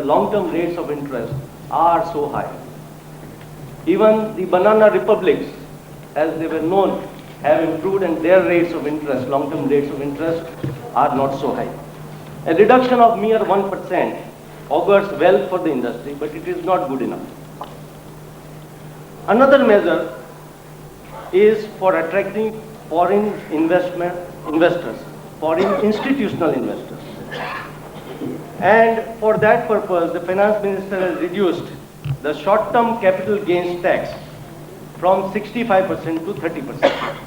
long-term rates of interest are so high. Even the banana republics, as they were known, have improved and their rates of interest, long-term rates of interest, are not so high. A reduction of mere 1% augurs well for the industry, but it is not good enough. Another measure is for attracting foreign investors, foreign institutional investors. And for that purpose, the finance minister has reduced the short-term capital gains tax from 65% to 30%.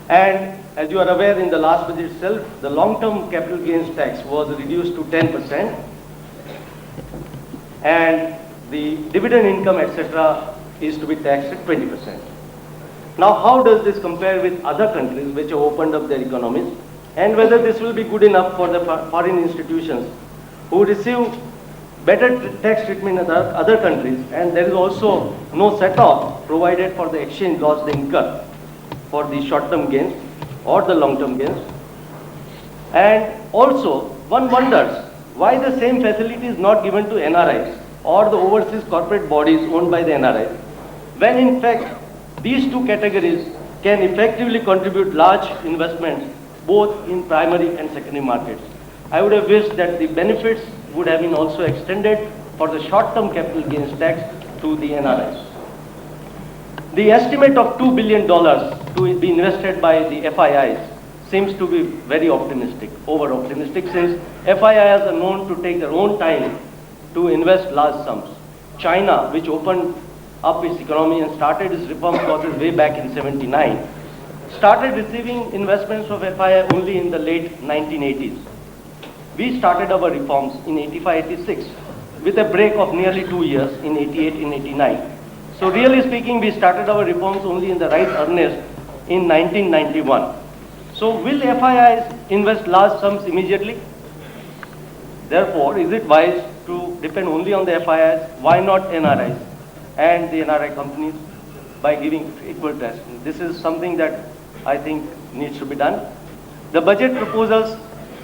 And as you are aware, in the last budget itself, the long-term capital gains tax was reduced to 10%, and the dividend income, etc., is to be taxed at 20%. Now, how does this compare with other countries which have opened up their economies, and whether this will be good enough for the foreign institutions who receive better tax treatment in other countries, and there is also no set-off provided for the exchange loss they incur for the short-term gains or the long-term gains. And also, one wonders why the same facility is not given to NRIs or the overseas corporate bodies owned by the NRIs, when in fact these two categories can effectively contribute large investments both in primary and secondary markets. I would have wished that the benefits would have been also extended for the short-term capital gains tax to the NRIs. The estimate of $2 billion to be invested by the FIIs seems to be very optimistic, over-optimistic, since FIIs are known to take their own time to invest large sums. China, which opened up its economy and started its reform process way back in '79, started receiving investments of FII only in the late 1980s. We started our reforms in 85-86 with a break of nearly 2 years in 88 and 89. So really speaking, we started our reforms only in the right earnest in 1991. So will FIIs invest large sums immediately? Therefore, is it wise to depend only on the FIIs? Why not NRIs and the NRI companies by giving equal tax? This is something that I think needs to be done. The budget proposals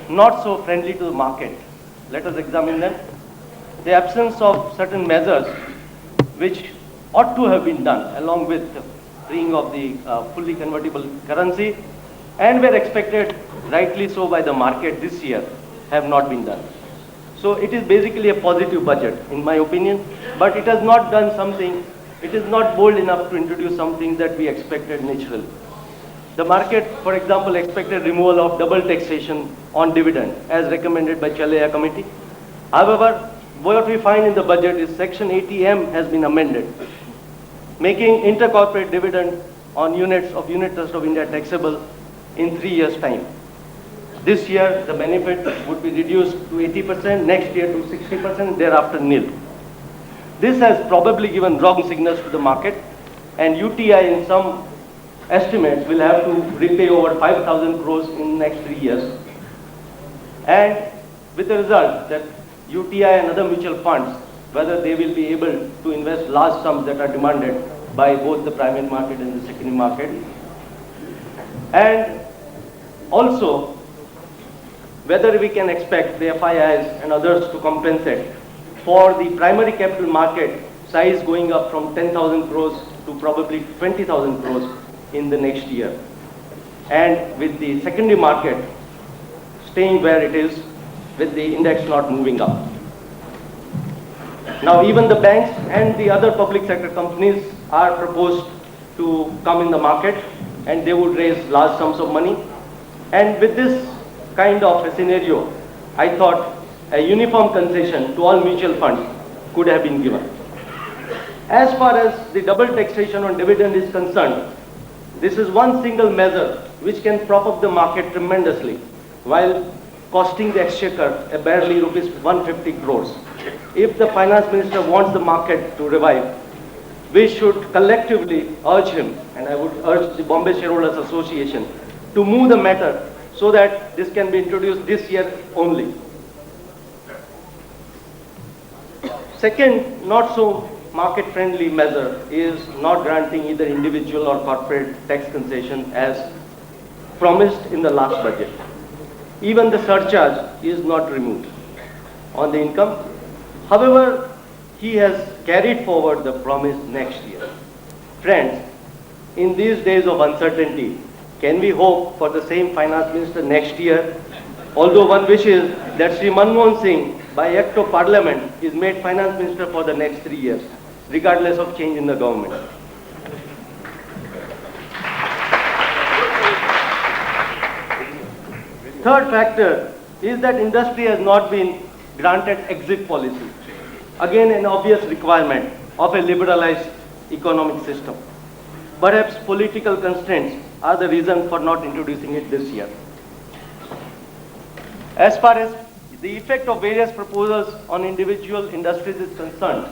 not so friendly to the market. Let us examine them. The absence of certain measures which ought to have been done, along with freeing of the fully convertible currency, and were expected rightly so by the market this year, have not been done. So it is basically a positive budget, in my opinion, but it has not done something, it is not bold enough to introduce something that we expected naturally. The market, for example, expected removal of double taxation on dividend, as recommended by Chalaya committee. However, what we find in the budget is Section 80M has been amended, making intercorporate dividend on units of Unit Trust of India taxable in 3 years' time. This year, the benefit would be reduced to 80%, next year to 60%, thereafter nil. This has probably given wrong signals to the market, and UTI in some estimates will have to repay over 5,000 crores in the next 3 years. And with the result that UTI and other mutual funds, whether they will be able to invest large sums that are demanded by both the primary market and the secondary market. And also, whether we can expect the FIIs and others to compensate for the primary capital market size going up from 10,000 crores to probably 20,000 crores in the next year, and with the secondary market staying where it is, with the index not moving up. Now even the banks and the other public sector companies are proposed to come in the market, and they would raise large sums of money. And with this kind of a scenario, I thought a uniform concession to all mutual funds could have been given. As far as the double taxation on dividend is concerned, this is one single measure which can prop up the market tremendously while costing the exchequer a barely rupees 150 crores. If the finance minister wants the market to revive, we should collectively urge him, and I would urge the Bombay Shareholders Association to move the matter so that this can be introduced this year only. Second, not so market-friendly measure is not granting either individual or corporate tax concession as promised in the last budget. Even the surcharge is not removed. on the income. However, he has carried forward the promise next year. Friends, in these days of uncertainty, can we hope for the same finance minister next year? Although one wishes that Sri Manmohan Singh, by act of parliament, is made finance minister for the next 3 years, regardless of change in the government. Third factor is that industry has not been granted exit policy. Again, an obvious requirement of a liberalized economic system. Perhaps political constraints are the reason for not introducing it this year. As far as the effect of various proposals on individual industries is concerned,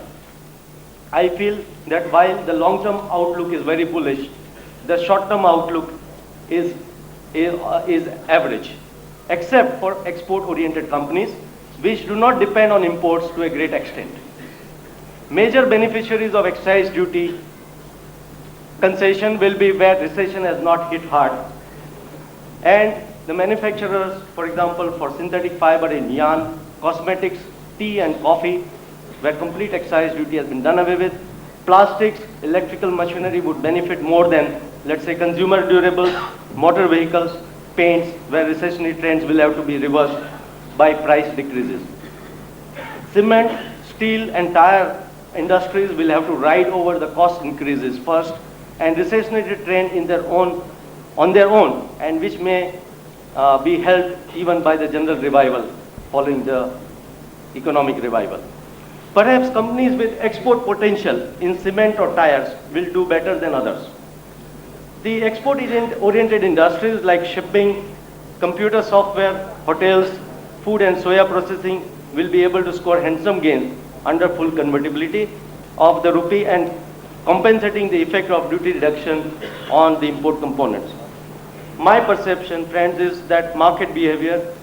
I feel that while the long-term outlook is very bullish, the short-term outlook is average, except for export-oriented companies, which do not depend on imports to a great extent. Major beneficiaries of excise duty concession will be where recession has not hit hard. And the manufacturers, for example, for synthetic fiber in yarn, cosmetics, tea and coffee, where complete excise duty has been done away with. Plastics, electrical machinery would benefit more than, let's say, consumer durables, motor vehicles, paints, where recessionary trends will have to be reversed by price decreases. Cement, steel and tire industries will have to ride over the cost increases first, and recessionary trend on their own, and which may be helped even by the general revival following the economic revival. Perhaps companies with export potential in cement or tires will do better than others. The export-oriented industries like shipping, computer software, hotels, food and soya processing will be able to score handsome gains under full convertibility of the rupee and compensating the effect of duty reduction on the import components. My perception, friends, is that market behavior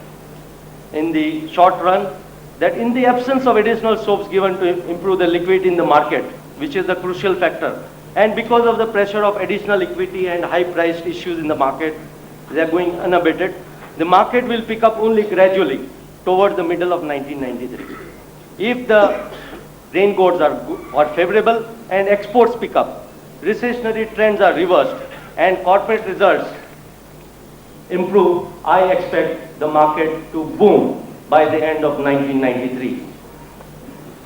in the short run, that in the absence of additional soaps given to improve the liquidity in the market, which is the crucial factor, and because of the pressure of additional equity and high-priced issues in the market, they are going unabated, the market will pick up only gradually toward the middle of 1993. If the rain gods are favorable and exports pick up, recessionary trends are reversed and corporate results improve, I expect the market to boom by the end of 1993.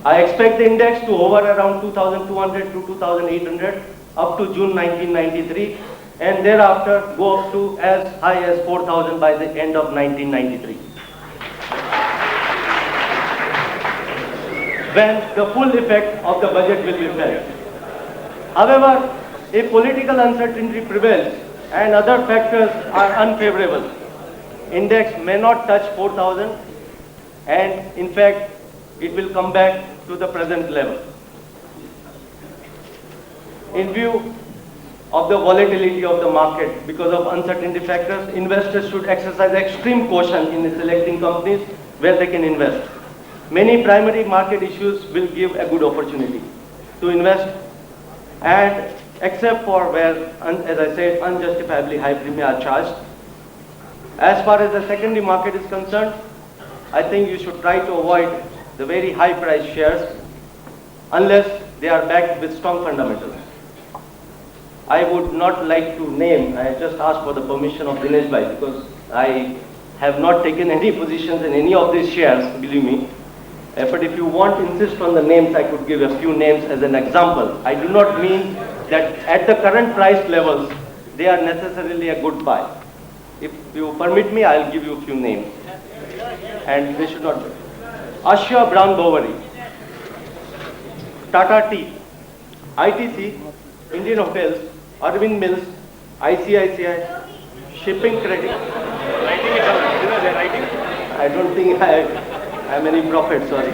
I expect the index to hover around 2,200 to 2,800 up to June 1993 and thereafter go up to as high as 4,000 by the end of 1993. When the full effect of the budget will be felt. However, if political uncertainty prevails and other factors are unfavorable, index may not touch 4,000 and in fact it will come back to the present level. In view of the volatility of the market because of uncertainty factors, investors should exercise extreme caution in selecting companies where they can invest. Many primary market issues will give a good opportunity to invest, and except for where, as I said, unjustifiably high premiums are charged. As far as the secondary market is concerned, I think you should try to avoid the very high price shares unless they are backed with strong fundamentals. I would not like to name, I just asked for the permission of Dinesh Bhai because I have not taken any positions in any of these shares, believe me. But if you want to insist on the names, I could give a few names as an example. I do not mean that at the current price levels, they are necessarily a good buy. If you permit me, I'll give you a few names. And they should not be. Asha Brown Bovary, Tata Tea, ITC, Indian Hotels, Arvind Mills, ICICI, Shipping Credit. I don't think I am any prophet, sorry.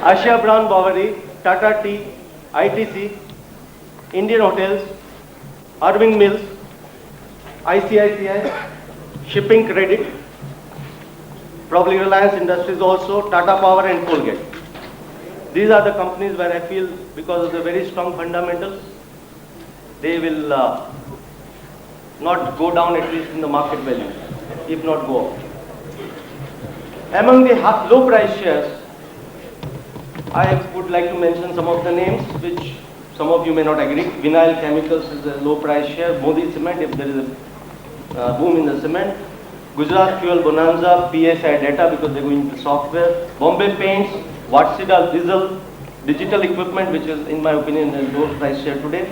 Asha Brown Bovary, Tata Tea, ITC, Indian Hotels, Arvind Mills, ICICI, Shipping Credit, probably Reliance Industries also, Tata Power and Colgate. These are the companies where I feel because of the very strong fundamentals, they will not go down at least in the market value, if not go up. Among the low price shares, I would like to mention some of the names which some of you may not agree. Vinyl Chemicals is a low price share. Modi Cement, if there is a boom in the cement. Gujarat Fuel Bonanza, PSI Data because they're going to software. Bombay Paints, Vatsida Diesel, Digital Equipment, which is in my opinion a low price share today.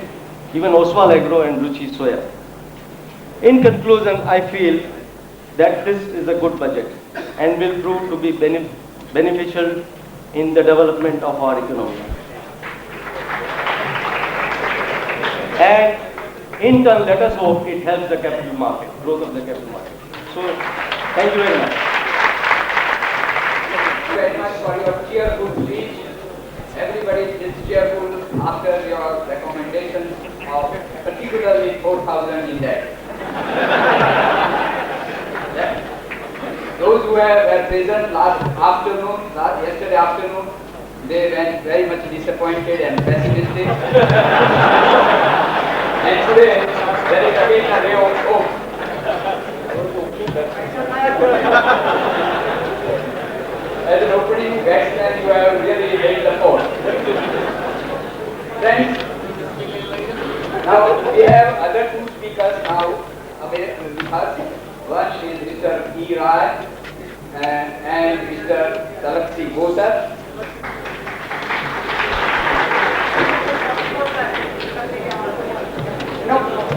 Even Oswal Agro and Ruchi Soya. In conclusion, I feel that this is a good budget and will prove to be beneficial in the development of our economy. And in turn, let us hope it helps the capital market, growth of the capital market. So, thank you very much. Thank you very much for your cheerful speech. Everybody is cheerful after your recommendations of particularly 4,000 index. Those who were present yesterday afternoon, they went very much disappointed and pessimistic. And today, there is again a ray of hope. As an opening batsman, you have really made the point. Friends, now we have other two speakers now available with us. One is Mr. E. Rai and Mr. Talakshi Gosar.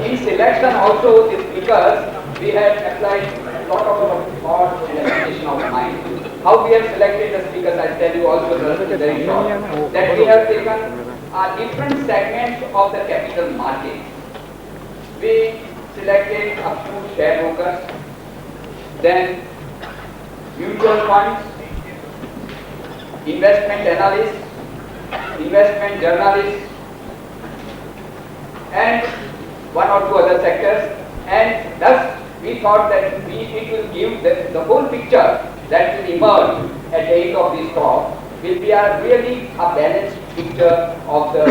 In selection also the speakers, we have applied a lot of thought and application of mind. How we have selected the speakers, I'll tell you also very short. That we have taken different segments of the capital market. We selected up to shareholders, then mutual funds, investment analysts, investment journalists, and one or two other sectors, and thus we thought that it will give the whole picture that will emerge at the end of this talk will be really a balanced picture of the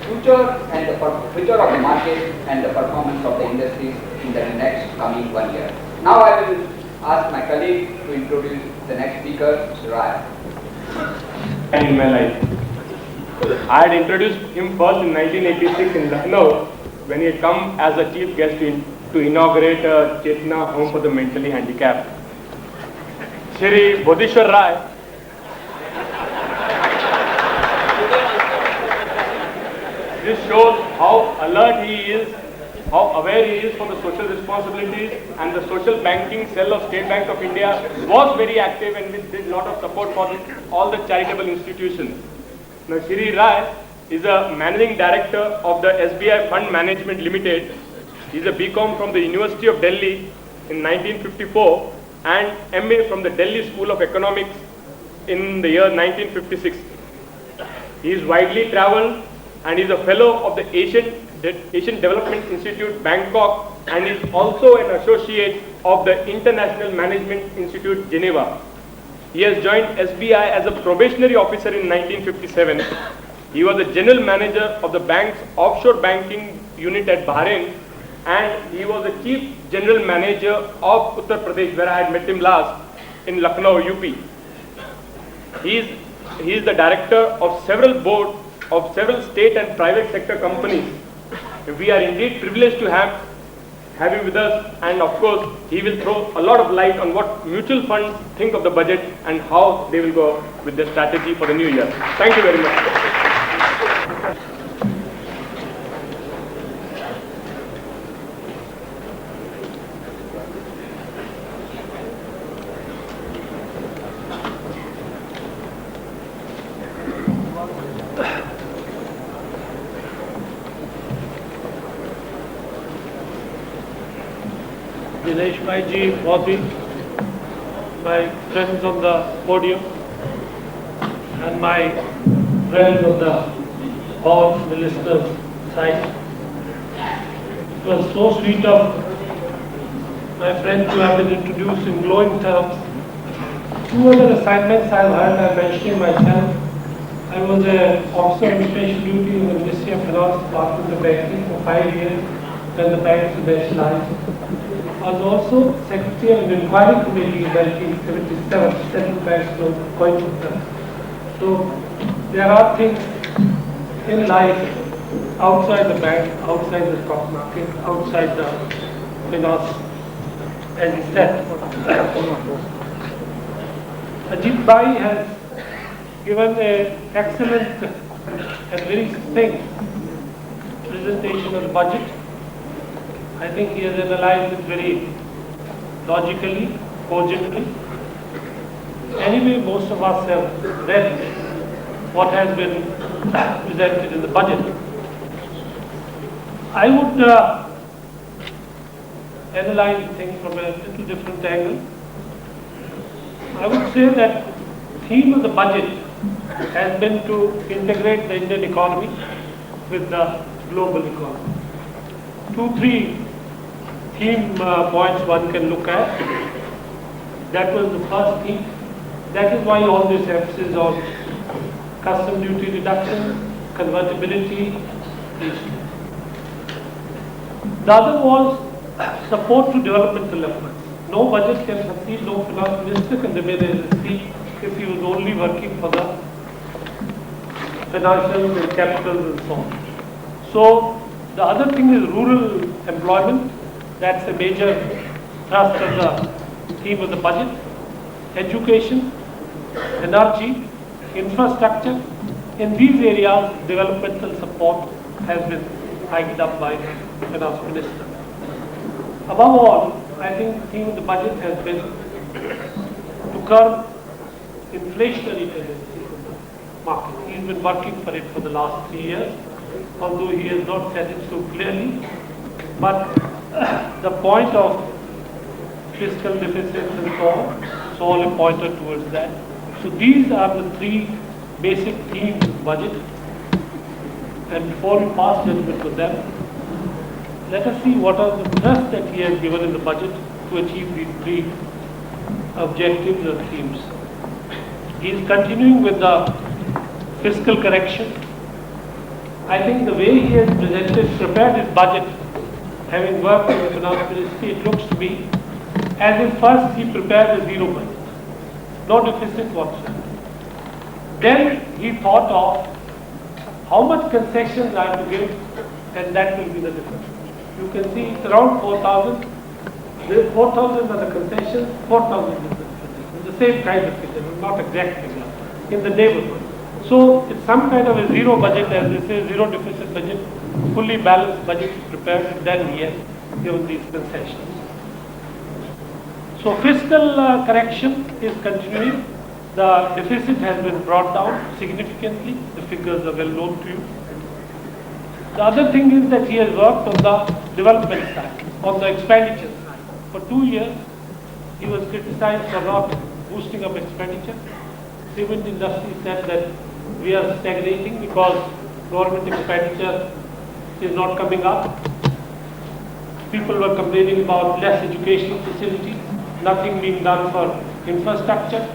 future and the future of the market and the performance of the industries in the next coming 1 year. Now I will ask my colleague to introduce the next speaker, Mr. Rai. In my life, I had introduced him first in 1986 in Lucknow when he had come as a chief guest to inaugurate a Chetna home for the mentally handicapped. Shri Bodhishwar Rai this shows how alert he is, how aware he is for the social responsibilities, and the social banking cell of State Bank of India was very active and we did a lot of support for all the charitable institutions. Now Shri Rai is a managing director of the SBI Fund Management Limited. He is a BCom from the University of Delhi in 1954 and MA from the Delhi School of Economics in the year 1956. He is widely travelled and is a fellow of the Asian Development Institute, Bangkok, and is also an associate of the International Management Institute, Geneva. He has joined SBI as a probationary officer in 1957. He was the general manager of the bank's offshore banking unit at Bahrain, and he was the chief general manager of Uttar Pradesh, where I had met him last, in Lucknow, UP. He is the director of several boards of several state and private sector companies. We are indeed privileged to have him with us, and of course he will throw a lot of light on what mutual funds think of the budget and how they will go with their strategy for the new year. Thank you very much. Dinesh Modi, my friends on the podium, and my friends on the hall, the listeners' side. It was so sweet of my friend to have been introduced in glowing terms. Two other assignments I've had, I mentioned myself. I was an officer on special duty in the Ministry of Finance Department of Banking for 5 years when the bank was nationalized. I was also Secretary of an Inquiry Committee in 1977, Central Bank's Coimbatore. So there are things in life outside the bank, outside the stock market, outside the finance, as he said. Ajit Ambai has given an excellent and very succinct presentation of the budget. I think he has analyzed it very logically, cogently. Anyway, most of us have read what has been presented in the budget. I would analyze things from a little different angle. I would say that the theme of the budget has been to integrate the Indian economy with the global economy. 2-3 theme points one can look at. That was the first theme. That is why all this emphasis on custom duty reduction, convertibility is. The other was support to developmental efforts. No budget can succeed, no finance minister can remain in his seat if he was only working for the financials and capitals and so on. So the other thing is rural employment. That's a major thrust of the theme of the budget. Education, energy, infrastructure. In these areas, developmental support has been hiked up by the finance minister. Above all, I think the theme of the budget has been to curb inflationary tendencies in the market. He's been working for it for the last 3 years, although he has not said it so clearly. But the point of fiscal deficit and so on, it's all a pointer towards that. So these are the 3 basic themes of the budget. And before we pass judgment on them, let us see what are the thrusts that he has given in the budget to achieve these 3 objectives or themes. He is continuing with the fiscal correction. I think the way he has prepared his budget, having worked in the finance ministry, it looks to me as if first he prepared a zero budget, no deficit whatsoever. Then he thought of how much concessions I have to give, and that will be the difference. You can see it's around 4,000. 4,000 are the concessions, 4,000 is the deficit. The same kind of figure, not exact figure, in the neighborhood. So it's some kind of a zero budget, as they say, zero deficit budget, fully balanced budget is prepared, and then he has given these concessions. So fiscal correction is continuing. The deficit has been brought down significantly. The figures are well known to you. The other thing is that he has worked on the development side, on the expenditure side. For 2 years, he was criticized for not boosting up expenditure. Cement industry said that we are stagnating because government expenditure is not coming up. People were complaining about less educational facilities, nothing being done for infrastructure.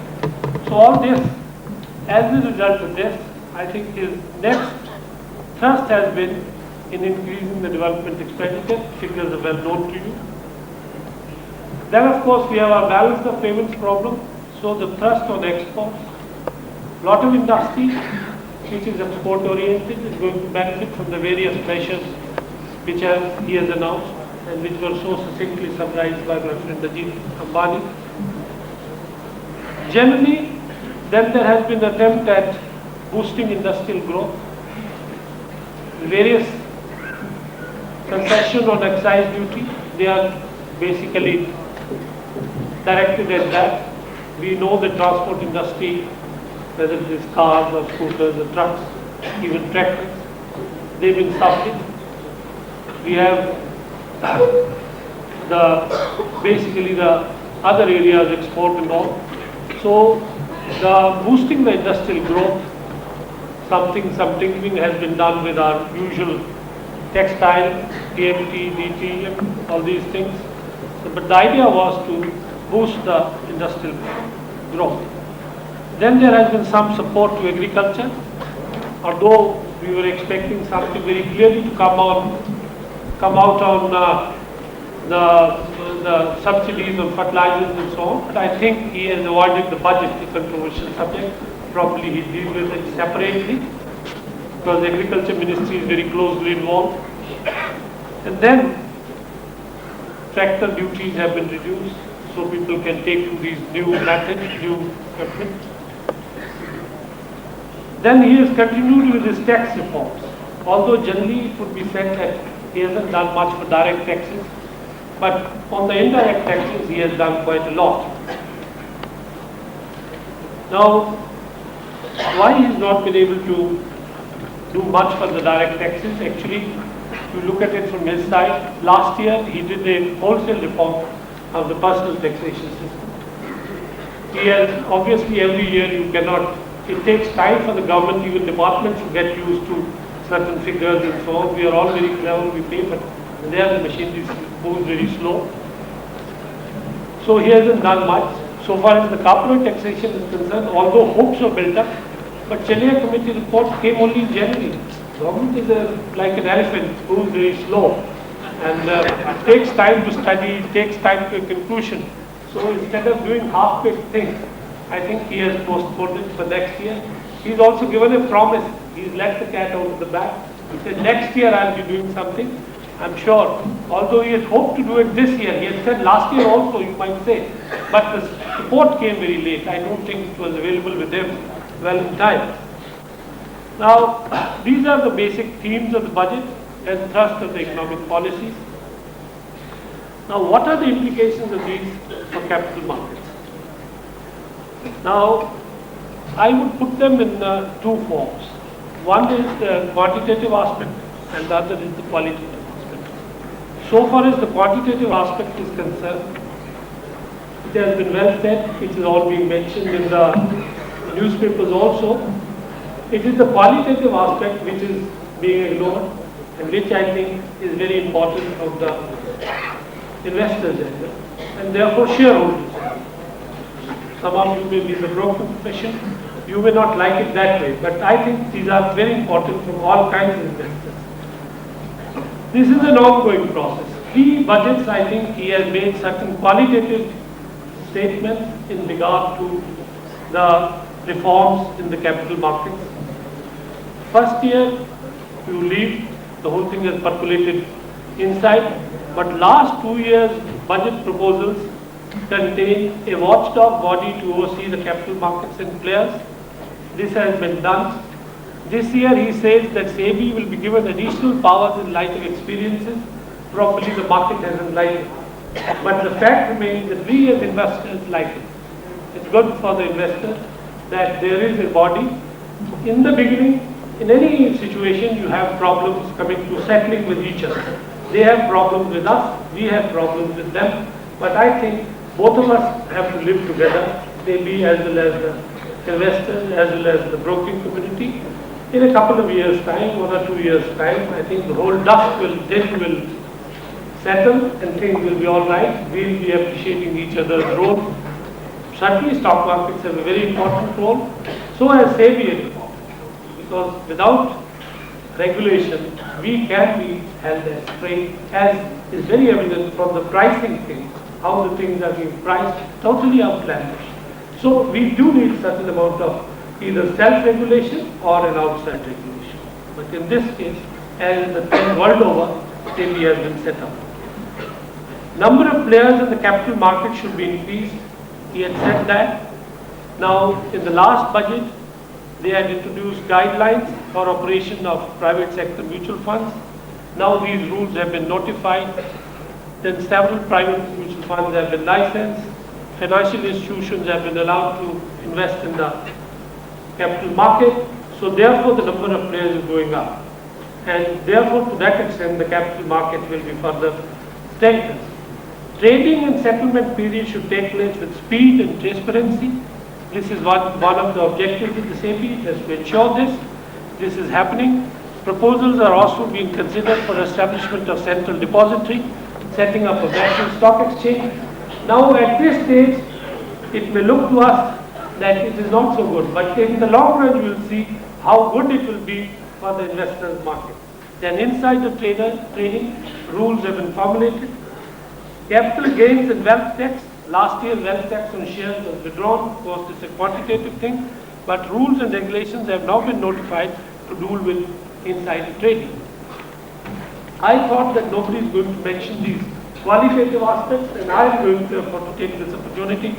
So all this, as a result of this, I think his next thrust has been in increasing the development expenditure. Figures are well known to you. Then of course we have our balance of payments problem. So the thrust on exports. Lot of industry which is export oriented is going to benefit from the various measures which he has announced and which were so succinctly summarized by my friend Ajit Ambai. Generally, then there has been an attempt at boosting industrial growth. Various concessions on excise duty, they are basically directed at that. We know the transport industry, whether it is cars or scooters or trucks, even tractors, they've been suffering. We have basically the other areas, export and all. So the boosting the industrial growth, some tinkering has been done with our usual textile, TMT, DT, and all these things. So, but the idea was to boost the industrial growth. Then there has been some support to agriculture, although we were expecting something very clearly to come out on the subsidies on fertilizers and so on. But I think he has avoided the budget, the controversial subject. probably he deal with it separately, because the Agriculture Ministry is very closely involved. And then tractor duties have been reduced, so people can take to these new methods, new equipment. Then he has continued with his tax reforms. Although generally it would be said that he hasn't done much for direct taxes, but on the indirect taxes he has done quite a lot. Now, why he has not been able to do much for the direct taxes? Actually, if you look at it from his side, last year he did a wholesale reform of the personal taxation system. He has, obviously every year you cannot, it takes time for the government, even departments, to get used to certain figures and so on. We are all very clever, we pay, but there the machinery moves very slow. So he hasn't done much. So far as the corporate taxation is concerned, although hopes were built up, but Chennai committee report came only in January. Government is like an elephant, it moves very slow, and it takes time to study, it takes time to a conclusion. So instead of doing half-baked things, I think he has postponed it for next year. He's also given a promise. He's let the cat out of the bag. He said next year I'll be doing something. I'm sure, although he had hoped to do it this year, he had said last year also, you might say, but the report came very late. I don't think it was available with him well in time. Now, these are the basic themes of the budget and thrust of the economic policies. Now, what are the implications of these for capital markets? Now, I would put them in two forms. One is the quantitative aspect and the other is the qualitative aspect. So far as the quantitative aspect is concerned, it has been well said, it is all being mentioned in the newspapers also. It is the qualitative aspect which is being ignored and which I think is very important of the investors and therefore shareholders. Some of you may be in the broker profession, you may not like it that way, but I think these are very important from all kinds of investors. This is an ongoing process. Three budgets, I think he has made certain qualitative statements in regard to the reforms in the capital markets. First year, you leave, the whole thing has percolated inside, but last 2 years budget proposals contain a watchdog body to oversee the capital markets and players. This has been done. This year he says that SEBI will be given additional powers in light of experiences. Probably the market hasn't liked it. But the fact remains that we as investors like it. It's good for the investor that there is a body. In the beginning, in any situation you have problems coming to settling with each other. They have problems with us, we have problems with them. But I think both of us have to live together, maybe as well as the investors, as well as the broking community. In a couple of years' time, 1 or 2 years' time, I think the whole dust will settle and things will be all right. We'll be appreciating each other's role. Certainly stock markets have a very important role. So has SEBI reform. Because without regulation, we can be held as prey, as is very evident from the pricing thing, how the things are being priced, totally outlandish. So we do need certain amount of either self-regulation or an outside regulation. But in this case, as the trend world over, SEBI has been set up. Number of players in the capital market should be increased. He had said that. Now, in the last budget, they had introduced guidelines for operation of private sector mutual funds. Now these rules have been notified. Then several private mutual funds have been licensed. Financial institutions have been allowed to invest in the capital market. So therefore the number of players is going up. And therefore to that extent the capital market will be further strengthened. Trading and settlement period should take place with speed and transparency. This is one of the objectives of the SEBI, is to ensure this. This is happening. Proposals are also being considered for establishment of central depository, setting up a national stock exchange. Now at this stage, it may look to us that it is not so good, but in the long run you will see how good it will be for the investors market. Then inside the trading, rules have been formulated. Capital gains and wealth tax. Last year wealth tax on shares was withdrawn. Of course, it's a quantitative thing. but rules and regulations have now been notified to deal with insider trading. I thought that nobody is going to mention these qualitative aspects, and I am going to take this opportunity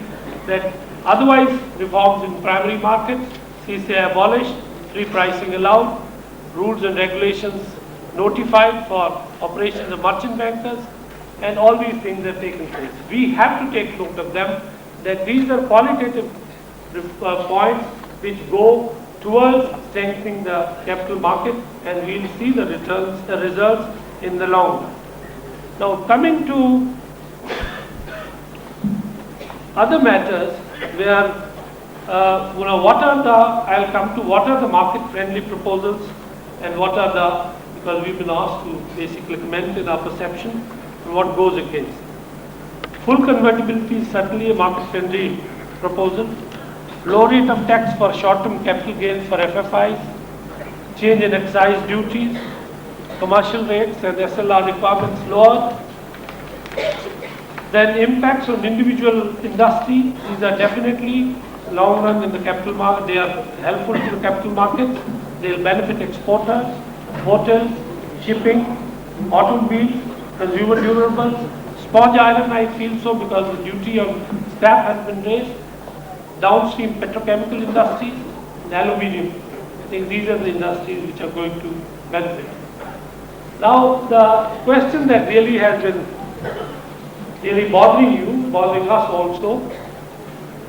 that otherwise reforms in primary markets, CCI abolished, free pricing allowed, rules and regulations notified for operations of merchant bankers, and all these things have taken place. We have to take note of them, that these are qualitative points which go towards strengthening the capital market, and we will see the results in the long run. Now, coming to other matters where I'll come to what are the market-friendly proposals and what are the, because we've been asked to basically comment in our perception and what goes against. Full convertibility is certainly a market-friendly proposal. Low rate of tax for short-term capital gains for FFIs, change in excise duties, commercial rates and SLR requirements lower. Then impacts on individual industry, these are definitely long run in the capital market, they are helpful to the capital markets, they will benefit exporters, hotels, shipping, automobiles, consumer durables. Sponge iron, I feel so because the duty on scrap has been raised. Downstream petrochemical industries, and aluminium. I think these are the industries which are going to benefit. Now, the question that really has been really bothering you, bothering us also,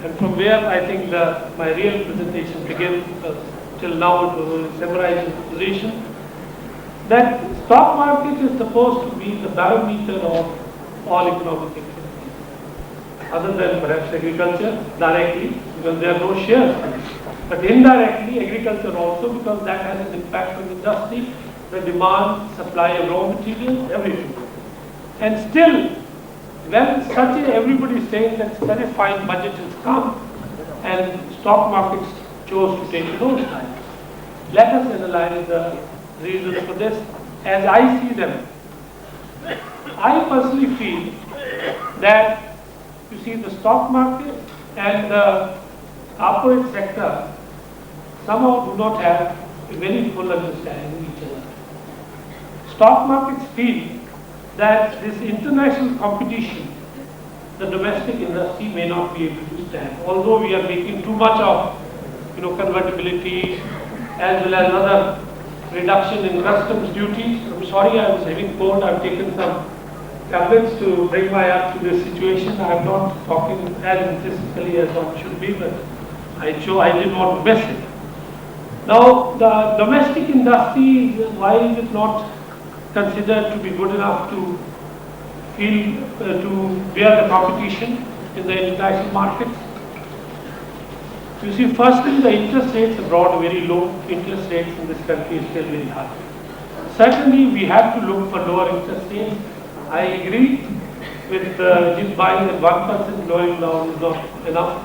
and from where I think my real presentation begins, because till now it was a summarizing position, that stock market is supposed to be the barometer of all economic activity, other than perhaps agriculture directly, because there are no shares, but indirectly agriculture also, because that has an impact on industry, the demand, supply of raw materials, everything. And still, when everybody is saying that such a fine budget has come and stock markets chose to take those time, let us analyze the reasons for this as I see them. I personally feel that, you see, the stock market and the corporate sector somehow do not have a very full understanding of each other. Stock markets feel that this international competition, the domestic industry may not be able to stand. Although we are making too much of, convertibility as well as other reduction in customs duties. I'm sorry, I was having cold. I've taken some tablets to bring my up to this situation. I'm not talking as insistently as one should be, but I didn't want to miss it. Now, the domestic industry, why is it not considered to be good enough to bear the competition in the international markets? You see, firstly, the interest rates abroad are very low. Interest rates in this country is still very high. Certainly, we have to look for lower interest rates. I agree with Ajit Ambai that 1% going down is not enough.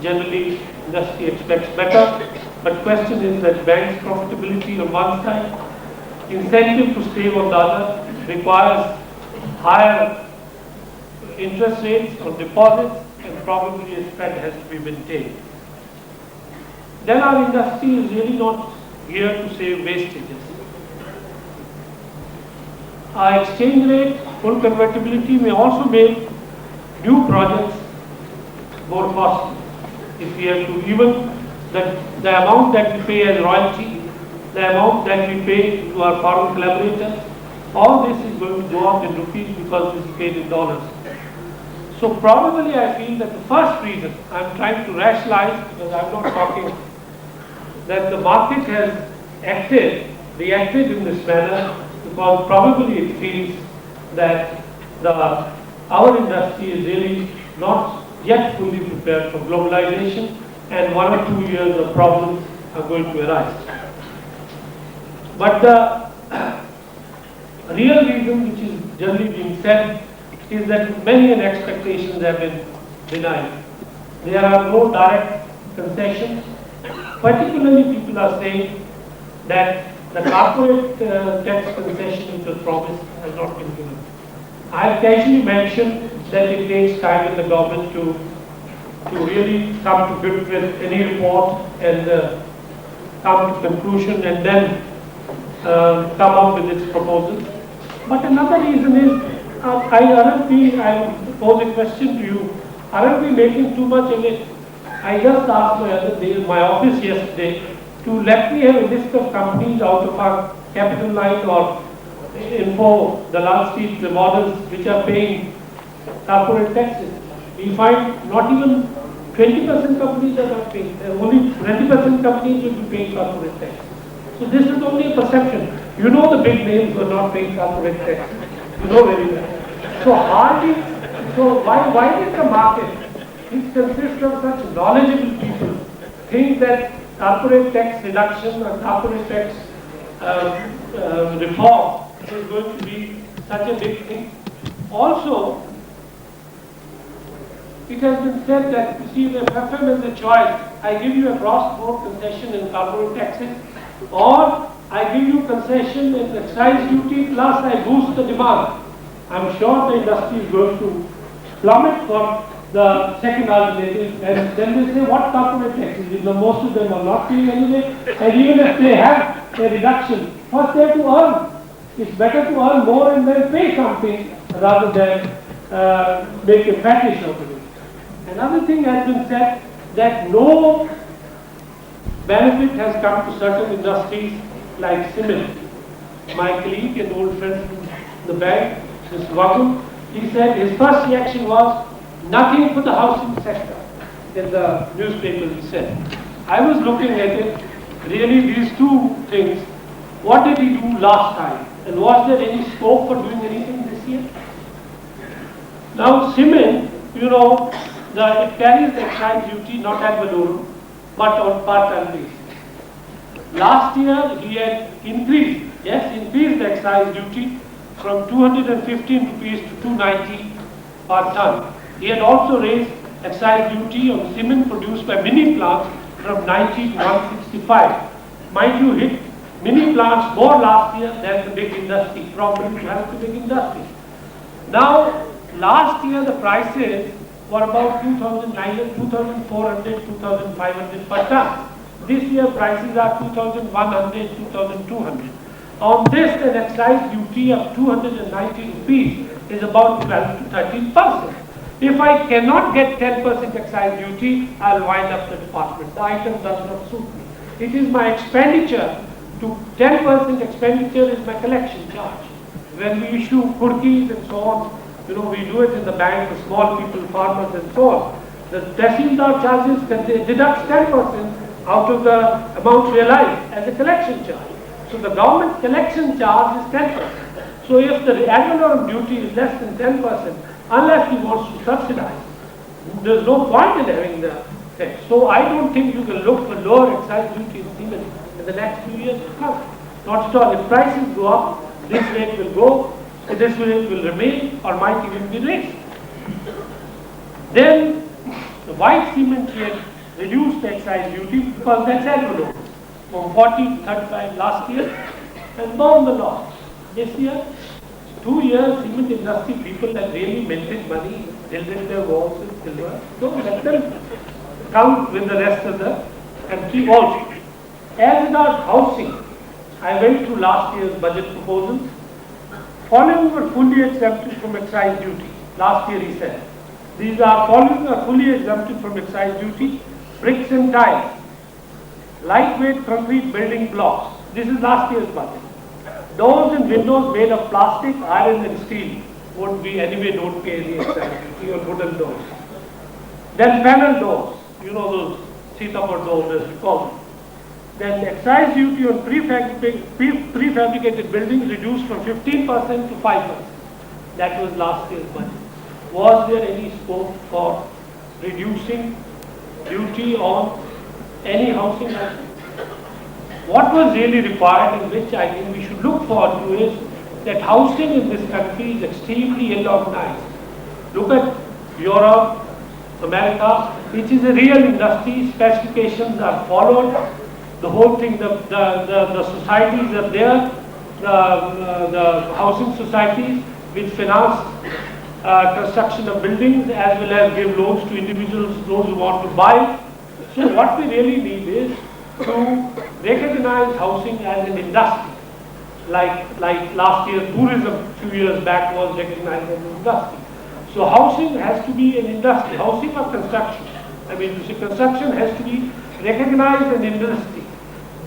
Generally, industry expects better. But question is that banks' profitability on one side, incentive to save on the other, requires higher interest rates on deposits, and probably a spread has to be maintained. Then our industry is really not here to save wastages. Our exchange rate, full convertibility may also make new projects more costly. If we have to, even the amount that we pay as royalty, the amount that we pay to our foreign collaborators, all this is going to go up in rupees because this is paid in dollars. So probably I feel that the first reason I'm trying to rationalize, because I'm not talking, that the market has reacted in this manner because probably it feels that our industry is really not yet fully prepared for globalization, and 1 or 2 years of problems are going to arise. But the real reason which is generally being said is that many expectations have been denied. There are no direct concessions. Particularly, people are saying that the corporate tax concession which was promised has not been given. I have casually mentioned that it takes time in the government to to really come to grips with any report and come to conclusion and then come up with its proposals. But another reason is, I will pose a question to you, aren't we making too much of it? I just asked my other day in my office yesterday to let me have a list of companies out of our capital line or info, the last street, the models which are paying corporate taxes. We find not even 20% companies are not paying, only 20% companies will be paying corporate tax. So this is only a perception. You know the big names who are not paying corporate tax. You know very well. So why did the market, which consists of such knowledgeable people, think that corporate tax reduction or corporate tax reform is going to be such a big thing? Also, it has been said that, you see, the FM is a choice. I give you a cross-board concession in corporate taxes, or I give you concession in excise duty, plus I boost the demand. I'm sure the industry is going to plummet for the second alternative, and then they say, what corporate taxes? You know, most of them are not paying anyway, and even if they have a reduction, first they have to earn. It's better to earn more and then pay something rather than make a fetish out of it. Another thing has been said that no benefit has come to certain industries like cement. My colleague and old friend from the bank, Mr. Wagum, he said his first reaction was nothing for the housing sector. In the newspaper he said. I was looking at it, really these two things. What did he do last time? And was there any scope for doing anything this year? Now cement, you know, it carries the excise duty not ad valorem, but on part-time basis. Last year he had increased the excise duty from 215 rupees to 290 per ton. He had also raised excise duty on cement produced by mini plants from 90 to 165. Mind you, hit mini plants more last year than the big industry, probably to help the big industry. Now, last year the prices were about 2,900, 2,400, 2,500 per ton. This year prices are 2,100, 2,200. On this, an excise duty of 290 rupees is about 12 to 13%. If I cannot get 10% excise duty, I'll wind up the department. The item does not suit me. It is my expenditure. To 10% expenditure is my collection charge. When we issue kurkis and so on, you know, we do it in the bank for small people, farmers and so on. The Tehsildar charges deduct 10% out of the amount realized as a collection charge. So the government collection charge is 10%. So if the ad valorem duty is less than 10%, unless he wants to subsidize, there's no point in having the thing. So I don't think you can look for lower excise duty even in the next few years to come. Not at all. If prices go up, this rate will go, this rate will remain, or might even be raised. Then the white cement he had reduced the excise duty because that's ad valorem from 40 to 35 last year, and borne the loss. This year, 2 years, cement industry people have really minted money, building their walls with silver. Don't let them count with the rest of the country also. As regards housing, I went through last year's budget proposals. Following were fully exempted from excise duty. Last year he said. Following are fully exempted from excise duty: bricks and tiles, lightweight concrete building blocks. This is last year's budget. Doors and windows made of plastic, iron and steel would be anyway don't pay any excise duty, or wooden doors. Then panel doors, you know those Sitabar doors as we call them. Then excise duty on prefabricated buildings reduced from 15% to 5%. That was last year's budget. Was there any scope for reducing duty on any housing item? What was really required, and which I think we should look forward to, is that housing in this country is extremely ill organized. Look at Europe, America, which is a real industry, specifications are followed, the whole thing, the societies are there, the housing societies which finance construction of buildings as well as give loans to individuals, those who want to buy. So what we really need is to recognize housing as an industry. Like last year, tourism few years back was recognized as an industry. So housing has to be an industry, housing or construction. I mean, to say construction has to be recognized as an industry.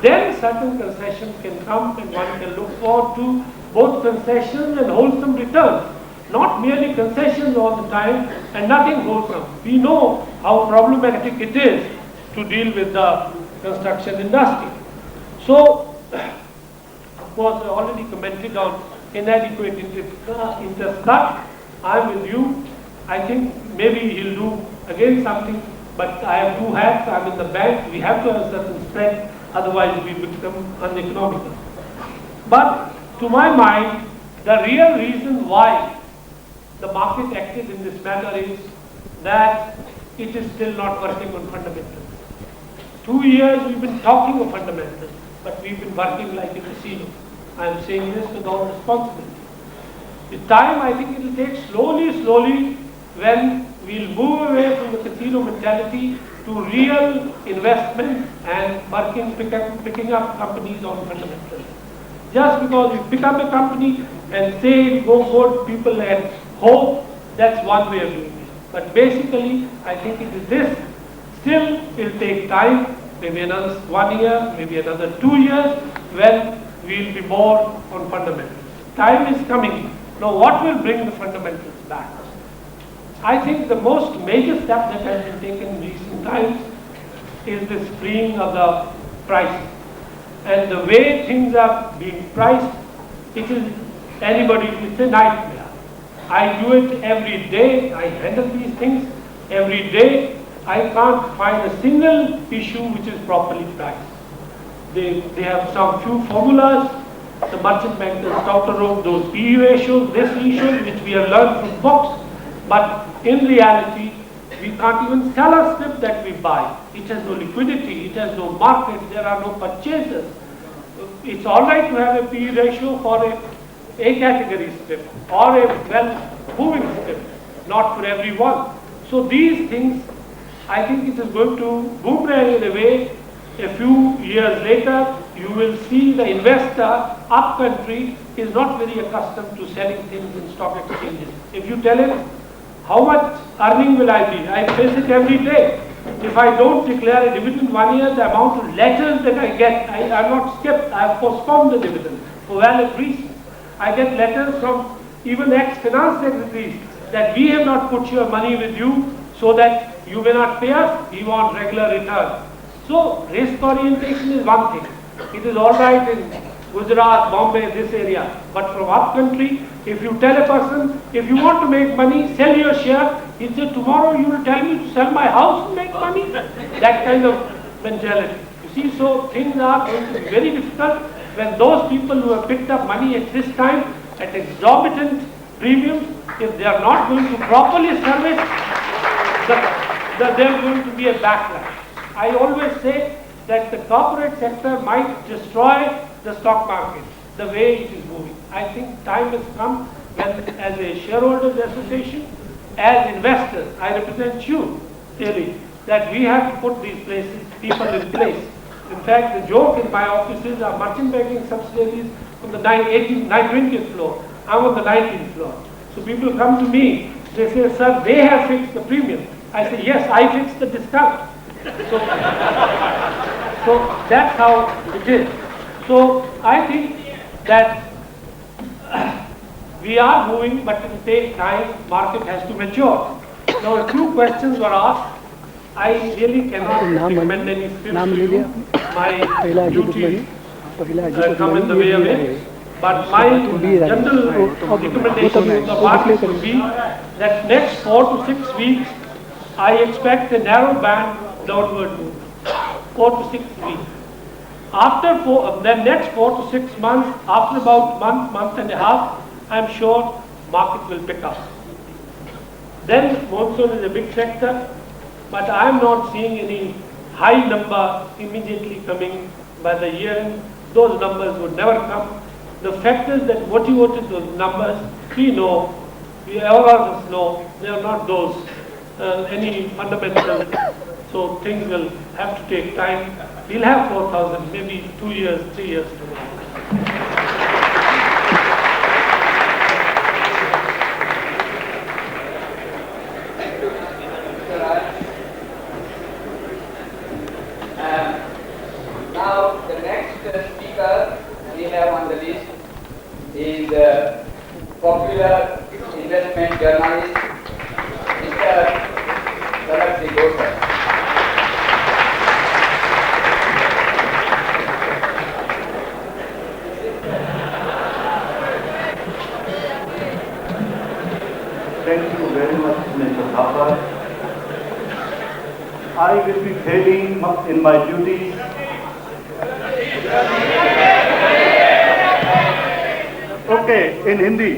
Then certain concessions can come and one can look forward to both concessions and wholesome returns. Not merely concessions all the time and nothing wholesome. We know how problematic it is to deal with the construction industry. So, of course, I already commented on inadequate interest cut. I'm with you. I think maybe he'll do again something, but I have two hats. I'm in the bank. We have to have a certain spread, otherwise we become uneconomical. But to my mind, the real reason why the market acted in this manner is that it is still not working on fundamentals. 2 years we've been talking of fundamentals, but we've been working like a casino. I am saying this with all responsibility. With time, I think it will take slowly, when we'll move away from the casino mentality to real investment and working, picking up companies on fundamentals. Just because you pick up a company and say it go good, people and hope, that's one way of doing it. But basically, I think it is this. Still, it will take time, maybe another 1 year, maybe another 2 years, when we'll be more on fundamentals. Time is coming. Now, what will bring the fundamentals back? I think the most major step that has been taken in recent times is this freeing of the prices. And the way things are being priced, it is anybody, it's a nightmare. I do it every day, I handle these things every day. I can't find a single issue which is properly priced. They have some few formulas, the merchant bankers talk around those PE ratios, this ratio, which we have learned from books, but in reality, we can't even sell a scrip that we buy. It has no liquidity, it has no market, there are no purchasers. It's all right to have a PE ratio for a category scrip or a well-moving scrip, not for everyone. So these things, I think it is going to boomerang in a way. A few years later, you will see the investor upcountry is not very accustomed to selling things in stock exchanges. If you tell him, how much earning will I be? I face it every day. If I don't declare a dividend 1 year, the amount of letters that I get, I have not skipped, I have postponed the dividend for valid reasons. I get letters from even ex-finance secretaries that we have not put your money with you so that you may not pay us, we want regular return. So risk orientation is one thing. It is all right in Gujarat, Bombay, this area. But from up country, if you tell a person, if you want to make money, sell your share, he said, tomorrow you will tell me to sell my house and make money? That kind of mentality. You see, so things are going to be very difficult when those people who have picked up money at this time at exorbitant premiums, if they are not going to properly service, there is going to be a backlash. I always say that the corporate sector might destroy the stock market, the way it is moving. I think time has come when, as a shareholders association, as investors, I represent you, really, that we have to put these people in place. In fact, the joke in my offices are merchant banking subsidiaries on the 20th floor. I'm on the 19th floor. So people come to me, they say, sir, they have fixed the premium. I say, yes, I fixed the discount. So that's how it is. So I think that we are moving, but it will take time, market has to mature. Now a few questions were asked. I really cannot recommend any script to you. My duty come in the way of it. But my general recommendation to the market would be that next 4 to 6 weeks, I expect a narrow band downward move. 4 to 6 weeks. After the next 4 to 6 months, after about month and a half, I am sure market will pick up. Then monsoon is a big factor, but I am not seeing any high number immediately coming by the year end. Those numbers would never come. The factors that motivated those numbers, we know we all of us know they are not those any fundamental. So things will have to take time. We'll have 4,000, maybe 2 years, 3 years from now. Now the next speaker we have on the list is popular investment journalist Mr. Talakshi Gosar. Thank you very much, Mr. Thapa. I will be failing in my duties. Okay, in Hindi.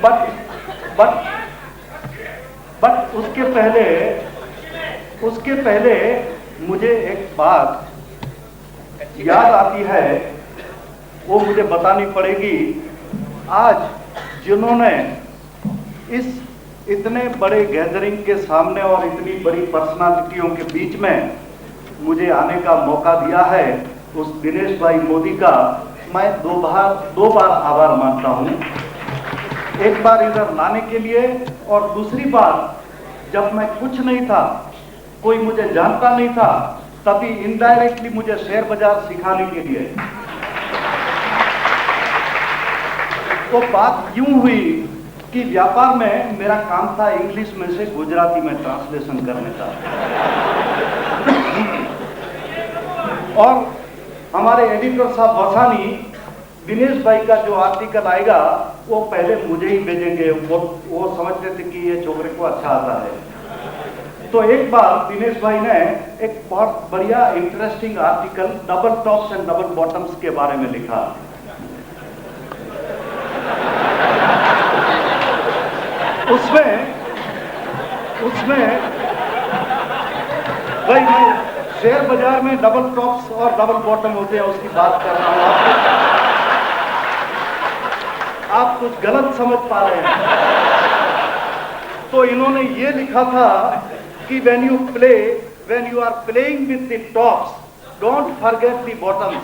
But उसके पहले मुझे एक बात याद आती है, वो मुझे बतानी पड़ेगी। आज जिन्होंने इस इतने बड़े गैदरिंग के सामने और इतनी बड़ी पर्सनालिटियों के बीच में मुझे आने का मौका दिया है, उस दिनेश भाई मोदी का मैं दो बार आभार मानता हूँ। एक बार इधर लाने के लिए और दूसरी बार जब मैं कुछ नहीं था, कोई मुझे जानता नहीं था, तभी इनडायरेक्टली मुझे शेयर बाजार सिखाने के लिए। तो बात यूं हुई कि व्यापार में मेरा काम था इंग्लिश में से गुजराती में ट्रांसलेशन करने का। और हमारे एडिटर साहब वसानी दिनेश भाई का जो आर्टिकल आएगा वो पहले मुझे ही भेजेंगे। वो समझते थे कि ये छोकरे को अच्छा आता है। तो एक बार दिनेश भाई ने एक बहुत बढ़िया interesting article double tops and double bottoms के बारे में लिखा। उसमें भाई मैं शेयर बाजार में डबल टॉप्स और डबल बॉटम होते हैं उसकी बात कर रहा हूं। आप कुछ गलत समझ पा रहे हैं। तो इन्होंने ये लिखा था कि when you are playing with the tops, don't forget the bottoms.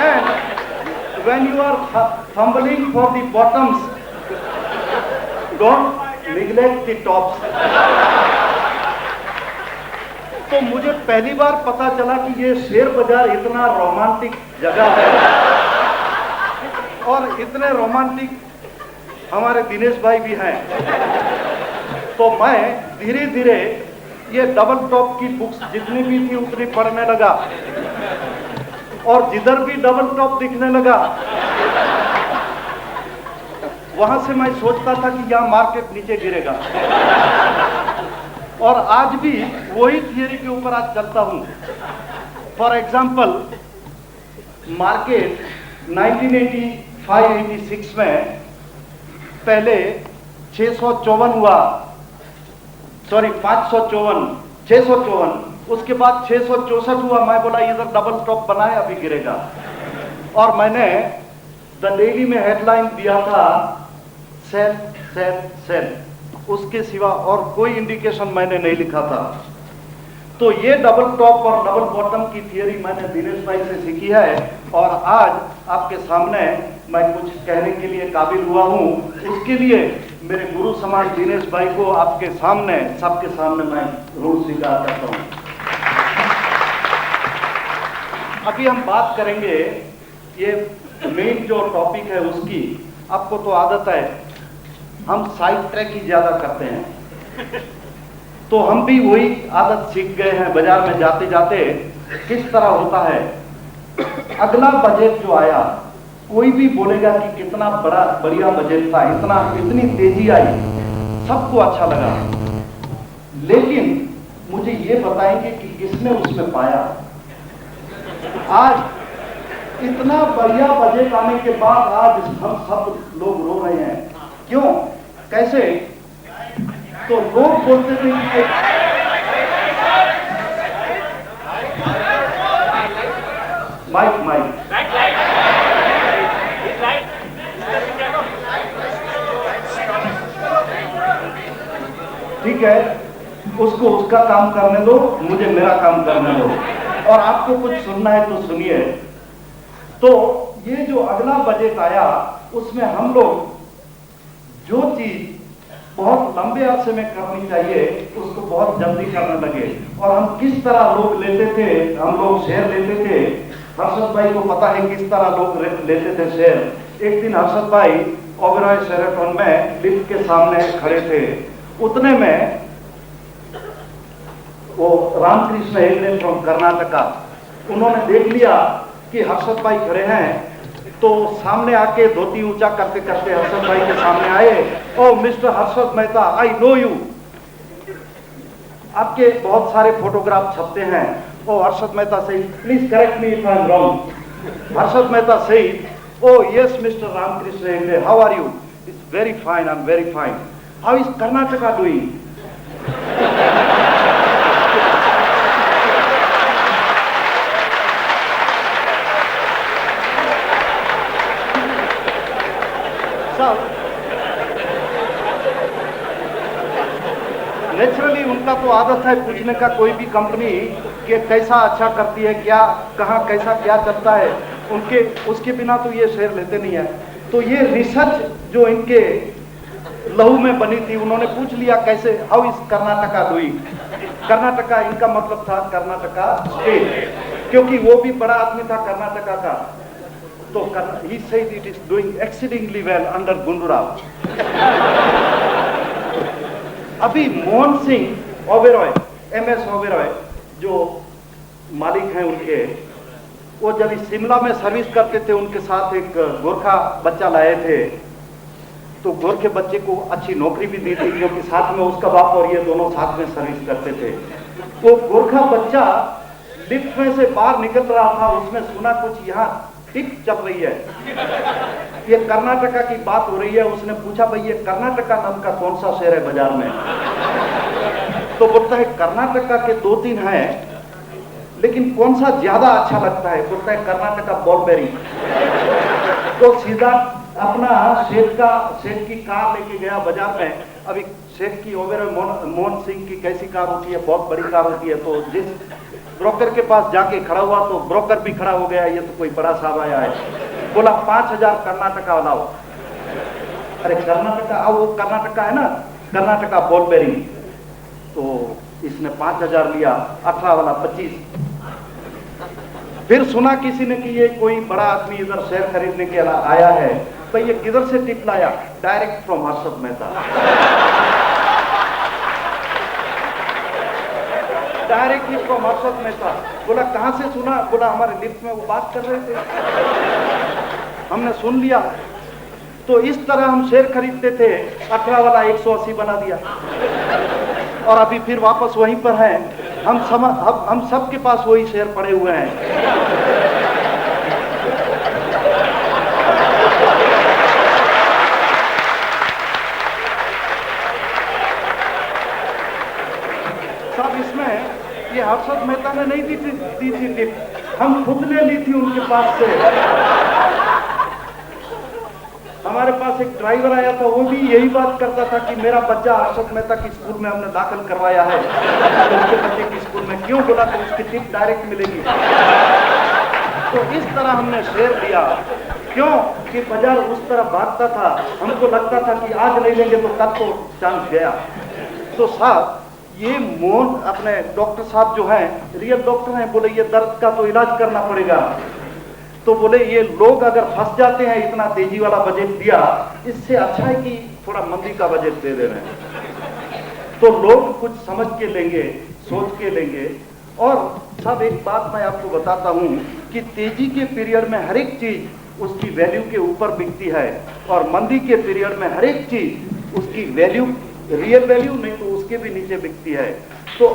And when you are fumbling for the bottoms, don't neglect the tops. तो मुझे पहली बार पता चला कि ये शेयर बाजार इतना रोमांटिक जगह है और इतने रोमांटिक हमारे दिनेश भाई भी हैं। तो मैं धीरे धीरे ये डबल टॉप की बुक्स जितनी भी थी उतनी पढ़ने लगा और जिधर भी डबल टॉप दिखने लगा वहां से मैं सोचता था कि यहाँ मार्केट नीचे गिरेगा। और आज भी वही थियरी के ऊपर आज चलता हूं। फॉर एग्जाम्पल मार्केट 1985-86 में पहले 654 हुआ, सॉरी 654, उसके बाद 664 हुआ। मैं बोला इधर डबल टॉप बनाए अभी गिरेगा। और मैंने द डेली में हेडलाइन दिया था सेल सेल सेल, उसके सिवा और कोई इंडिकेशन मैंने नहीं लिखा था। तो ये डबल टॉप और डबल बॉटम की थियरी मैंने दिनेश भाई से सीखी है और आज आपके सामने मैं कुछ कहने के लिए काबिल हुआ हूँ। उसके लिए मेरे गुरु समान दिनेश भाई को आपके सामने, सबके सामने मैं ऋण स्वीकार करता हूँ। अभी हम बात करेंगे ये मेन जो टॉपिक है उसकी। आपको तो आदत है हम साइड ट्रैक ही ज्यादा करते हैं, तो हम भी वही आदत सीख गए हैं। बाजार में जाते जाते किस तरह होता है, अगला बजट जो आया कोई भी बोलेगा कि कितना बढ़िया बजट था, इतनी तेजी आई, सबको अच्छा लगा। लेकिन मुझे ये बताएंगे कि किसने उसमें पाया। आज इतना बढ़िया बजट आने के बाद आज हम सब लोग रो रहे हैं। क्यों, कैसे? तो लोग बोलते थे कि उसको उसका काम करने दो, मुझे मेरा काम करने दो, और आपको कुछ सुनना है तो सुनिए। तो ये जो अगला बजट आया उसमें हम लोग जो चीज बहुत लंबे अरसे में करनी चाहिए उसको बहुत जल्दी करने लगे। और हम किस तरह लोग लेते थे, हम लोग शेयर लेते थे। हर्षद भाई को पता है किस तरह लोग लेते थे शेयर। एक दिन हर्षद भाई ओबेरॉय शेराटन में लिफ्ट के सामने खड़े थे, उतने में वो रामकृष्ण हेगड़े फ्रॉम कर्नाटका, उन्होंने देख लिया कि हर्षद भाई खड़े हैं, तो सामने आके धोती ऊंचा करते करते हर्षद भाई के सामने आए। Oh mister Harshad Mehta, I know you, आपके बहुत सारे फोटोग्राफ छपते हैं। ओ हर्षद मेहता से please correct me if I am wrong. Harshad Mehta से oh yes mister Ramakrishna Hegde, how are you? It's very fine, I am very fine. How is Karnataka doing? Naturally उनका तो आदत है पूछने का कोई भी कंपनी कि कैसा अच्छा करती है, क्या कहाँ कैसा क्या चलता है, उनके उसके बिना तो ये शेयर लेते नहीं है। तो ये रिसर्च जो इनके लहू में बनी थी, उन्होंने पूछ लिया कैसे, how is Karnataka doing. Karnataka इनका मतलब था कर्नाटका स्टेट, क्योंकि वो भी बड़ा आदमी था कर्नाटका का। तो he said it is doing exceedingly well under Gundurao. अभी मोहन सिंह ओबेरॉय, MS ओबेरॉय जो मालिक हैं उनके, वो जब शिमला में सर्विस करते थे, उनके साथ एक गोरखा बच्चा लाए थे। तो गोरखे बच्चे को अच्छी नौकरी भी दी थी, क्योंकि साथ में उसका बाप और ये दोनों साथ में सर्विस करते थे। वो गोरखा बच्चा लिफ्ट में से बाहर निकल रहा था, उसमें सुना कुछ यहाँ टिप चल रही है, ये कर्नाटका की बात हो रही है। उसने पूछा भाई ये कर्नाटका नाम का कौन सा शेयर है बाजार में? तो बोलता है कर्नाटका के 2-3 हैं, लेकिन कौन सा ज्यादा अच्छा लगता है? बोलता है कर्नाटका बॉलबेरी। तो सीधा अपना सेठ की कार लेके गया बाजार में। अभी सेठ की ओबेरॉय मोहन सिंह की कैसी कार होती है, बहुत बड़ी कार होती है। तो जिस ब्रोकर के पास जाके खड़ा हुआ तो ब्रोकर भी खड़ा हो गया, ये तो कोई बड़ा साहब आया है। बोला 5000 कर्नाटका लाओ। अरे कर्नाटका, वो कर्नाटका है ना, कर्नाटका बॉलबेरी। तो इसने 5000 लिया, 18 वाला 25। फिर सुना किसी ने कि ये कोई बड़ा आदमी इधर शेयर खरीदने के लिए आया है। भाई ये किधर से टिप लाया? Direct from Harshad Mehta. Directly from Harshad Mehta. बोला कहां से सुना? बोला हमारे लिफ्ट में वो बात कर रहे थे, हमने सुन लिया। तो इस तरह हम शेयर खरीदते थे, 18 वाला 180 बना दिया, और अभी फिर वापस वहीं पर हैं। हम सब के पास वही शेयर पड़े हुए हैं। सब इसमें ये हर्षद मेहता ने नहीं दी थी टिप, हम खुद ने ली थी उनके पास से। हमारे पास एक ड्राइवर आया था, वो भी यही बात करता था कि मेरा बच्चा हर्षद मेहता की स्कूल में हमने दाखिल करवाया है, तो उसके बच्चे की स्कूल में क्यों? बोला तो उसकी टिप डायरेक्ट मिलेगी। तो इस तरह हमने शेयर दिया। क्यों कि बाजार उस तरह भागता था, हमको लगता था कि आज नहीं लेंगे तो कल तो चांस गया। तो साहब ये मोहन अपने डॉक्टर साहब जो हैं, रियल डॉक्टर हैं, बोले ये दर्द का तो इलाज करना पड़ेगा। तो बोले ये लोग अगर फंस जाते हैं, इतना तेजी वाला बजट दिया, इससे अच्छा है कि थोड़ा मंदी का बजट दे दे रहे हैं, तो लोग कुछ समझ के लेंगे, सोच के लेंगे। और सब एक बात मैं आपको बताता हूं कि तेजी के पीरियड में हर एक चीज उसकी वैल्यू के ऊपर बिकती है, और मंदी के पीरियड में हर एक चीज उसकी वैल्यू, रियल वैल्यू नहीं तो उसके भी नीचे बिकती है। तो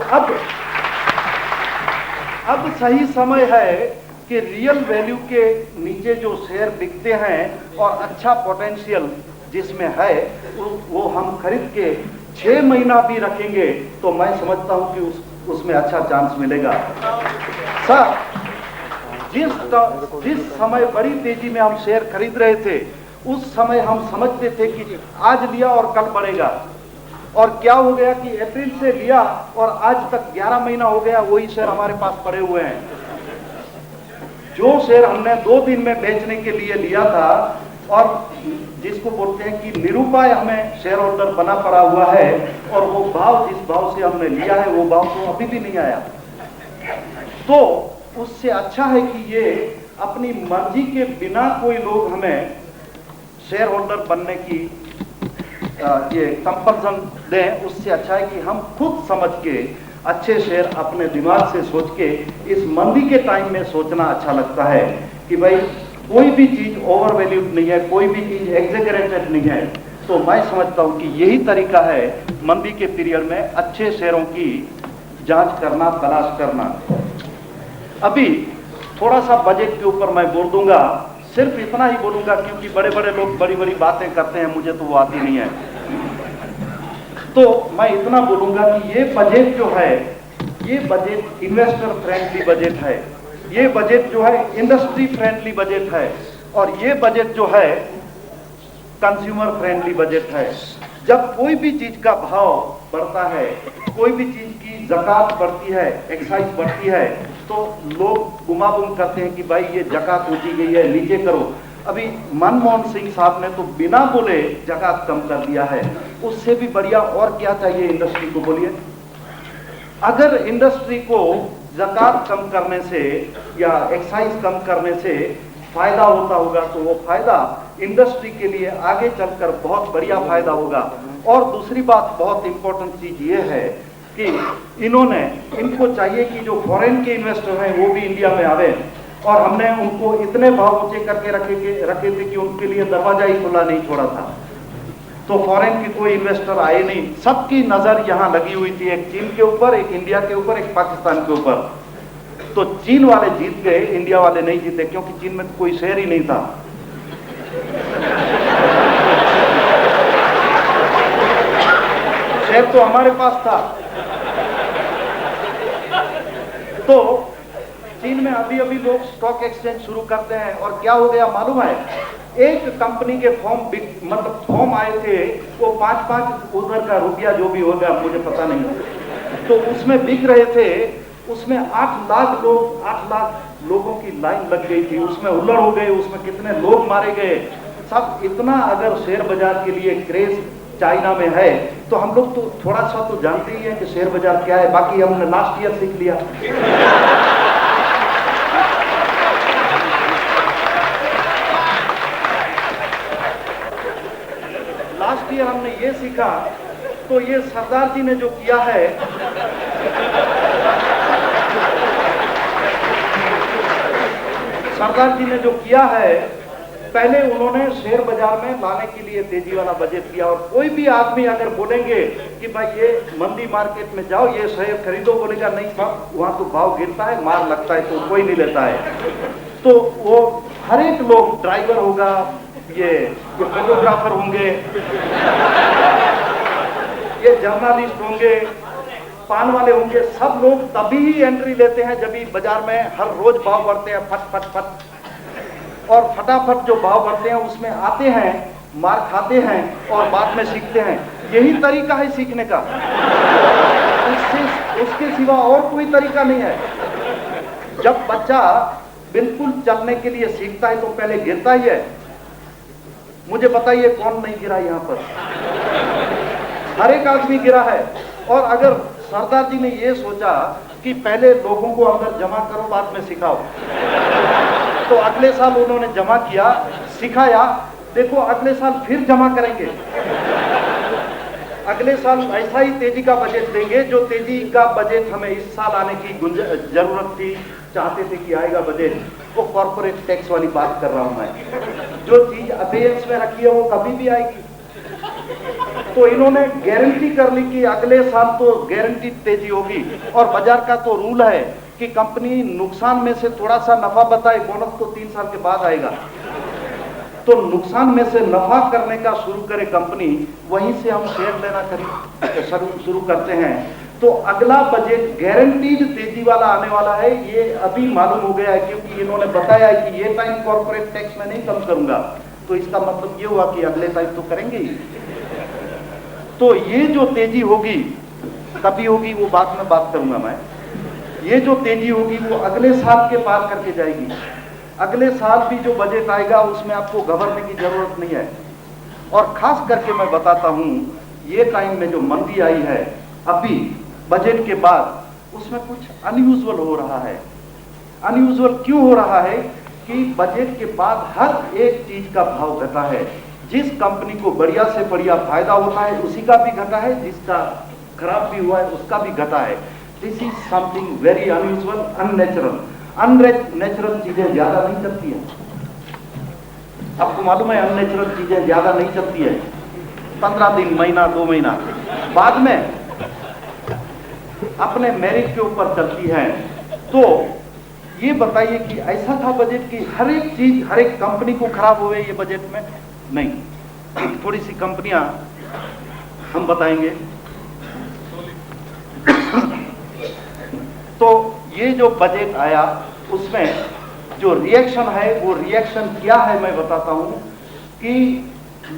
अब सही समय है कि रियल वैल्यू के नीचे जो शेयर बिकते हैं और अच्छा पोटेंशियल जिसमें है, वो हम खरीद के 6 महीना भी रखेंगे तो मैं समझता हूं कि उसमें अच्छा चांस मिलेगा। सर, जिस समय बड़ी तेजी में हम शेयर खरीद रहे थे, उस समय हम समझते थे कि आज लिया और कल बढ़ेगा, और क्या हो गया कि अप्रैल से लिया और आज तक 11 महीना हो गया, वही शेयर हमारे पास पड़े हुए हैं। जो शेयर हमने 2 दिन में बेचने के लिए लिया था और जिसको बोलते हैं कि निरुपाय हमें शेयर होल्डर बना पड़ा हुआ है, और वो भाव जिस भाव से हमने लिया है वो भाव तो अभी भी नहीं आया। तो उससे अच्छा है कि ये अपनी मर्जी के बिना कोई लोग हमें शेयर होल्डर बनने की ये कंपल्सन दें, उससे अच्छा है कि हम खुद समझ के अच्छे शेयर अपने दिमाग से सोच के इस मंदी के टाइम में सोचना अच्छा लगता है कि भाई कोई भी चीज ओवर वैल्यूड नहीं है, कोई भी चीज एग्जेगरेटेड नहीं है। तो मैं समझता हूं कि यही तरीका है मंदी के पीरियड में अच्छे शेयरों की जांच करना, तलाश करना। अभी थोड़ा सा बजट के ऊपर मैं बोल दूंगा, सिर्फ इतना ही बोलूंगा क्योंकि बड़े बड़े लोग बड़ी बड़ी बातें करते हैं, मुझे तो वो आती नहीं है। तो मैं इतना बोलूंगा कि ये बजट जो है, ये बजट इन्वेस्टर फ्रेंडली बजट है, ये बजट जो है इंडस्ट्री फ्रेंडली बजट है, और ये बजट जो है कंज्यूमर फ्रेंडली बजट है। जब कोई भी चीज का भाव बढ़ता है, कोई भी चीज की ज़कात बढ़ती है, एक्साइज बढ़ती है, तो लोग गुमाबुम करते हैं कि भाई ये ज़कात ऊंची गई है, नीचे करो। अभी मनमोहन सिंह साहब ने तो बिना बोले ज़कात कम कर दिया है। उससे भी बढ़िया और क्या चाहिए इंडस्ट्री को, बोलिए। अगर इंडस्ट्री को ज़कात कम करने से या एक्साइज कम करने से फायदा होता होगा, तो वो फायदा इंडस्ट्री के लिए आगे चलकर बहुत बढ़िया फायदा होगा। और दूसरी बात, बहुत इंपॉर्टेंट चीज ये है कि इनको चाहिए कि जो फॉरेन के इन्वेस्टर हैं वो भी इंडिया में आवे, और हमने उनको इतने भाव ऊंचे करके रखे थे कि उनके लिए दरवाजा ही खुला नहीं छोड़ा था। तो फॉरेन के कोई इन्वेस्टर आए नहीं, सबकी नजर यहाँ लगी हुई थी, एक चीन के ऊपर, एक इंडिया के ऊपर, एक पाकिस्तान के ऊपर। तो चीन वाले जीत गए, इंडिया वाले नहीं जीते, क्योंकि चीन में कोई शेयर ही नहीं था। शेयर तो हमारे पास था। तो चीन में अभी अभी लोग स्टॉक एक्सचेंज शुरू करते हैं, और क्या हो गया मालूम है, एक कंपनी के फॉर्म आए थे, वो 5-5 उधर का रुपया जो भी होगा मुझे पता नहीं, तो उसमें बिक रहे थे। उसमें 8 लाख लोगों की लाइन लग गई थी, उसमें हुल्लड़ हो गए, उसमें कितने लोग मारे गए सब। इतना अगर शेयर बाजार के लिए क्रेज चाइना में है, तो हम लोग तो थोड़ा सा तो जानते ही हैं कि शेयर बाजार क्या है, बाकी हमने लास्ट ईयर सीख लिया। लास्ट ईयर हमने ये सीखा, तो ये सरदार जी ने जो किया है, सरदार जी ने जो किया है, पहले उन्होंने शेयर बाजार में लाने के लिए तेजी वाला बजट दिया। और कोई भी आदमी अगर बोलेंगे कि भाई ये मंदी मार्केट में जाओ, ये शेयर खरीदो, बोलेगा नहीं साहब वहां तो भाव गिरता है, मार लगता है, तो कोई नहीं लेता है। तो वो हर एक लोग, ड्राइवर होगा, ये फोटोग्राफर होंगे, ये जर्नलिस्ट होंगे, पान वाले होंगे, सब लोग तभी ही एंट्री लेते हैं जब भी बाजार में हर रोज भाव बढ़ते हैं, फट फट फट, और फटाफट जो भाव बढ़ते हैं उसमें आते हैं, मार खाते हैं और बाद में सीखते हैं। यही तरीका है सीखने का, उसके सिवा और कोई तरीका नहीं है। जब बच्चा बिल्कुल चलने के लिए सीखता है तो पहले गिरता ही है। मुझे बताइए कौन नहीं गिरा यहाँ पर? हर एक आदमी गिरा है। और अगर सरदार जी ने ये सोचा कि पहले लोगों को अंदर जमा करो, बाद में सिखाओ, तो अगले साल उन्होंने जमा किया, सिखाया, देखो अगले साल फिर जमा करेंगे, अगले साल ऐसा ही तेजी का बजट देंगे। जो तेजी का बजट हमें इस साल आने की जरूरत थी, चाहते थे कि आएगा बजट, वो कॉर्पोरेट टैक्स वाली बात कर रहा हूं मैं। जो चीज अबेयंस में रखी है वो कभी भी आएगी। तो इन्होंने गारंटी कर ली कि अगले साल तो गारंटी तेजी होगी। और बाजार का तो रूल है कि कंपनी नुकसान में से थोड़ा सा नफा बताए, बोनस तो 3 साल के बाद आएगा। तो नुकसान में से नफा करने का शुरू करे कंपनी, वहीं से हम शेयर लेना शुरू करते हैं। तो अगला बजट गारंटीड तेजी वाला आने वाला है, ये अभी मालूम हो गया है, क्योंकि इन्होंने बताया है कि ये टाइम कॉर्पोरेट टैक्स में नहीं कम करूंगा। तो इसका मतलब ये हुआ कि अगले टाइम तो करेंगे ही। तो ये जो तेजी होगी कभी होगी, वो बाद में बात करूंगा मैं। ये जो तेजी होगी वो अगले साल के पार करके जाएगी। अगले साल भी जो बजट आएगा उसमें आपको घबराने की जरूरत नहीं है। और खास करके मैं बताता हूं, ये टाइम में जो मंदी आई है अभी बजट के बाद, उसमें कुछ अनयूजुअल हो रहा है। अनयूजुअल क्यों हो रहा है कि बजट के बाद हर एक चीज का भाव घटा है। जिस कंपनी को बढ़िया से बढ़िया फायदा होता है उसी का भी घटा है, जिसका खराब भी हुआ है उसका भी घटा है। This is something very unusual, unnatural. Unnatural चीजें ज्यादा नहीं चलती है, आपको मालूम है। अननेचुरल चीजें ज्यादा नहीं चलती है, 15 दिन, महीना, 2 महीना बाद में अपने मेरिट के ऊपर चलती है। तो ये बताइए कि ऐसा था बजट की हर एक चीज, हर एक कंपनी को खराब हुए ये बजट में? नहीं। थोड़ी सी कंपनियां हम बताएंगे। तो ये जो बजट आया उसमें जो रिएक्शन है, वो रिएक्शन क्या है मैं बताता हूं। कि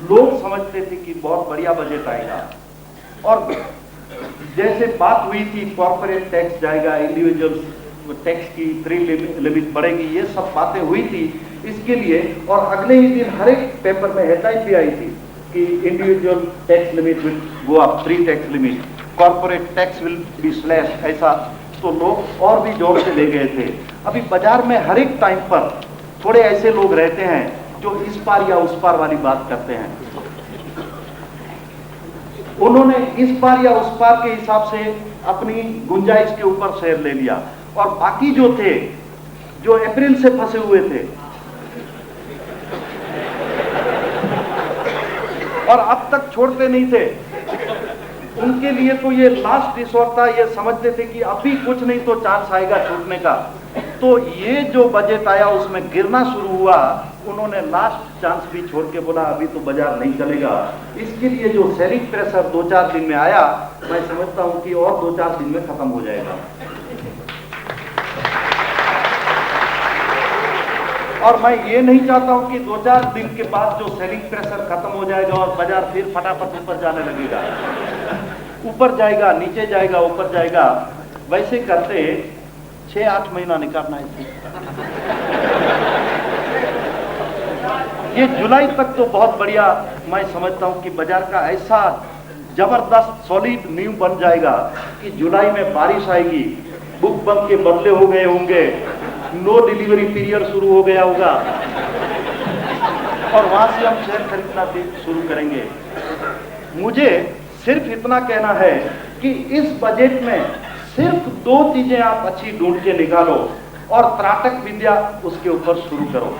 लोग समझते थे कि बहुत बढ़िया बजट आएगा, और जैसे बात हुई थी कॉर्पोरेट टैक्स जाएगा, इंडिविजुअल टैक्स की 3 लिमिट बढ़ेगी, ये सब बातें हुई थी इसके लिए। और अगले ही दिन हर एक पेपर में हेडलाइन भी आई थी कि individual tax limit will go up, 3 tax limit, corporate tax will be slash, ऐसा। तो लोग और भी जोर से ले गए थे। अभी बाजार में हर एक टाइम पर थोड़े ऐसे लोग रहते हैं जो इस पार या उस पार वाली बात करते हैं। उन्होंने इस पार या उस पार के हिसाब से अपनी गुंजाइश के ऊपर शेयर ले लिया, और बाकी जो थे, जो अप्रैल से फंसे हुए थे और अब तक छोड़ते नहीं थे, उनके लिए तो ये लास्ट रिसोर्ट था। ये समझते थे कि अभी कुछ नहीं तो चांस आएगा छूटने का। तो ये जो बजट आया उसमें गिरना शुरू हुआ, उन्होंने लास्ट चांस भी छोड़ के बोला अभी तो बाजार नहीं चलेगा। इसके लिए जो सेलिंग प्रेशर 2-4 दिन में आया, मैं समझता हूं कि और 2-4 दिन में खत्म हो जाएगा। और मैं ये नहीं चाहता हूं कि 2-4 दिन के बाद जो सेलिंग प्रेशर खत्म हो जाएगा और बाजार फिर फटाफट ऊपर जाने लगेगा। ऊपर जाएगा, नीचे जाएगा, ऊपर जाएगा, वैसे करते 6-8 महीना निकालना है। ये जुलाई तक तो बहुत बढ़िया मैं समझता हूं कि बाजार का ऐसा जबरदस्त सॉलिड नींव बन जाएगा कि जुलाई में बारिश आएगी, बुक बंद के बदले हो गए होंगे, नो डिलीवरी पीरियड शुरू हो गया होगा, और वहां से हम शेयर खरीदना भी शुरू करेंगे। मुझे सिर्फ इतना कहना है कि इस बजट में सिर्फ 2 चीजें आप अच्छी ढूंढ के निकालो और त्राटक विद्या उसके ऊपर शुरू करो।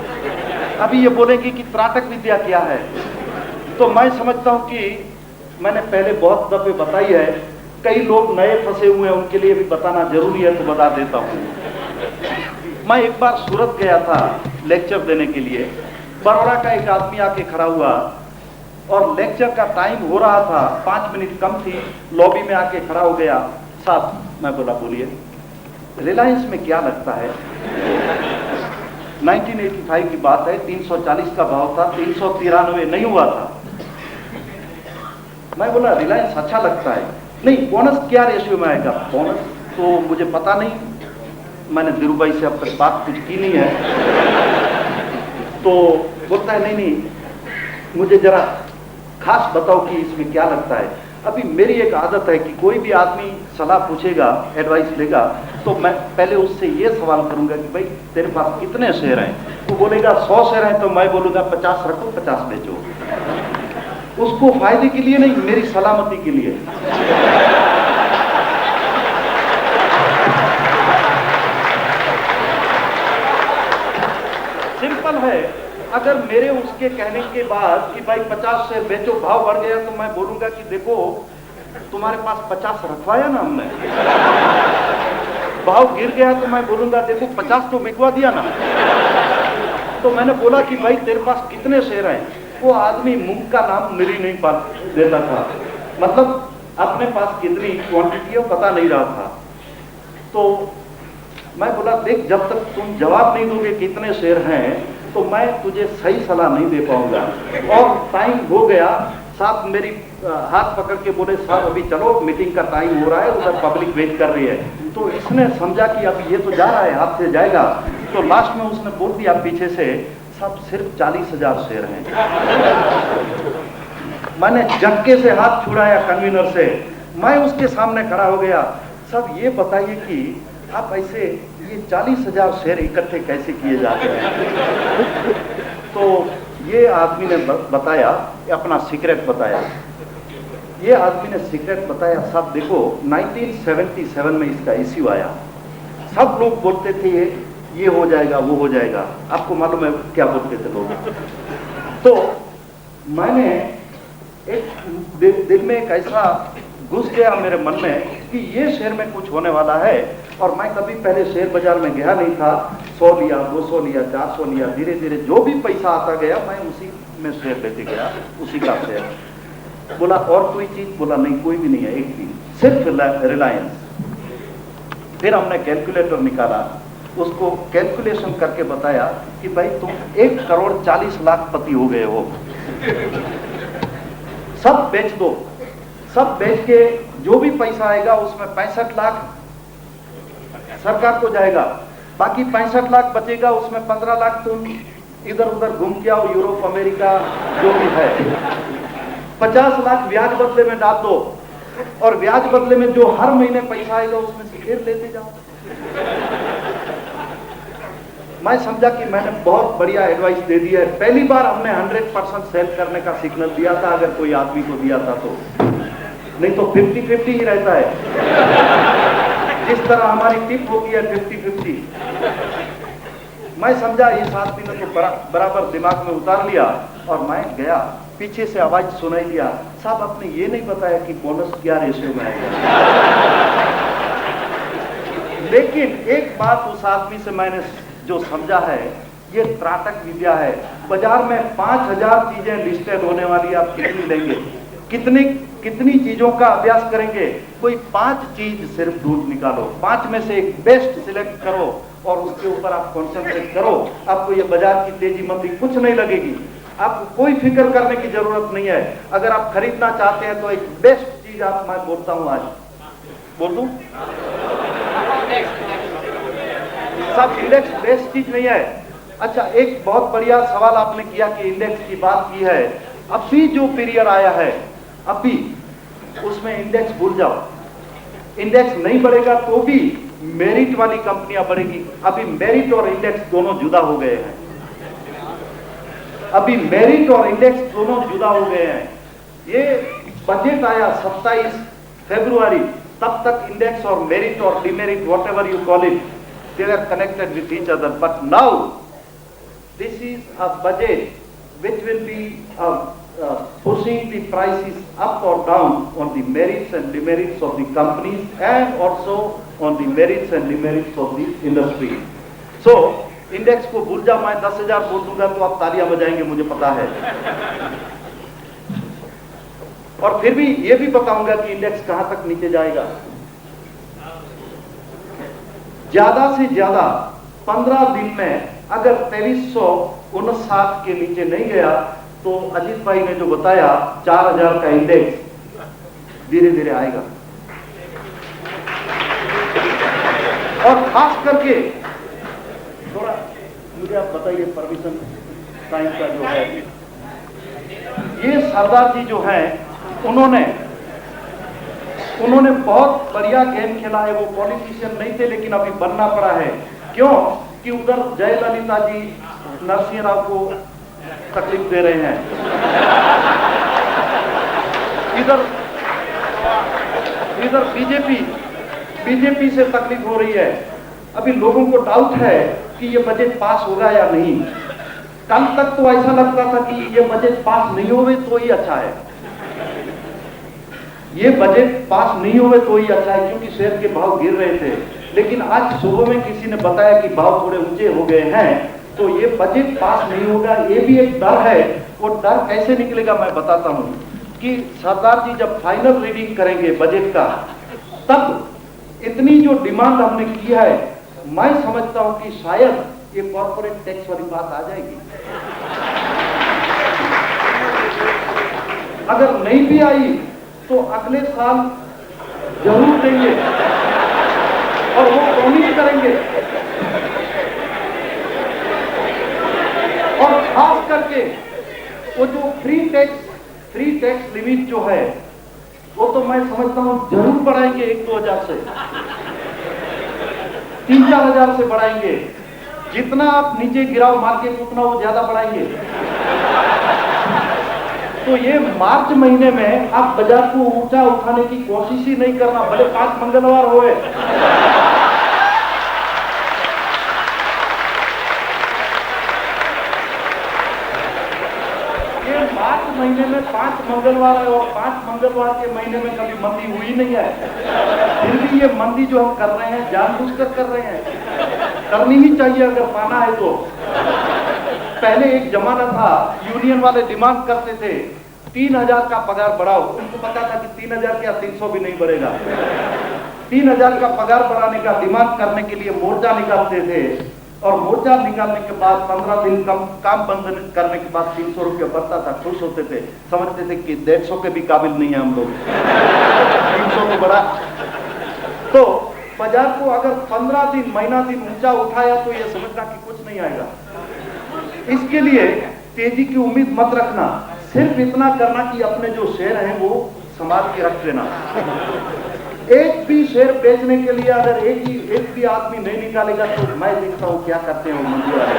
अभी ये बोलेंगे कि त्राटक विद्या क्या है, तो मैं समझता हूं कि मैंने पहले बहुत दफे बताई है, कई लोग नए फंसे हुए हैं उनके लिए भी बताना जरूरी है, तो बता देता हूं। मैं एक बार सूरत गया था लेक्चर देने के लिए। बड़ौदा का एक आदमी आके खड़ा हुआ और लेक्चर का टाइम हो रहा था, 5 मिनट कम थी, लॉबी में आके खड़ा हो गया। साहब, मैं बोला बोलिए, रिलायंस में क्या लगता है? 1985 की बात है, 340 का भाव था, 393 नहीं हुआ था। मैं बोला रिलायंस अच्छा लगता है। नहीं, बोनस क्या रेशियो में आएगा? बोनस तो मुझे पता नहीं, मैंने धीरू भाई से अब तक बात कुछ की नहीं है। तो बोलता है नहीं, मुझे जरा खास बताओ कि इसमें क्या लगता है। अभी मेरी एक आदत है कि कोई भी आदमी सलाह पूछेगा, एडवाइस लेगा, तो मैं पहले उससे ये सवाल करूंगा कि भाई तेरे पास कितने शेयर हैं? वो बोलेगा 100 शेयर हैं, तो मैं बोलूंगा 50 रखो, 50 बेचो। उसको फायदे के लिए नहीं, मेरी सलामती के लिए। सिंपल है। अगर मेरे उसके कहने के बाद कि भाई 50 शेयर बेचो, भाव बढ़ गया, तो मैं बोलूंगा कि देखो तुम्हारे पास 50 रखवाया ना हमने, भाव गिर गया, तो मैं बोलूंगा देखो 50 तो बिकवा दिया ना। तो मैंने बोला कि भाई तेरे पास कितने शेयर हैं? वो आदमी मुंह का नाम मेरी नहीं देता था, मतलब अपने पास कितनी क्वांटिटी है पता नहीं रहा था। तो मैं बोला देख, जब तक तुम जवाब नहीं दोगे कितने शेयर हैं, तो मैं तुझे सही सलाह नहीं दे पाऊंगा। और टाइम हो गया, साहब मेरी हाथ पकड़ के बोले साहब अभी चलो, मीटिंग का टाइम हो रहा है, उधर पब्लिक वेट कर रही है। तो इसने समझा कि अब ये तो जा रहा है, हाथ से जाएगा, तो लास्ट में उसने बोल दिया पीछे से, साहब सिर्फ 40,000 शेयर हैं। मैंने झटके से हाथ छुड़ाया कन्वीनर से, मैं उसके सामने खड़ा हो गया, साहब ये बताइए कि आप ऐसे ये 40,000 शेयर इकट्ठे कैसे किए जाते हैं? तो ये आदमी ने बताया, अपना सीक्रेट बताया। ये आदमी ने सीक्रेट बताया, साहब देखो 1977 में इसका इश्यू आया, सब लोग बोलते थे ये हो जाएगा, वो हो जाएगा। आपको मालूम है क्या बोलते थे लोग? तो मैंने एक दिल में एक ऐसा घुस गया मेरे मन में कि ये शेयर में कुछ होने वाला है। और मैं कभी पहले शेयर बाजार में गया नहीं था। 100 लिया, 200 लिया, 400 लिया, धीरे धीरे जो भी पैसा आता गया मैं उसी में शेयर लेते गया, उसी का शेयर। बोला और कोई चीज? बोला नहीं, कोई भी नहीं है, एक भी, सिर्फ रिलायंस। फिर हमने कैलकुलेटर निकाला, उसको कैलकुलेशन करके बताया कि भाई तुम 1,40,00,000 पति हो गए हो, सब बेच दो। सब बेच के जो भी पैसा आएगा उसमें 65 लाख सरकार को जाएगा, बाकी 65 लाख बचेगा, उसमें 15 लाख तुम इधर उधर घूम के आओ, यूरोप अमेरिका जो भी है। 50 लाख ब्याज बदले में डाल दो, और ब्याज बदले में जो हर महीने पैसा आएगा उसमें से फिर लेते जाओ। मैं समझा कि मैंने बहुत बढ़िया एडवाइस दे दी है। पहली बार हमने 100% सेल करने का सिग्नल दिया था, अगर कोई आदमी को दिया था तो, नहीं तो 50-50 ही रहता है। जिस तरह हमारी टिप होती है 50-50। मैं समझा इस आदमी ने तो बराबर दिमाग में उतार लिया, और मैं गया, पीछे से आवाज सुनाई दिया, साहब आपने ये नहीं बताया कि बोनस क्या रेशियो में आएगा। लेकिन एक बात उस आदमी से मैंने जो समझा है, ये त्राटक विद्या है। बाजार में 5,000 चीजें लिस्टेड होने वाली, आप कितनी लेंगे? कितनी चीजों का अभ्यास करेंगे? कोई 5 चीज सिर्फ ढूंढ निकालो, 5 में से एक बेस्ट सिलेक्ट करो और उसके ऊपर आप कॉन्सेंट्रेट करो। आपको ये बाजार की तेजी मंदी कुछ नहीं लगेगी, आपको कोई फिक्र करने की जरूरत नहीं है। अगर आप खरीदना चाहते हैं तो एक बेस्ट चीज आप, मैं बोलता हूं, आज बोल दूं, सब इंडेक्स बेस्ट चीज नहीं है। अच्छा, एक बहुत बढ़िया सवाल आपने किया कि इंडेक्स की बात की है। अभी जो पीरियड आया है, अभी उसमें इंडेक्स भूल जाओ। इंडेक्स नहीं बढ़ेगा तो भी मेरिट वाली कंपनियां बढ़ेगी। अभी मेरिट और इंडेक्स दोनों जुदा हो गए हैं। अभी मेरिट और इंडेक्स दोनों जुदा हो गए हैं। ये बजट आया 27 फरवरी, तब तक इंडेक्स और मेरिट और demerit, what ever you call it, they are connected with each other. But now this is a budget which will be pushing the prices up or down on the merits and demerits of the companies and also on the merits and demerits of the industry. So index को भूल जाओ, मैं 10,000 बोल दूंगा तो आप तालियां बजाएंगे, मुझे पता है। और फिर भी ये भी बताऊंगा कि इंडेक्स कहां तक नीचे जाएगा। ज्यादा से ज्यादा 15 दिन में अगर 2359 के नीचे नहीं गया तो अजीत भाई ने जो बताया 4,000 का इंडेक्स धीरे धीरे आएगा। और खास करके थोड़ा मुझे आप बताइए, परमिशन टाइम का जो है, ये सरदार जी जो है उन्होंने बहुत बढ़िया गेम खेला है। वो पॉलिटिशियन नहीं थे लेकिन अभी बनना पड़ा है। क्यों? कि उधर जयललिता जी नरसिंह राव को तकलीफ दे रहे हैं, इधर बीजेपी से तकलीफ हो रही है। अभी लोगों को डाउट है कि ये बजट पास होगा या नहीं। कल तक तो ऐसा लगता था कि ये बजट पास नहीं होवे तो ही अच्छा है, ये बजट पास नहीं होवे तो ही अच्छा है, क्योंकि शेयर के भाव गिर रहे थे। लेकिन आज सुबह में किसी ने बताया कि भाव थोड़े ऊंचे हो गए हैं, तो ये बजट पास नहीं होगा, ये भी एक डर है। वो डर कैसे निकलेगा मैं बताता हूं कि सरदार जी जब फाइनल रीडिंग करेंगे बजट का, तब इतनी जो डिमांड हमने की है, मैं समझता हूं कि शायद ये कॉर्पोरेट टैक्स वाली बात आ जाएगी। अगर नहीं भी आई तो अगले साल जरूर देंगे और वो प्रॉमिस करेंगे। और खास करके वो जो फ्री टैक्स लिमिट जो है वो तो मैं समझता हूं जरूर बढ़ाएंगे, 1-2 हजार से 3-4 हजार से बढ़ाएंगे। जितना आप नीचे गिराओ मार्केट उतना वो ज्यादा बढ़ाएंगे। तो ये मार्च महीने में आप बाजार को ऊंचा उठाने की कोशिश ही नहीं करना, भले 5 मंगलवार होए। ये मार्च महीने में 5 मंगलवार है और 5 मंगलवार के महीने में कभी मंदी हुई नहीं है। फिर भी ये मंदी जो हम कर रहे हैं जानबूझकर कर रहे हैं, करनी ही चाहिए अगर पाना है तो। पहले एक जमाना था यूनियन वाले डिमांड करते थे 3000 का पगार बढ़ाओ, उनको पता था कि 3000 क्या 300 भी नहीं बढ़ेगा। 3000 का पगार बढ़ाने का डिमांड करने के लिए मोर्चा निकालते थे और मोर्चा निकालने के बाद 15 दिन काम बंद करने के बाद 300 रुपया बढ़ता था, खुश होते थे, समझते थे कि 150 के भी काबिल नहीं है हम लोग, 300 को बढ़ा। तो बाजार को अगर 15 दिन महीना दिन ऊंचा उठाया तो ये समझना कि कुछ नहीं आएगा। इसके लिए तेजी की उम्मीद मत रखना, सिर्फ इतना करना कि अपने जो शेयर हैं वो संभाल के रख लेना। एक भी शेयर बेचने के लिए अगर एक भी आदमी नहीं निकालेगा तो मैं देखता हूं क्या करते हैं मंदी वाले।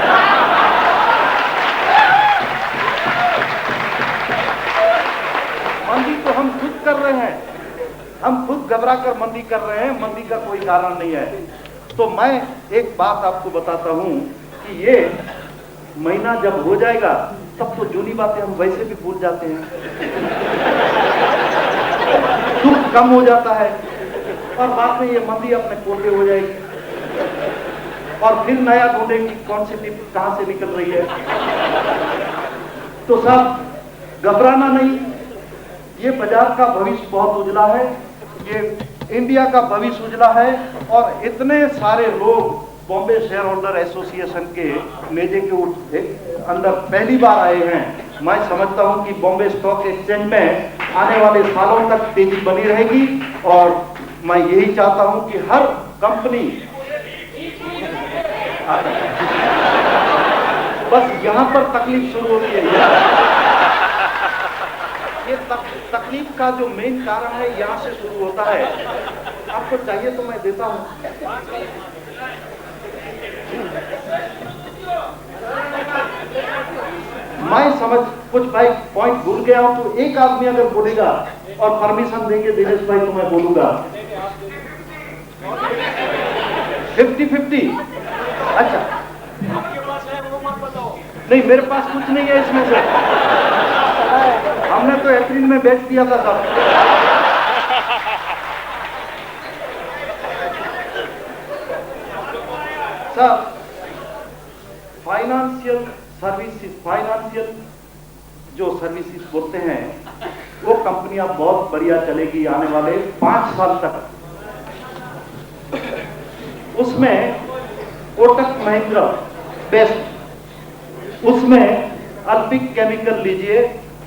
मंदी तो हम खुद कर रहे हैं, हम खुद घबरा कर मंदी कर रहे हैं, मंदी का कोई कारण नहीं है। तो मैं एक बात आपको बताता हूं कि ये महीना जब हो जाएगा तब तो जूनी बातें हम वैसे भी भूल जाते हैं, दुख कम हो जाता है और बाद में ये मंदी अपने कोटे हो जाएगी और फिर नया ढूंढेंगे कौन सी टिप कहां से निकल रही है। तो साहब घबराना नहीं, ये बाजार का भविष्य बहुत उजला है, ये इंडिया का भविष्य उजला है। और इतने सारे लोग बॉम्बे शेयर होल्डर एसोसिएशन के मेजे के अंदर पहली बार आए हैं। मैं समझता हूं कि बॉम्बे स्टॉक एक्सचेंज में आने वाले सालों तक तेजी बनी रहेगी और मैं यही चाहता हूं कि हर कंपनी, बस यहां पर तकलीफ शुरू होती है। ये तकलीफ का जो मेन कारण है यहां से शुरू होता है। आपको चाहिए तो मैं देता हूं। मैं समझ कुछ भाई पॉइंट भूल गया हूं तो एक आदमी अगर बोलेगा और परमिशन देंगे दिनेश भाई तो मैं बोलूंगा 50-50। अच्छा आपके पास है वो मत बताओ। नहीं मेरे पास कुछ नहीं है इसमें से, हमने तो अप्रैल में बेच दिया था सब। सर फाइनेंशियल जो सर्विसेज बोलते हैं वो कंपनियां बहुत बढ़िया चलेगी आने वाले 5 साल तक। उसमें कोटक महिंद्रा बेस्ट, उसमें अल्पिक केमिकल लीजिए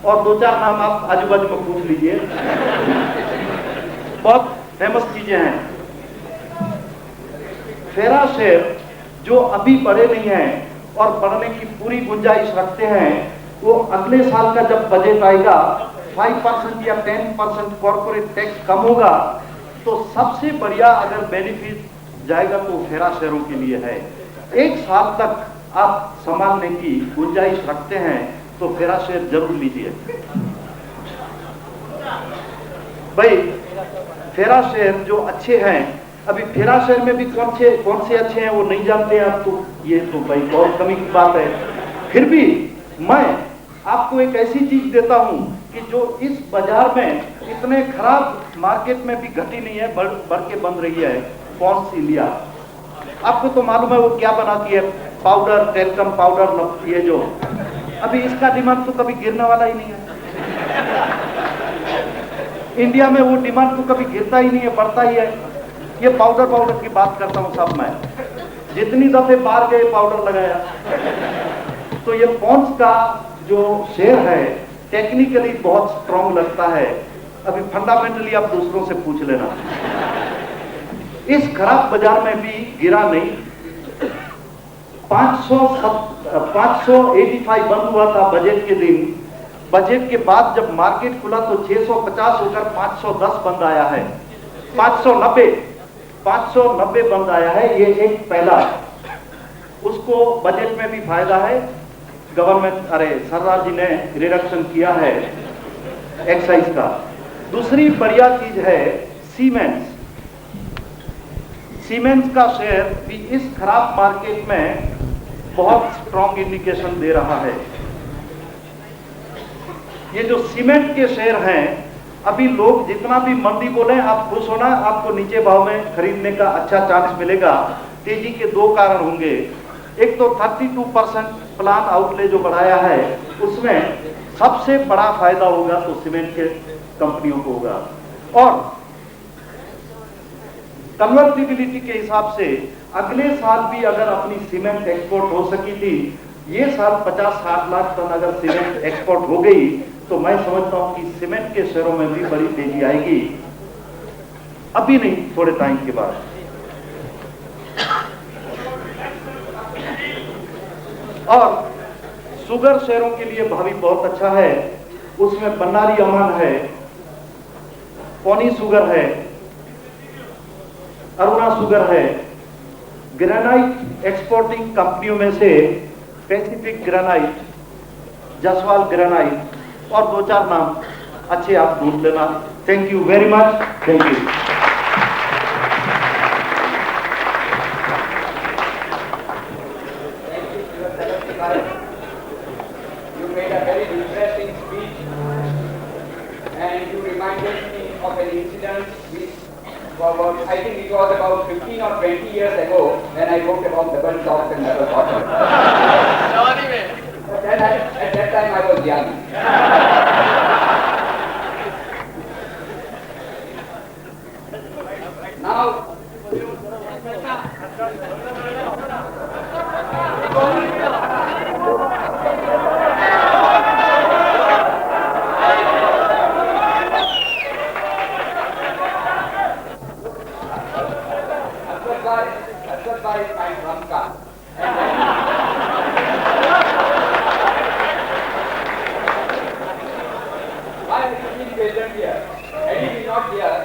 और 2-4 नाम आप आजू बाजू में पूछ लीजिए, बहुत फेमस चीजें हैं। फेरा शेयर जो अभी बढ़े नहीं हैं और बढ़ने की पूरी गुंजाइश रखते हैं, वो अगले साल का जब बजट आएगा 5% या 10% कॉर्पोरेट टैक्स कम होगा तो सबसे बढ़िया अगर बेनिफिट जाएगा तो फेरा शेयरों के लिए है। 1 साल तक आप संभालने की गुंजाइश रखते हैं तो फेरा शेयर जरूर लीजिए। भाई फेरा शेयर जो अच्छे हैं, अभी फेरा शेयर में भी कौन से अच्छे हैं वो नहीं जानते हैं आप, तो ये तो भाई बहुत कमी की बात है। फिर भी मैं आपको एक ऐसी चीज देता हूं कि जो इस बाजार में इतने खराब मार्केट में भी घटी नहीं है, बढ़ के बन रही है। कौन सी लिया आपको तो मालूम है वो क्या बनाती है, पाउडर, टेल्कम पाउडर, ये जो अभी इसका डिमांड तो कभी गिरने वाला ही नहीं है। इंडिया में वो डिमांड तो कभी गिरता ही नहीं है, बढ़ता ही है। ये पाउडर की बात करता हूं साहब, मैं जितनी दफे बाहर गए पाउडर लगाया। तो ये पॉन्ड्स का जो शेयर है टेक्निकली बहुत स्ट्रांग लगता है, अभी फंडामेंटली आप दूसरों से पूछ लेना। इस खराब बाजार में भी गिरा नहीं। 585 बंद हुआ था बजट के दिन। बजट के बाद जब मार्केट खुला तो 650 होकर 510 बंद आया है, 590 बंद आया है। ये एक पहला, उसको बजट में भी फायदा है। गवर्नमेंट सरदार जी ने रिडक्शन किया है एक्साइज का। दूसरी बढ़िया चीज है सीमेंट्स। सीमेंट्स का शेयर भी इस खराब मार्केट में बहुत स्ट्रॉन्ग इंडिकेशन दे रहा है। ये जो सीमेंट के शेयर हैं, अभी लोग जितना भी मंदी बोले आप खुश होना, आपको नीचे भाव में खरीदने का अच्छा चांस मिलेगा। तेजी के दो कारण होंगे। एक तो 32% प्लान आउटले जो बढ़ाया है, उसमें सबसे बड़ा फायदा होगा तो सीमेंट के कंपनियों को होगा। और कन्वर्टिबिलिटी के हिसाब से अगले साल भी अगर अपनी सीमेंट एक्सपोर्ट हो सकी थी, ये साल 50-60 लाख टन अगर सीमेंट एक्सपोर्ट हो गई तो मैं समझता हूं कि सीमेंट के शेयरों में भी बड़ी तेजी आएगी। अभी नहीं, थोड़े टाइम के बाद। और शुगर शेयरों के लिए भावी बहुत अच्छा है। उसमें बन्नारी अमन है, पौनी शुगर है, अरुणा शुगर है। ग्रेनाइट एक्सपोर्टिंग कंपनियों में से पैसिफिक ग्रेनाइट, जसवाल ग्रेनाइट और 2-4 नाम अच्छे आप ढूंढ लेना। Thank you very much. Thank you. You made a very interesting speech and you reminded me of an incident which was, I think it was about 15 or 20 years ago when I wrote about double tops and double bottoms. But then at that time I was young. Now, Ashwin Mehta is my drum card. Why is he present here? Had he been not here,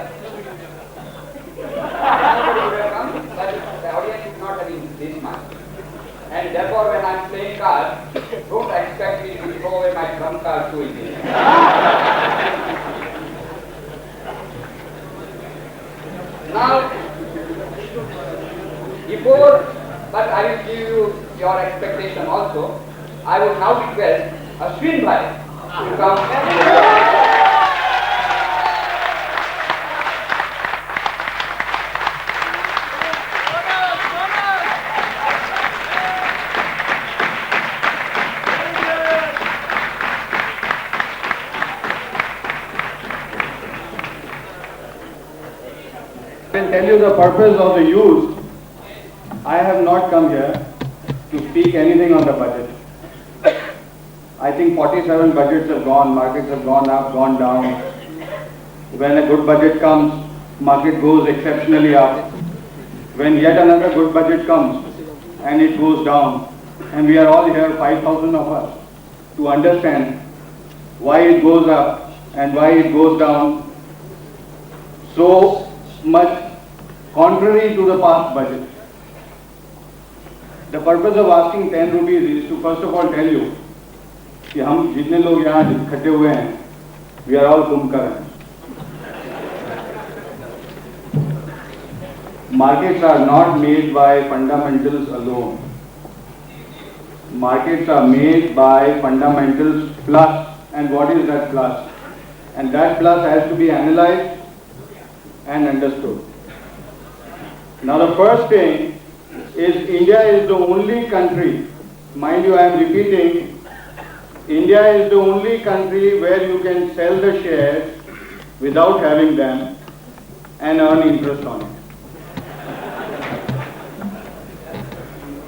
nobody would have come, but the audience is not having this much. And therefore when I am playing cards, don't expect me to throw away my drum card too easily. Now, but I will give you your expectation also. I would now request Ashwin Mehta to come. I will tell you the purpose of the youth. I have not come here to speak anything on the budget. I think 47 budgets have gone, markets have gone up, gone down. When a good budget comes, market goes exceptionally up. When yet another good budget comes and it goes down, and we are all here, 5,000 of us, to understand why it goes up and why it goes down so much contrary to the past budget. The purpose of asking 10 rupees is to first of all tell you कि हम जितने लोग यहाँ इकट्ठे हुए हैं, we are all कुंभकर हैं. Markets are not made by fundamentals alone. Markets are made by fundamentals plus. And what is that plus? And that plus has to be analyzed and understood. Now the first thing is India is the only country, mind you I am repeating, India is the only country where you can sell the shares without having them and earn interest on it.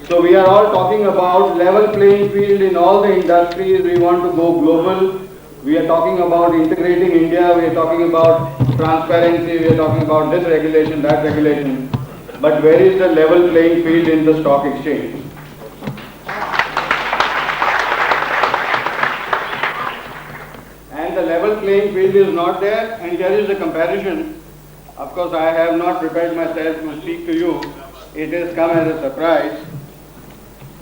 So we are all talking about level playing field in all the industries, we want to go global, We are talking about integrating India, we are talking about transparency, we are talking about this regulation, that regulation. But where is the level playing field in the stock exchange? And the level playing field is not there, and here is the comparison. Of course, I have not prepared myself to speak to you. It has come as a surprise.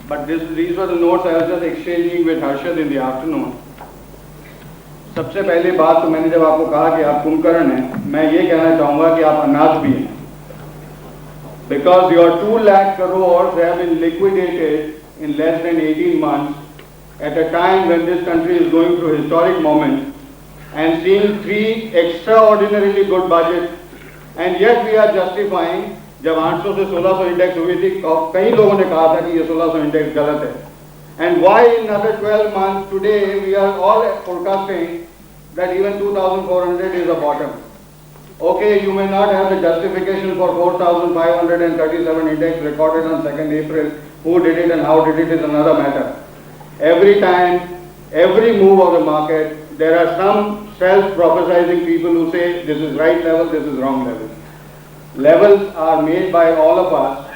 But these were the notes I was just exchanging with Harshad in the afternoon. सबसे पहली बात तो मैंने जब आपको कहा कि आप कुंभकर्ण हैं, मैं ये कहना चाहूँगा कि आप अनाथ भी हैं. Because your 2 lakh crores have been liquidated in less than 18 months at a time when this country is going through historic moment and seeing 3 extraordinarily good budgets, and yet we are justifying. जब 800 से 1600 index हुई थी, कई लोगों ने कहा था कि ये 1600 इंडेक्स गलत है. And why in another 12 months today we are all forecasting that even 2400 is a bottom. Okay, you may not have the justification for 4537 index recorded on 2nd April. Who did it and how did it is another matter. Every time, every move of the market, there are some self-prophesizing people who say this is right level, this is wrong level. Levels are made by all of us,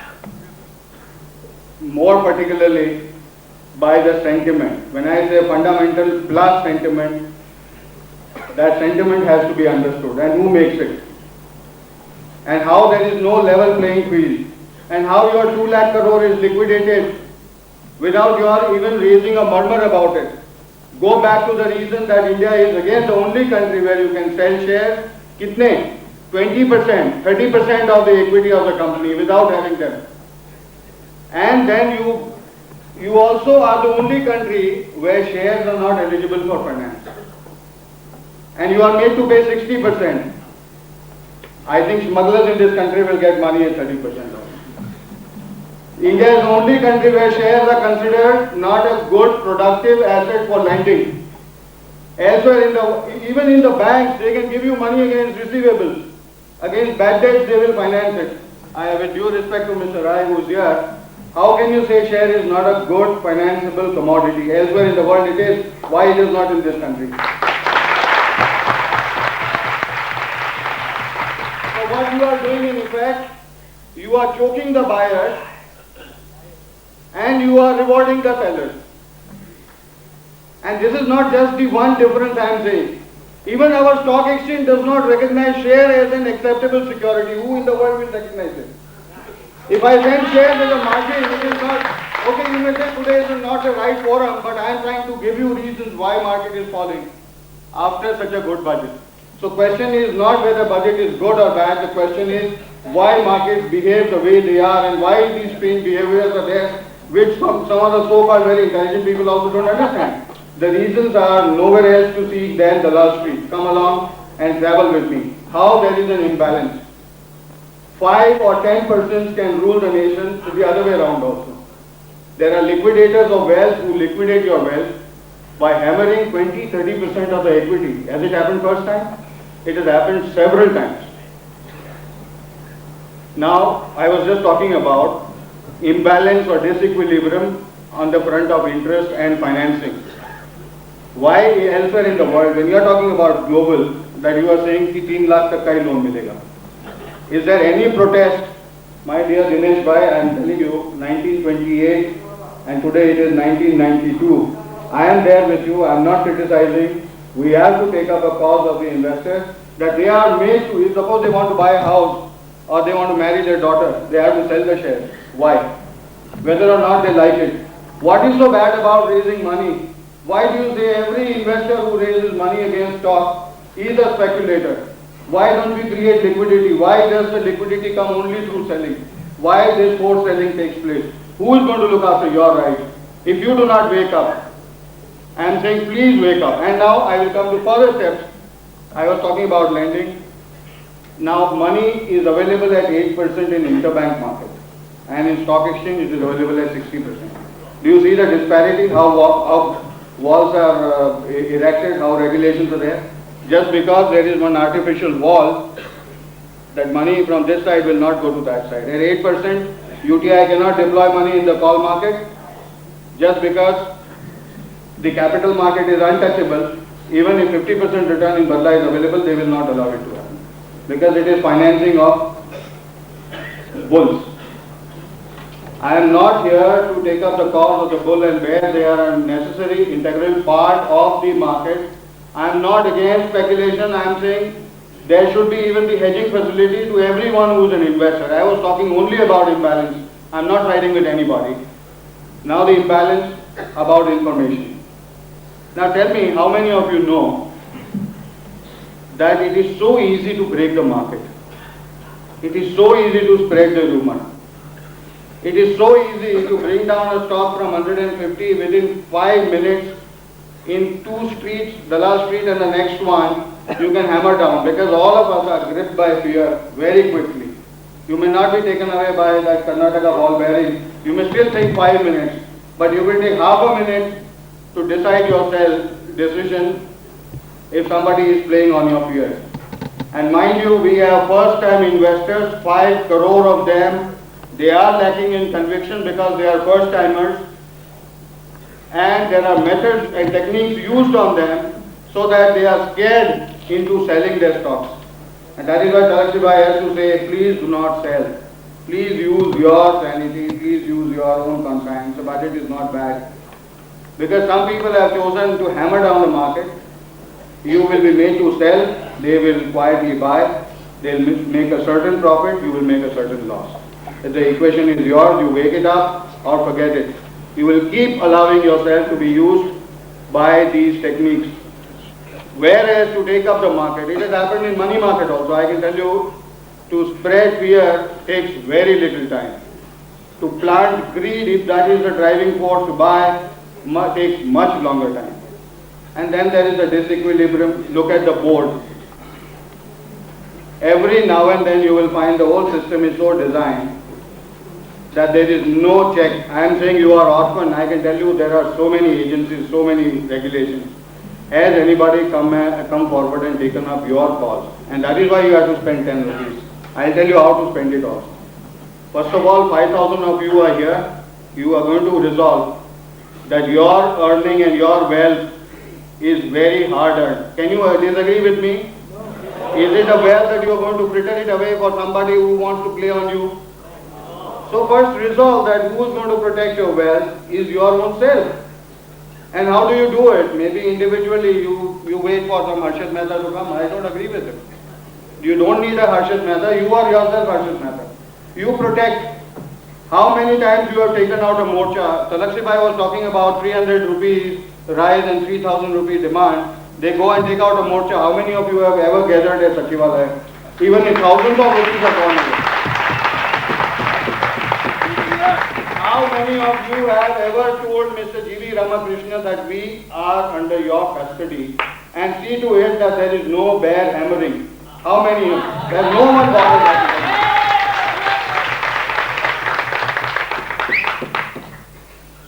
more particularly by the sentiment. When I say fundamental plus sentiment, that sentiment has to be understood, and who makes it, and how there is no level playing field, and how your 2 lakh crore is liquidated without your even raising a murmur about it. Go back to the reason that India is again the only country where you can sell shares, kitne? 20%, 30% of the equity of the company without having them. And then you also are the only country where shares are not eligible for finance. And you are made to pay 60%. I think smugglers in this country will get money at 30%. India is the only country where shares are considered not a good productive asset for lending. Elsewhere, even in the banks, they can give you money against receivables. Against bad debts, they will finance it. I have a due respect to Mr. Rai who is here. How can you say share is not a good financeable commodity? Elsewhere in the world it is. Why it is not in this country? So what you are doing in effect, you are choking the buyers and you are rewarding the sellers. And this is not just the one difference I am saying. Even our stock exchange does not recognize share as an acceptable security. Who in the world will recognize it? If I send shares as a margin, it is not, okay, you may say today is not the right forum, but I am trying to give you reasons why market is falling after such a good budget. So question is not whether budget is good or bad, the question is why markets behave the way they are and why these strange behaviors are there, which some of the so-called very intelligent people also don't understand. The reasons are nowhere else to seek than the last street. Come along and travel with me. How there is an imbalance. 5 or 10% can rule the nation, to the other way around also. There are liquidators of wealth who liquidate your wealth by hammering 20-30% of the equity. Has it happened first time? It has happened several times. Now, I was just talking about imbalance or disequilibrium on the front of interest and financing. Why elsewhere in the world, when you are talking about global, that you are saying कि 3 लाख तक का ही loan मिलेगा? Is there any protest? My dear Dinesh Bhai, I am telling you, 1928 and today it is 1992. I am there with you, I am not criticizing. We have to take up a cause of the investors that they are made to, suppose they want to buy a house or they want to marry their daughter, they have to sell the shares. Why? Whether or not they like it. What is so bad about raising money? Why do you say every investor who raises money against stock is a speculator? Why don't we create liquidity? Why does the liquidity come only through selling? Why this forced selling takes place? Who is going to look after your rights? If you do not wake up, I am saying please wake up. And now I will come to further steps. I was talking about lending. Now money is available at 8% in interbank market. And in stock exchange it is available at 60%. Do you see the disparity? How walls are erected, how regulations are there. Just because there is one artificial wall, that money from this side will not go to that side. At 8%, UTI cannot deploy money in the call market. Just because the capital market is untouchable, even if 50% return in Birla is available, they will not allow it to happen. Because it is financing of bulls. I am not here to take up the cause of the bull and bear. They are a necessary, integral part of the market. I am not against speculation. I am saying there should be even the hedging facility to everyone who is an investor. I was talking only about imbalance. I am not fighting with anybody. Now the imbalance about information. Now tell me, how many of you know that it is so easy to break the market? It is so easy to spread the rumor. It is so easy to bring down a stock from 150 within 5 minutes in 2 streets, the last street and the next one, you can hammer down, because all of us are gripped by fear very quickly. You may not be taken away by that Karnataka ball bearing. You may still take 5 minutes, but you will take half a minute to decide your decision if somebody is playing on your fear. And mind you, we have first-time investors, 5 crore of them. They are lacking in conviction because they are first-timers, and there are methods and techniques used on them so that they are scared into selling their stocks. And that is why Talakshi has to say, please do not sell. Please use your sanity, please use your own conscience. The budget is not bad. Because some people have chosen to hammer down the market. You will be made to sell, they will quietly buy, they will make a certain profit, you will make a certain loss. If the equation is yours, you wake it up or forget it. You will keep allowing yourself to be used by these techniques. Whereas to take up the market, it has happened in money market also. I can tell you, to spread fear takes very little time. To plant greed, if that is the driving force to buy, takes much longer time. And then there is a disequilibrium. Look at the board. Every now and then you will find the whole system is so designed that there is no check. I am saying you are orphan. I can tell you there are so many agencies, so many regulations. Has anybody come forward and taken up your cause? And that is why you have to spend 10 rupees. I will tell you how to spend it also. First of all, 5,000 of you are here. You are going to resolve that your earning and your wealth is very hard earned. Can you disagree with me? Is it a wealth that you are going to fritter it away for somebody who wants to play on you? So first resolve that who is going to protect your wealth is your own self. And how do you do it? Maybe individually you wait for some Harshad Mehta to come. I don't agree with him. You don't need a Harshad Mehta. You are yourself Harshad Mehta. You protect. How many times you have taken out a morcha? Talakshi was talking about 300 rupees rise and 3,000 rupees demand. They go and take out a morcha. How many of you have ever gathered at Sachivalaya? Even if thousands of rupees are gone away. How many of you have ever told Mr. G.V. Ramakrishna that we are under your custody and see to it that there is no bear hammering? How many? There is no one bothers that.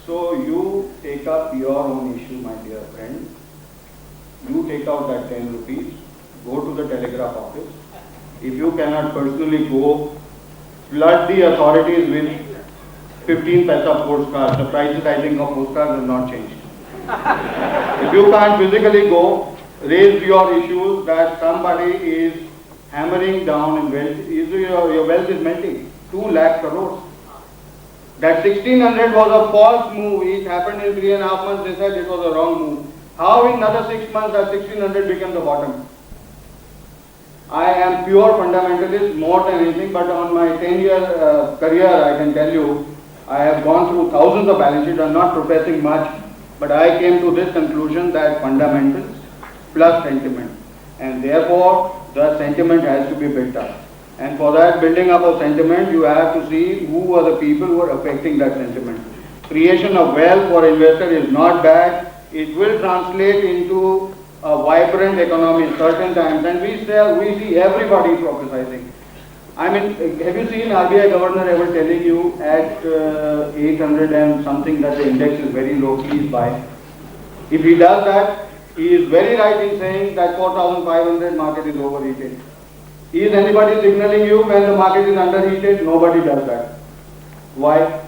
So you take up your own issue, my dear friend. You take out that 10 rupees, go to the telegraph office. If you cannot personally go, flood the authorities with 15 paisa postcards. The prices, I think, of postcards have not changed. If you can't physically go, raise your issues that somebody is hammering down in wealth. Your wealth is melting. 2 lakh crores. That 1600 was a false move. It happened in 3.5 months. They said it was a wrong move. How in another 6 months that 1600 became the bottom? I am pure fundamentalist more than anything, but on my 10-year career, I can tell you, I have gone through thousands of balance sheets. I am not professing much, but I came to this conclusion that fundamentals plus sentiment, and therefore the sentiment has to be built up. And for that building up of sentiment, you have to see who are the people who are affecting that sentiment. Creation of wealth for investor is not bad. It will translate into a vibrant economy in certain times, and we see everybody prophesizing. I mean, have you seen RBI governor ever telling you at 800 and something that the index is very low, please buy? If he does that, he is very right in saying that 4,500 market is overheated. Is anybody signaling you when the market is underheated? Nobody does that. Why?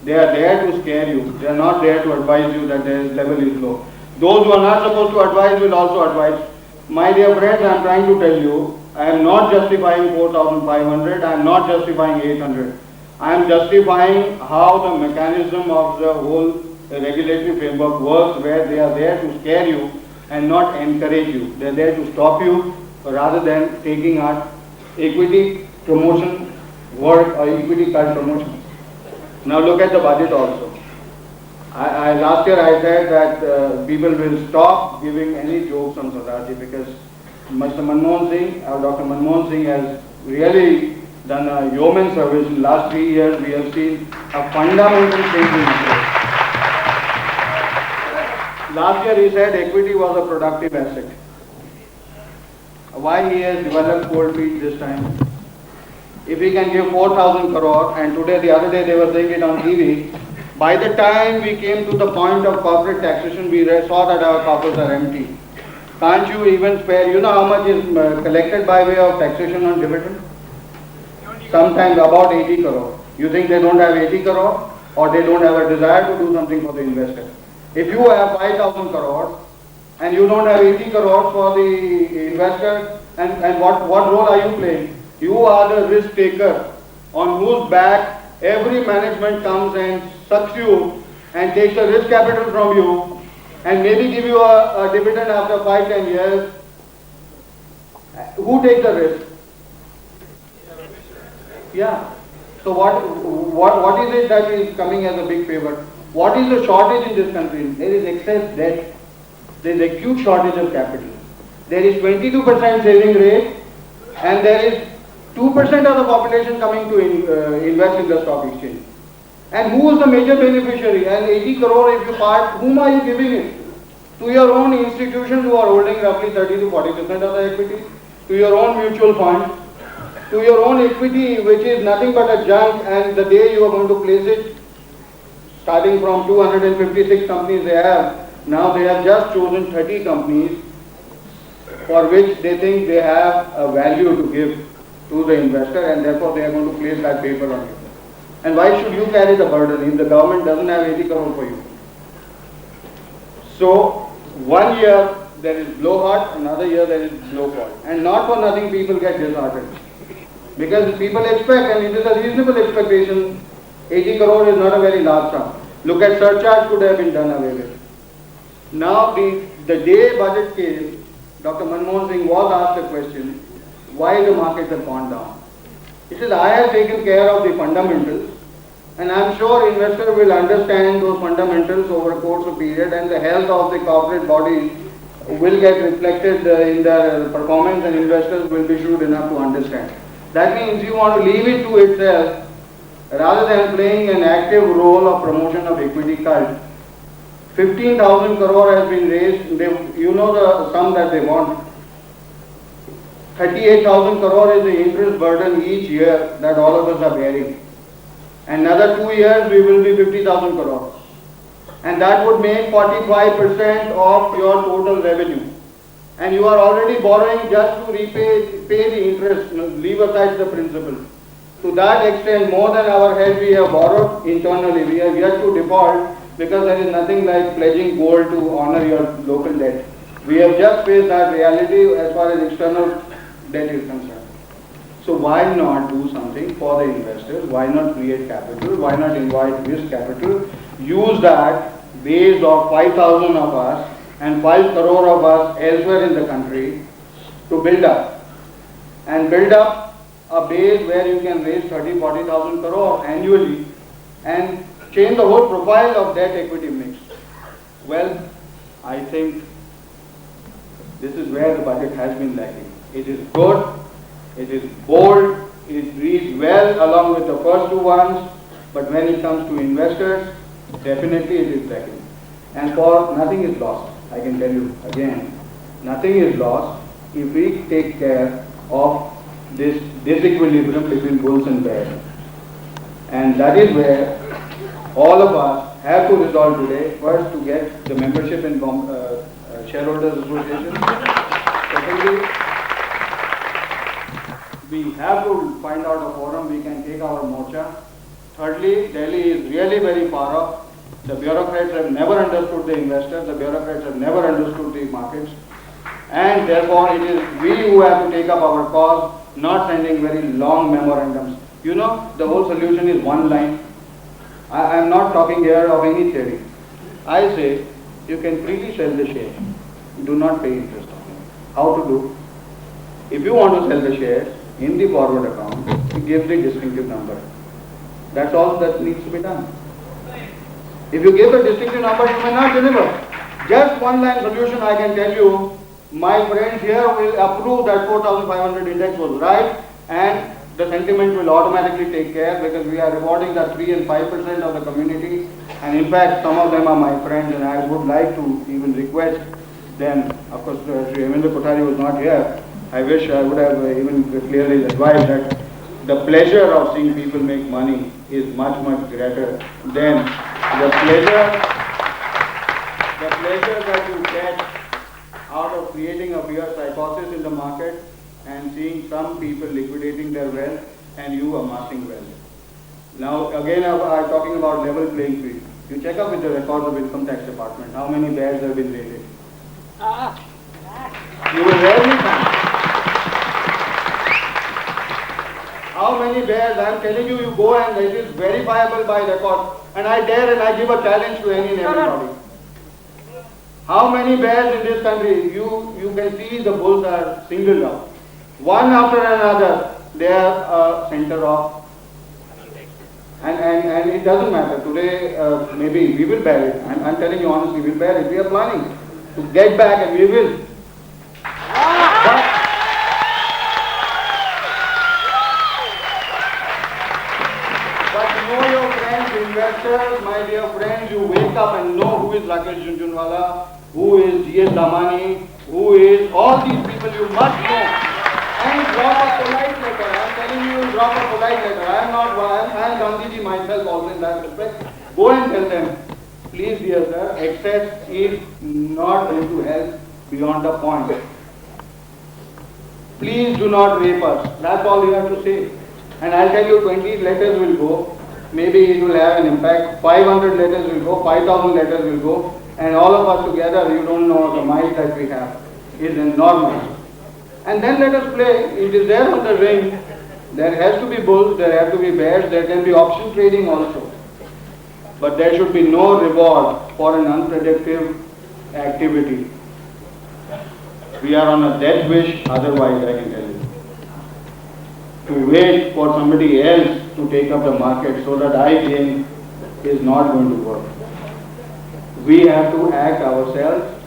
They are there to scare you. They are not there to advise you that the level is low. Those who are not supposed to advise will also advise. My dear friends, I am trying to tell you, I am not justifying 4,500, I am not justifying 800. I am justifying how the mechanism of the whole regulatory framework works, where they are there to scare you and not encourage you. They are there to stop you rather than taking our equity promotion work or equity card promotion. Now look at the budget also. Last year I said that people will stop giving any jokes on Sardarji because Mr. Manmohan Singh, Dr. Manmohan Singh has really done a yeoman service. In the last 3 years we have seen a fundamental change in India. Last year he said equity was a productive asset. Why he has developed cold feet this time? If he can give 4,000 crore, and today, the other day they were saying it on TV, by the time we came to the point of corporate taxation, we saw that our coffers are empty. Can't you even spare, you know how much is collected by way of taxation on dividend? Sometimes about 80 crore. You think they don't have 80 crore, or they don't have a desire to do something for the investor? If you have 5,000 crore, and you don't have 80 crore for the investor, and what role are you playing? You are the risk taker on whose back every management comes and sucks you and takes the risk capital from you and maybe give you a dividend after 5-10 years. Who takes the risk? Yeah. So what is it that is coming as a big favor? What is the shortage in this country? There is excess debt. There is acute shortage of capital. There is 22% saving rate, and there is 2% of the population coming to invest in the stock exchange. And who is the major beneficiary? And 80 crore if you part, whom are you giving it? To your own institutions who are holding roughly 30 to 40% of the equity, to your own mutual fund, to your own equity which is nothing but a junk, and the day you are going to place it, starting from 256 companies they have, now they have just chosen 30 companies for which they think they have a value to give to the investor, and therefore they are going to place that paper on you. And why should you carry the burden if the government doesn't have 80 crore for you? So, 1 year there is blowhard, another year there is blowfall. And not for nothing people get disheartened. Because people expect, and it is a reasonable expectation, 80 crore is not a very large sum. Look at surcharge could have been done away with. Now the day budget came, Dr. Manmohan Singh was asked a question, why the markets have gone down. He said, I have taken care of the fundamentals, and I am sure investors will understand those fundamentals over a course of period, and the health of the corporate bodies will get reflected in their performance, and investors will be shrewd enough to understand. That means you want to leave it to itself rather than playing an active role of promotion of equity cult. 15,000 crore has been raised, you know the sum that they want. 38,000 crore is the interest burden each year that all of us are bearing. Another 2 years we will be 50,000 crore. And that would make 45% of your total revenue. And you are already borrowing just to pay the interest, leave aside the principal. To that extent, more than our head we have borrowed internally. We have yet to default because there is nothing like pledging gold to honor your local debt. We have just faced that reality as far as external debt is concerned. So why not do something for the investors? Why not create capital? Why not invite risk capital? Use that base of 5,000 of us and 5 crore of us elsewhere in the country to build up. And build up a base where you can raise 30,000-40,000 crore annually and change the whole profile of debt equity mix. Well, I think this is where the budget has been lacking. It is good, it is bold, it reads well along with the first two ones, but when it comes to investors, definitely it is lacking. And for nothing is lost, I can tell you again, nothing is lost if we take care of this disequilibrium between bulls and bears. And that is where all of us have to resolve today, first to get the membership in Shareholders Association. Secondly, we have to find out a forum we can take our morcha. Thirdly, Delhi is really very far off. The bureaucrats have never understood the investors, the bureaucrats have never understood the markets, and therefore it is we who have to take up our cause, not sending very long memorandums. You know, the whole solution is one line. I am not talking here of any theory. I say you can freely sell the share. Do not pay interest on it. How to do? If you want to sell the shares in the forward account, you give the distinctive number. That's all that needs to be done. If you give the distinctive number, you may not deliver. Just one line solution, I can tell you, my friends here will approve that 4,500 index was right, and the sentiment will automatically take care, because we are rewarding the 3 and 5% of the community, and in fact some of them are my friends, and I would like to even request them. Of course, Sri Emendra Kothari was not here. I wish I would have even clearly advised that the pleasure of seeing people make money is much, much greater than the pleasure that you get out of creating a fear psychosis in the market and seeing some people liquidating their wealth and you amassing wealth. Now again, I'm talking about level playing field. You check up with the records of income tax department, how many bears have been raided. You will rarely find. How many bears? I am telling you, you go and it is verifiable by record. And I dare and I give a challenge to any and everybody. How many bears in this country? You can see the bulls are singled out. One after another, they are center of. And it doesn't matter. Today, maybe we will bear it. I'm telling you honestly, we will bear it. We are planning to get back, and we will. But know your friends, investors, my dear friends, you wake up and know who is Rakesh Jhunjhunwala, who is G.S. Damani, who is all these people you must know. And drop a polite letter. I am telling you, drop a polite letter. I am Gandhiji myself also in that respect. Go and tell them, please dear sir, excess is not going to help beyond the point. Please do not rape us. That's all you have to say. And I'll tell you, 20 letters will go. Maybe it will have an impact. 500 letters will go, 5,000 letters will go. And all of us together, you don't know the might that we have. Is enormous. And then let us play. It is there on the ring. There has to be bulls, there have to be bears, there can be option trading also. But there should be no reward for an unproductive activity. We are on a death wish, otherwise I can tell you. To wait for somebody else to take up the market so that I gain is not going to work. We have to act ourselves.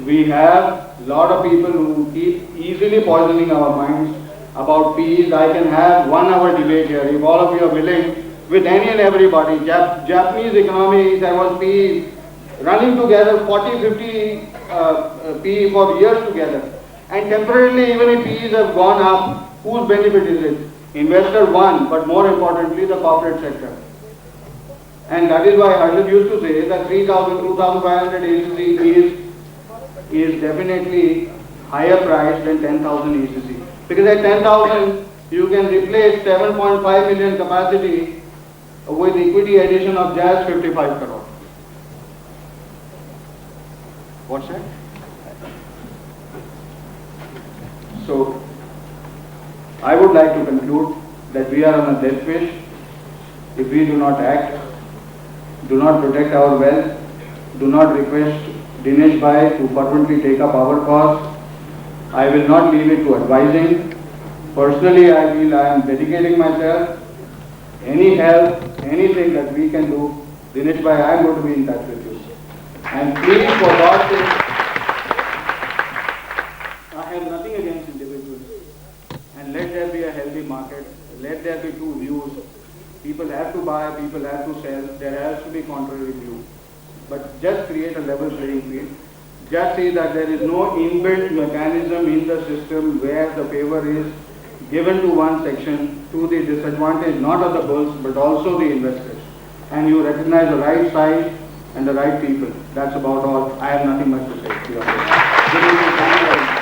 We have a lot of people who keep easily poisoning our minds about peace. I can have 1 hour debate here if all of you are willing with any and everybody. Japanese economy was PE running together 40, 50 PE for years together. And temporarily even if PEs have gone up, whose benefit is it? Investor one, but more importantly the corporate sector. And that is why Harshad used to say that 3,000, 2,500 ACC is definitely higher price than 10,000 ACC. Because at 10,000 you can replace 7.5 million capacity with equity addition of just 55 crore. What's that? So, I would like to conclude that we are on a death wish. If we do not act, do not protect our wealth, do not request Dinesh Bhai to fervently take up our cause, I will not leave it to advising. Personally, I feel I am dedicating myself. Any help, anything that we can do, Dinesh Bhai, I am going to be in touch with you. And please, for God's sake, I have nothing against individuals. And let there be a healthy market. Let there be two views. People have to buy, people have to sell. There has to be contrary view. But just create a level playing field. Just see that there is no inbuilt mechanism in the system where the favor is given to one section to the disadvantage not of the bulls but also the investors. And you recognize the right side and the right people. That's about all. I have nothing much to say beyond this. Good evening. Thank you very much.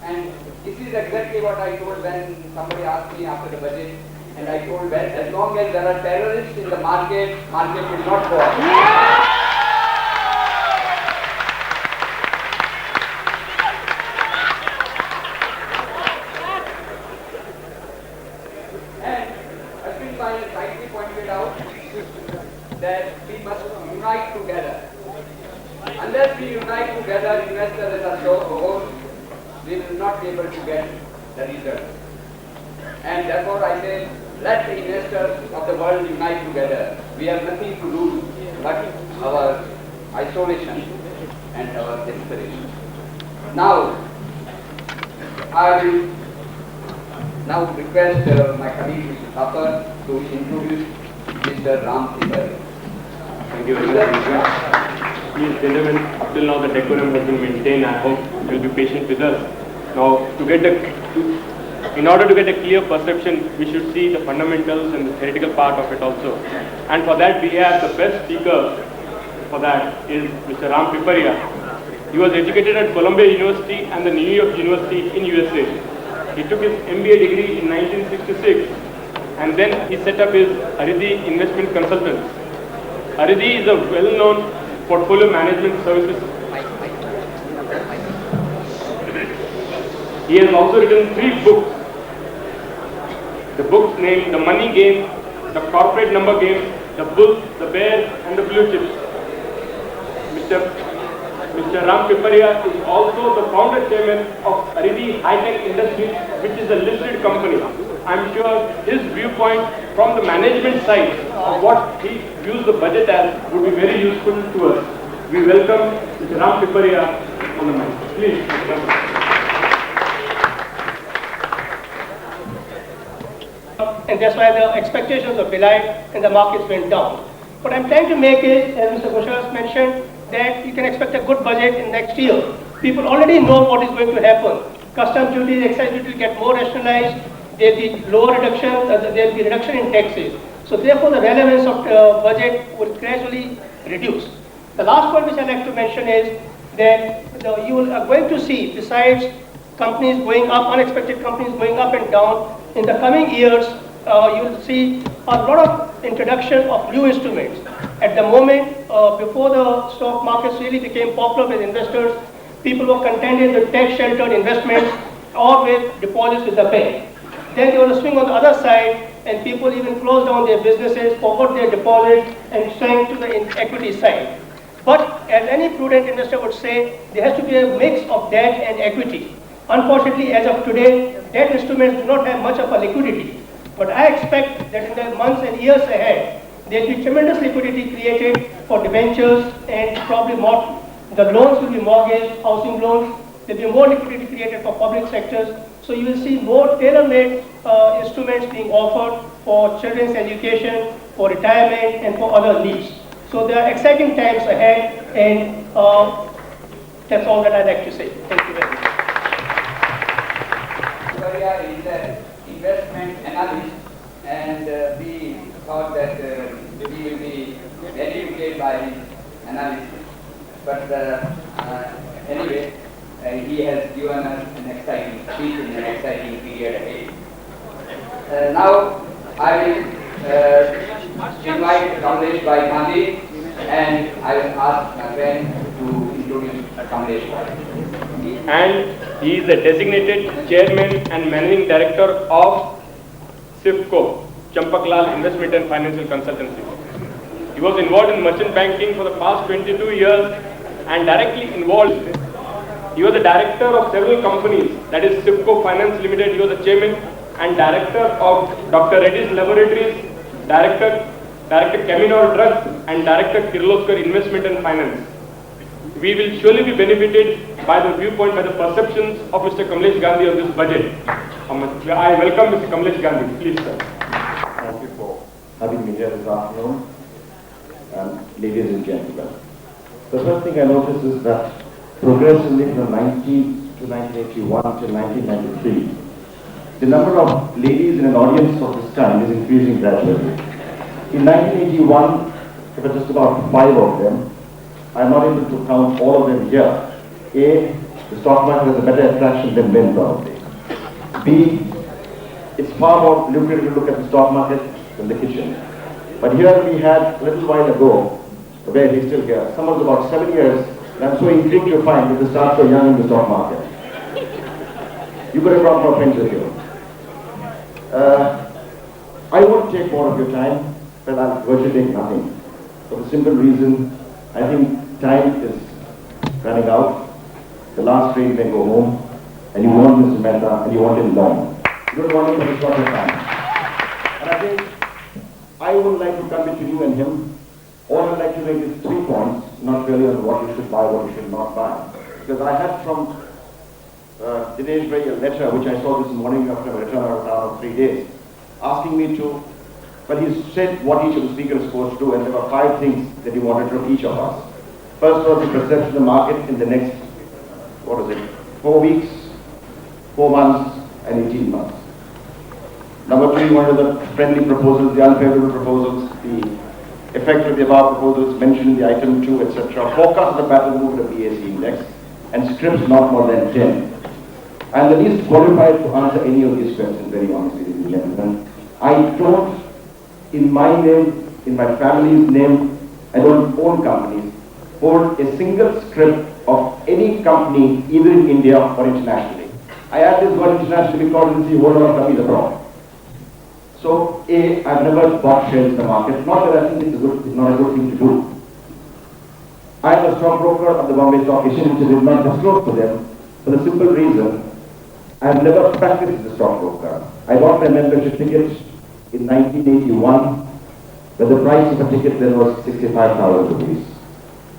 And this is exactly what I told when somebody asked me after the budget, and I told, well, as long as there are terrorists in the market, market will not go up. And Ashwin Mehta rightly pointed out that we must unite together. Unless we unite together, investors as a whole, we will not be able to get the result. And therefore I say, let the investors of the world unite together. We have nothing to lose but our isolation and our desperation. Now, I will now request my colleague Mr. Thapar to introduce Mr. Ram Pipariya. Thank you very much. Please, gentlemen, up till now the decorum has been maintained. I hope you will be patient with us. Now, in order to get a clear perception, we should see the fundamentals and the theoretical part of it also. And for that, we have the best speaker for that is Mr. Ram Pipariya. He was educated at Bombay University and the New York University in USA. He took his MBA degree in 1966 and then he set up his Aridhi Investment Consultants. Aridhi is a well-known portfolio management services. He has also written 3 books. The books named The Money Game, The Corporate Number Game, The Bull, The Bear and The Blue Chips. Mr. Ram Pipariya is also the founder chairman of Aridhi High-Tech Industries, which is a listed company. I am sure his viewpoint from the management side of what he views the budget as would be very useful to us. We welcome Mr. Ram Pipariya on the mic. Please. And that's why the expectations were belied and the markets went down. What I'm trying to make is, as Mr. Gosar has mentioned, that you can expect a good budget in next year. People already know what is going to happen. Customs duties, excise duties get more rationalized, there will be lower reduction, there will be reduction in taxes. So therefore the relevance of the budget will gradually reduce. The last point which I'd like to mention is that you are going to see, besides companies going up, unexpected companies going up and down, in the coming years, you will see a lot of introduction of new instruments. At the moment, before the stock markets really became popular with investors, people were contented with tax-sheltered investments or with deposits with the bank. Then there was a swing on the other side, and people even closed down their businesses, forgot their deposits, and swung to the equity side. But as any prudent investor would say, there has to be a mix of debt and equity. Unfortunately, as of today, debt instruments do not have much of a liquidity. But I expect that in the months and years ahead, there will be tremendous liquidity created for debentures and probably more. The loans will be mortgage, housing loans. There will be more liquidity created for public sectors. So you will see more tailor-made instruments being offered for children's education, for retirement, and for other needs. So there are exciting times ahead, and that's all that I'd like to say. Thank you very much. Pipariya is an investment analyst, and we thought that we will be educated by his analysis. But anyway, he has given us an exciting speech in an exciting period ahead. Now I will invite Kamlesh Gandhi, and I will ask my friend to introduce Kamlesh Gandhi. And he is the designated chairman and managing director of CIFCO, Champaklal Investment and Financial Consultancy. He was involved in merchant banking for the past 22 years and directly involved. He was the director of several companies, that is CIFCO Finance Limited. He was the chairman and director of Dr. Reddy's Laboratories, director Caminor Drugs, and director Kirloskar Investment and Finance. We will surely be benefited by the viewpoint, by the perceptions of Mr. Kamlesh Gandhi on this budget. I welcome Mr. Kamlesh Gandhi. Please, sir. Thank you for having me here this afternoon, ladies and gentlemen. The first thing I noticed is that progressively from 1981 to 1993, the number of ladies in an audience of this time is increasing gradually. In 1981, there were just about 5 of them. I am not able to count all of them here. the stock market has a better attraction than men probably. B, it's far more lucrative to look at the stock market than the kitchen. But here we had a little while ago, where he's still here, someone's about 7 years, and I'm so intrigued to find that they start so young in the stock market. You could have brought more friends with you. I won't take more of your time, but I'll virtually take nothing. For the simple reason, I think time is running out. The last train may go home, and you want Mr. Mehta, and you want him long. You don't want him for a shorter time. And I think I would like to come between you and him. All I'd like to make is 3 points, not really on what you should buy, what you should not buy. Because I had from Dinesh Modi a letter which I saw this morning after a return out of 3 days, asking me to, well, he said what each of the speakers is supposed to do, and there were 5 things that he wanted from each of us. First was the perception of the market in the next, 4 weeks, 4 months, and 18 months. Number 3, one of the friendly proposals, the unfavorable proposals, the effect of the above proposals mentioned in the item 2, etc. Forecast the pattern move of the BAC index, and scripts not more than 10. I am the least qualified to answer any of these questions, very honestly, ladies and gentlemen. I don't, in my name, in my family's name, I don't own companies, hold a single script of any company, either in India or internationally. I add this word internationally because you see whole lot of companies abroad. So, A, I've never bought shares in the market, not that I think it's not a good thing to do. I am a stockbroker of the Bombay Stock Exchange, which I did not disclose to them, for the simple reason, I have never practiced as a stockbroker. I bought my membership ticket in 1981, when the price of a ticket then was 65,000 rupees.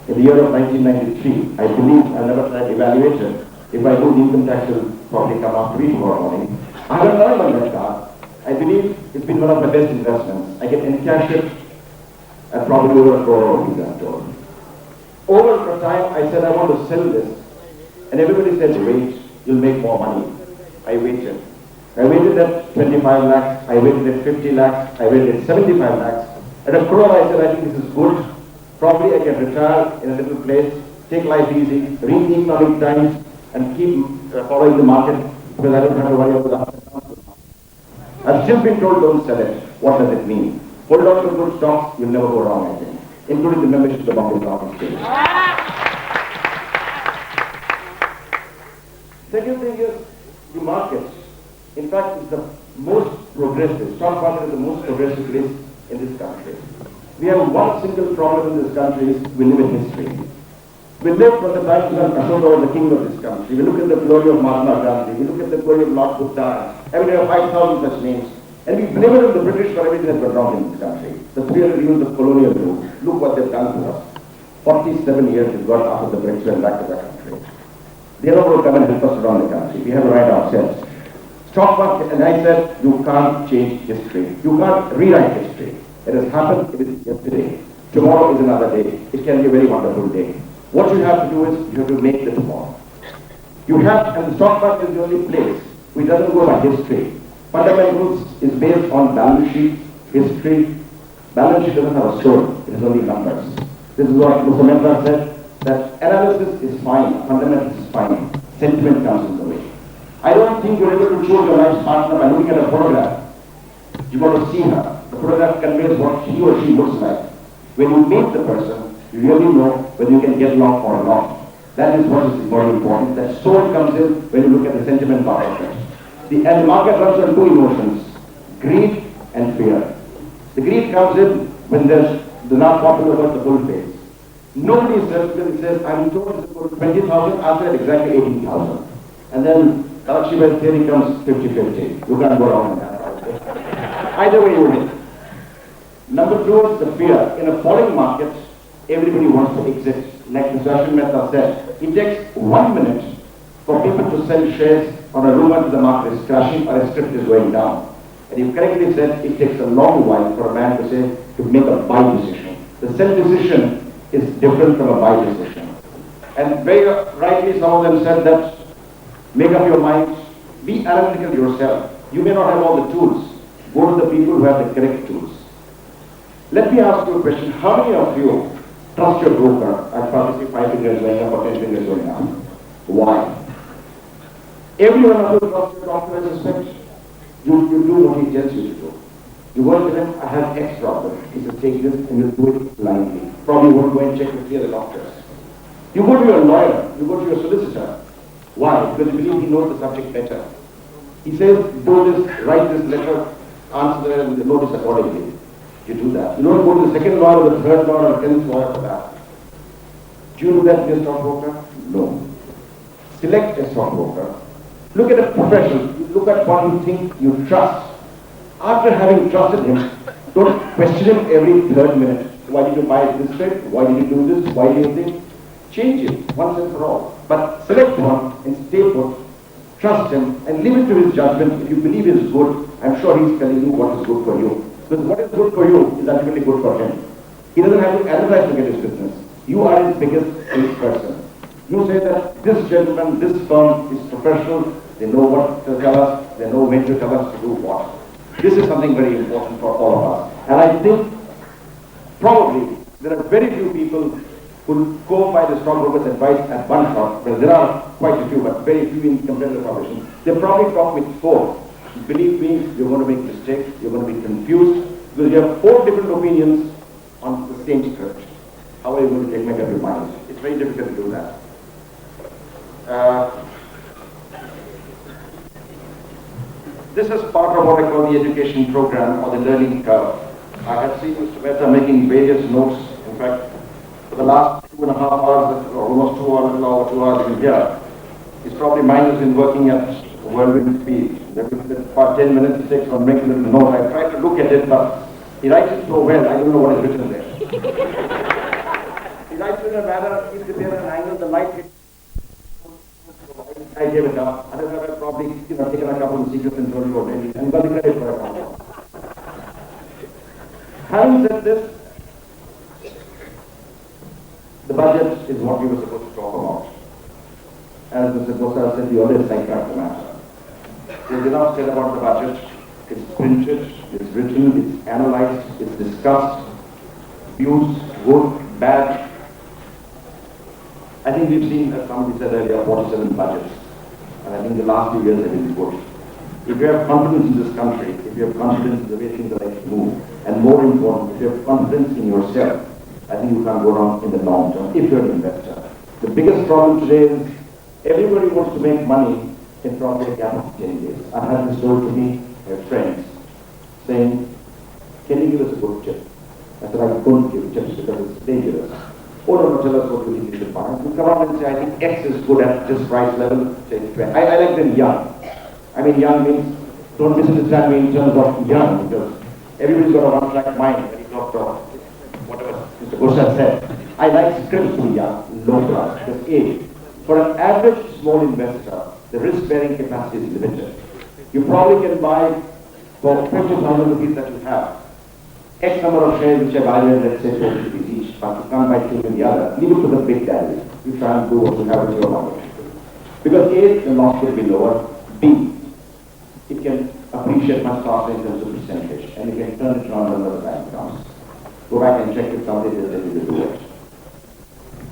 In the year of 1993, I believe I never tried to evaluate it. If I do, the income tax will probably come after me tomorrow morning. I have not on that card. I believe it's been one of my best investments. I can encash it at probably over a crore rupees, I'm told. Over time, I said I want to sell this, and everybody said, wait, you'll make more money. I waited. I waited at 25 lakhs, I waited at 50 lakhs, I waited at 75 lakhs. At a crore, I said, I think this is good. Probably I can retire in a little place, take life easy, read the economic times, and keep following the market, because I don't have to worry about that. I've still been told don't sell it. What does it mean? Hold on to good stocks, you'll never go wrong, I think, including the membership of the Bombay Stock Exchange. Second thing is the market. In fact, it's the most progressive. Stock market is the most progressive place in this country. We have one single problem in this country is we live in history. We live from the time when Ashoka was the king of this country. We look at the glory of Mahatma Gandhi. We look at the glory of Lord Buddha. Every day 5,000 such names. And we blame it on the British for everything that's gone wrong in this country. The 300 years of colonial rule. Look what they've done to us. 47 years we've got after the British went back to the country. They are not going to come and help us around the country. We have to write ourselves. Stock market, and I said, you can't change history. You can't rewrite history. It has happened, it is yesterday. Tomorrow is another day. It can be a very wonderful day. What you have to do is, you have to make the tomorrow. You have, and the stock market is the only place which doesn't go by history. Fundamentals is based on balance sheet, history. Balance sheet doesn't have a story, it is only numbers. This is what Mr. Mehta said, that analysis is fine, fundamentals is fine, sentiment comes in the way. I don't think you're able to choose your life's partner by looking at a photograph. You got to see her. The photograph conveys what he or she looks like. When you meet the person, you really know whether you can get along or not. That is what is very important. That soul comes in when you look at the sentiment part of it. And the market runs on 2 emotions, greed and fear. The greed comes in when they're not popular about the bull phase. Nobody says, I'm told it's about 20,000, after that exactly 18,000. And then Talakshi Gosar theory comes 50-50. You can't go wrong in that. Either way you win. Number 2 is the fear. In a falling market, everybody wants to exit. Like Mr. Ashwin Mehta said, it takes 1 minute for people to sell shares on a rumor that the market is crashing or a script is going down. And you correctly said it takes a long while for a man to say, to make a buy decision. The sell decision is different from a buy decision. And very rightly some of them said that, make up your mind, be analytical yourself. You may not have all the tools. Go to the people who have the correct tools. Let me ask you a question. How many of you trust your broker? I've probably 5 fingers going up or 10 fingers going up. Why? Every one of you talks to your doctor as respect. You do what he tells you to do. You go to him, I have X problem. He says, take this and you do it blindly. Probably won't go and check with the other doctors. You go to your lawyer, you go to your solicitor. Why? Because you believe he knows the subject better. He says, do this, write this letter, answer the notice accordingly. You do that. You don't go to the second lawyer or the third lawyer or the 10th lawyer for that. Do you do that with a stockbroker? No. Select a stockbroker. Look at a professional. Look at one you think you trust. After having trusted him, don't question him every third minute. Why did you buy this trade? Why did you do this? Why do you think? Change it once and for all. But select one and stay put. Trust him and leave it to his judgment. If you believe he is good, I'm sure he's telling you what is good for you. Because what is good for you is ultimately good for him. He doesn't have to advertise to get his business. You are his biggest salesperson. You say that this gentleman, this firm is professional. They know what to tell us. They know when to tell us to do what. This is something very important for all of us. And I think probably there are very few people who go by the stockbroker's advice at one shot. Well, there are quite a few, but very few in competitive profession. They probably talk with four. Believe me, you're going to make mistakes. You're going to be confused because you have four different opinions on the same script. How are you going to make up your mind? It's very difficult to do that. This is part of what I call the education program or the learning curve. I have seen Mr. Mehta making various notes. In fact, for the last 2.5 hours, or almost 2 hours now, 2 hours in here, his probably mind has been working at whirlwind speed. About 10 minutes it takes on making a little note. I try to look at it, but he writes it so well, I don't know what is written there. He writes it in a manner, keeps it there at an angle, the light hits. I gave it up. Otherwise, I've probably taken a couple of secrets and told you already, and got the credit for it. Having said this, the budget is what we were supposed to talk about. As Mr. Gosar said, the other side of the matter. There's enough said about the budget. It's printed, it's written, it's analyzed, it's discussed, views, good, bad. I think we've seen, as somebody said earlier, 47 budgets. And I think the last few years have been good. If you have confidence in this country, if you have confidence in the way things are like to move, and more important, if you have confidence in yourself, I think you can't go wrong in the long term if you're an investor. The biggest problem today is everybody wants to make money in probably a gap of 10 years. I had this told to me, my friends, saying, can you give us a good tip? I said, I don't give tips because it's dangerous. Oh, no, tell us what you think you should buy. You come up and say, I think X is good at this price level, say 20. I like them young. I mean, young means, don't misunderstand me in terms of young, because everybody's got a one-track mind when he talks of whatever Mr. Gosar said. I like scripts to be young, low class, because A, for an average small investor, the risk-bearing capacity is limited. You probably can buy for 50,000 rupees that you have, X number of shares which are valued, let's say 20 rupees each, but you can't buy two in the other. Leave it to the big daddy. You try and do what you have with your money. Because A, the loss will be lower. B, it can appreciate much faster in terms of percentage, and you can turn it around when the time comes. Go back and check if somebody is ready to do it.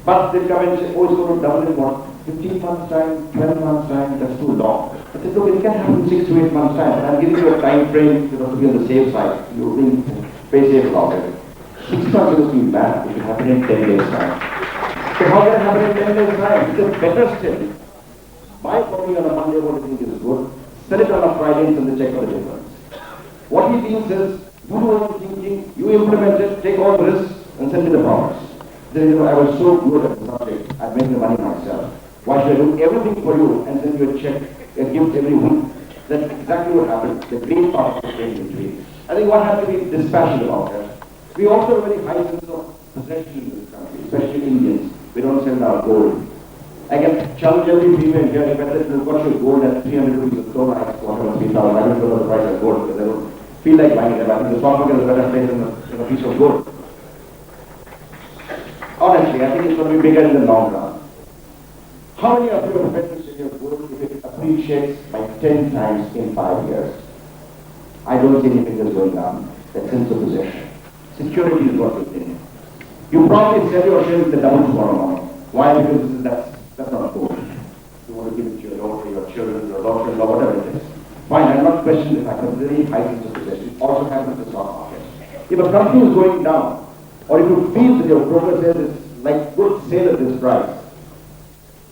But they come and say, oh, it's going to double in what? 15 months time, 12 months time, that's too long. I said, look, it can happen in 6 to 8 months time. And I'm giving you a time frame, to be on the safe side. You're being very safe about it. 6 months is going to be bad if it happens in 10 days time. So how can it happen in 10 days time? It's better still. Buy for me on a Monday what you think is good. Sell it on a Friday and send the check for the difference. What he means is, you do what you're thinking, you implement it, take all the risks, and send me the profits. Then I was so good at the subject, I'd make the money myself. Why should I do everything for you and send you a check, a gift every week? That's exactly what happened. The great part of the trade between. I think one has to be dispassionate about that. We also have a very high sense of possession in this country, especially Indians. We don't send our gold. I can challenge every female here, if I said, look, what's your gold at 300 rupees a stone, I whatever, 3,000. I don't know the price of gold because I don't feel like buying it. I think the stock market is a better place than a piece of gold. Honestly, I think it's going to be bigger in the long run. How many of you have invested in your gold if it appreciates by 10 times in 5 years? I don't see any fingers going down. That sense of possession. Security is what we think. You probably sell your shares in the double tomorrow morning. Why? Because that's not gold. You want to give it to your daughter, your children, your daughter-in-law, whatever it is. Fine, I'm not questioning the fact that there is high interest rates. It also happens in the stock market. If a company is going down, or if you feel that your broker says it's like good sale at this price,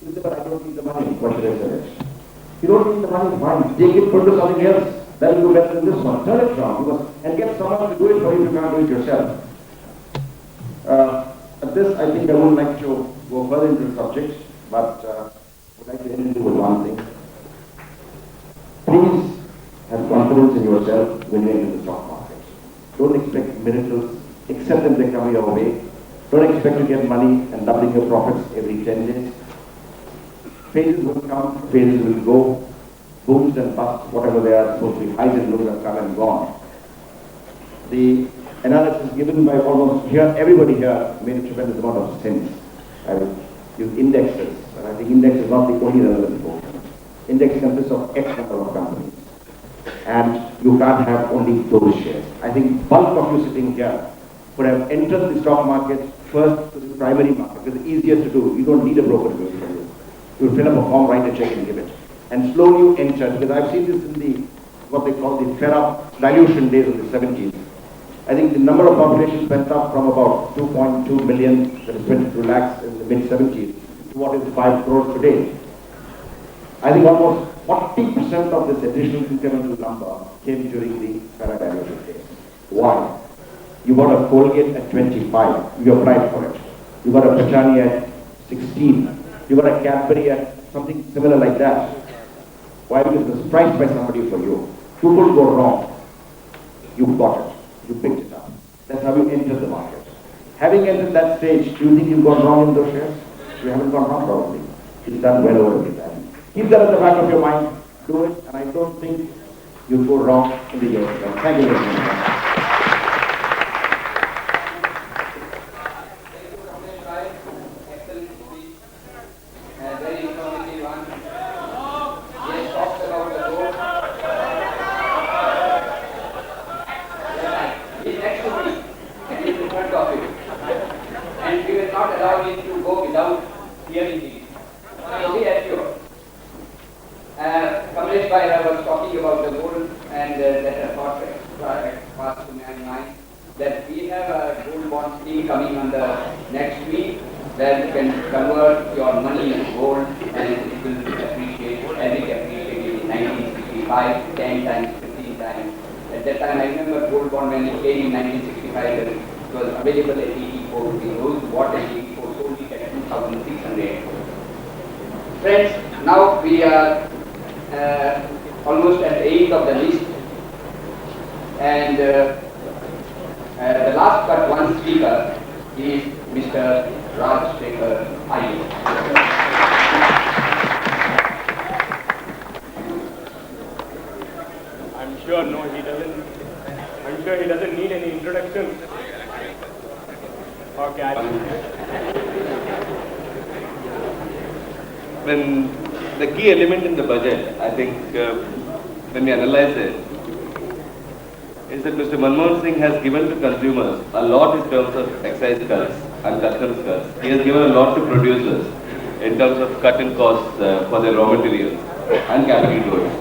you say, but I don't need the money, what should I sell it? You don't need the money, fine, take it, put it to something else, that will do better than this one. Turn it around, and get someone to do it for you if you can't do it yourself. At this, I think I wouldn't like to go further into the subject, but I would like to end with one thing. Please have confidence in yourself when you enter the stock market. Don't expect miracles, except if they come your way. Don't expect to get money and doubling your profits every 10 days. Phases will come, phases will go. Booms and busts, whatever they are, supposed to be highs and lows, have come and gone. The analysis given by almost here, everybody here made a tremendous amount of sense. I will use indexes, and I think index is not the only relevant portion. Index consists of X number of companies, and you can't have only those shares. I think bulk of you sitting here would have entered the stock market first to the primary market, because it's easier to do. You don't need a broker to do it for you. You fill up a form, write a check and give it. And slowly you enter, because I've seen this in the, what they call the fed-up dilution days of the 70s. I think the number of populations went up from about 2.2 million, that is 22 lakhs in the mid-70s, to what is 5 crores today. I think almost 40% of this additional incremental number came during the fed-up dilution days. Why? You got a Colgate at 25, you applied for it. You got a Pachani at 16. You got a Cadbury at something similar like that. Why? Because it was priced by somebody for you. You could go wrong. You got it. You picked it up. That's how you entered the market. Having entered that stage, do you think you've gone wrong in those shares? You haven't gone wrong probably. You've done well over it. Keep that at the back of your mind. Do it, and I don't think you'll go wrong in the years to come. Thank you very much. Kamlesh was talking about the gold, and that thought passed to my mind that we have a gold bond scheme coming on the next week where you can convert your money into gold and it will appreciate as it appreciated in 1965, 10 times, 15 times. At that time I remember gold bond when it came in 1965, it was available at 84 rupees. Those who bought at 84 sold it at 2,600. Friends, now we are almost at the end of the list, and the last but one speaker is Mr. Chandrashekhar. I'm sure he doesn't need any introduction. Okay. When the key element in the budget, I think, when we analyze it, is that Mr. Manmohan Singh has given to consumers a lot in terms of excise cuts and customs cuts. He has given a lot to producers in terms of cut in costs for their raw materials and capital goods.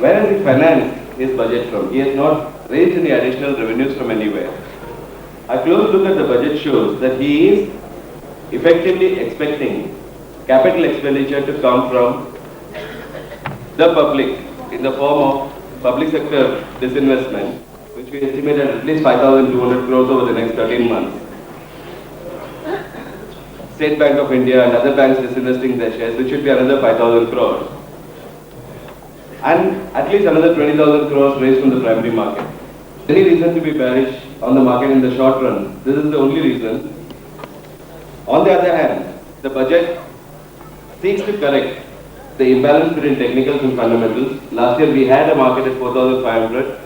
Where has he financed his budget from? He has not raised any additional revenues from anywhere. A close look at the budget shows that he is effectively expecting capital expenditure to come from the public in the form of public sector disinvestment, which we estimate at least 5,200 crores over the next 13 months. State Bank of India and other banks disinvesting their shares, which should be another 5,000 crores. And at least another 20,000 crores raised from the primary market. Any reason to be bearish on the market in the short run? This is the only reason. On the other hand, the budget seeks to correct the imbalance between technicals and fundamentals. Last year we had a market at 4,500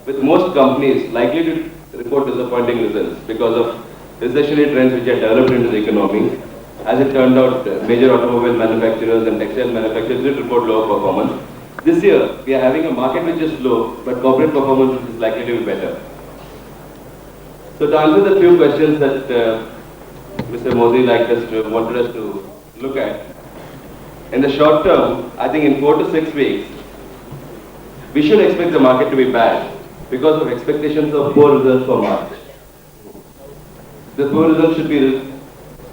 with most companies likely to report disappointing results because of recessionary trends which had developed into the economy. As it turned out, major automobile manufacturers and textile manufacturers did report lower performance. This year we are having a market which is low, but corporate performance is likely to be better. So to answer the few questions that Mr. Modi wanted us to look at, in the short term, I think in 4 to 6 weeks, we should expect the market to be bad because of expectations of poor results for March. The poor results should be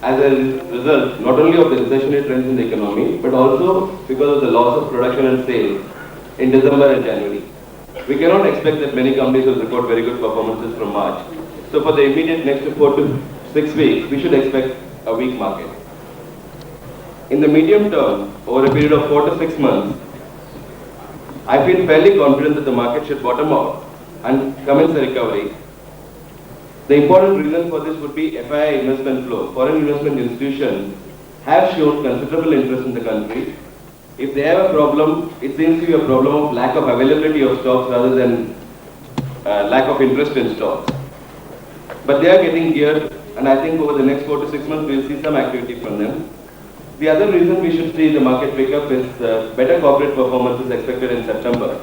as a result not only of the recessionary trends in the economy, but also because of the loss of production and sales in December and January. We cannot expect that many companies will report very good performances from March. So for the immediate next 4 to 6 weeks, we should expect a weak market. In the medium term, over a period of 4 to 6 months, I feel fairly confident that the market should bottom out and commence a recovery. The important reason for this would be FII investment flow. Foreign investment institutions have shown considerable interest in the country. If they have a problem, it seems to be a problem of lack of availability of stocks rather than lack of interest in stocks. But they are getting geared, and I think over the next 4 to 6 months we will see some activity from them. The other reason we should see the market pick up is better corporate performances expected in September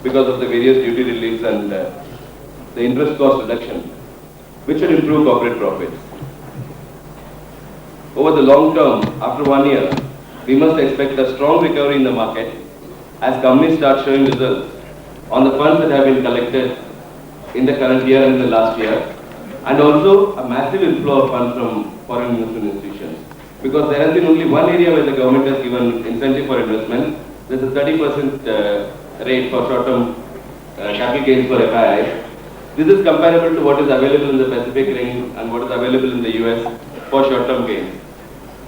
because of the various duty reliefs and the interest cost reduction, which should improve corporate profits. Over the long term, after 1 year, we must expect a strong recovery in the market as companies start showing results on the funds that have been collected in the current year and in the last year, and also a massive inflow of funds from foreign investment institutions. Because there has been only one area where the government has given incentive for investment. There's a 30% rate for short-term capital gains for FIIs. This is comparable to what is available in the Pacific Ring and what is available in the US for short-term gains.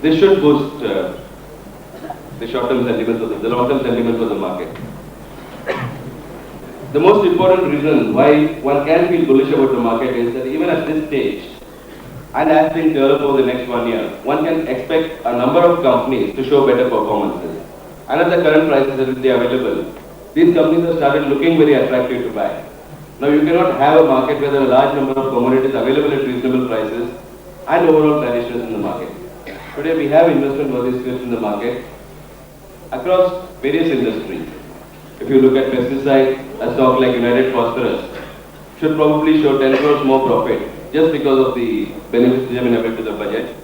This should boost the short-term sentiments of the long-term sentiments of the market. The most important reason why one can feel bullish about the market is that even at this stage, and as things develop over the next 1 year, one can expect a number of companies to show better performances. And at the current prices that are available, these companies have started looking very attractive to buy. Now you cannot have a market where there are a large number of commodities available at reasonable prices and overall bearishness in the market. Today we have investment worthy securities in the market across various industries. If you look at pesticides, a stock like United Phosphorus should probably show 10 crores more profit just because of the benefits which have been available to the budget.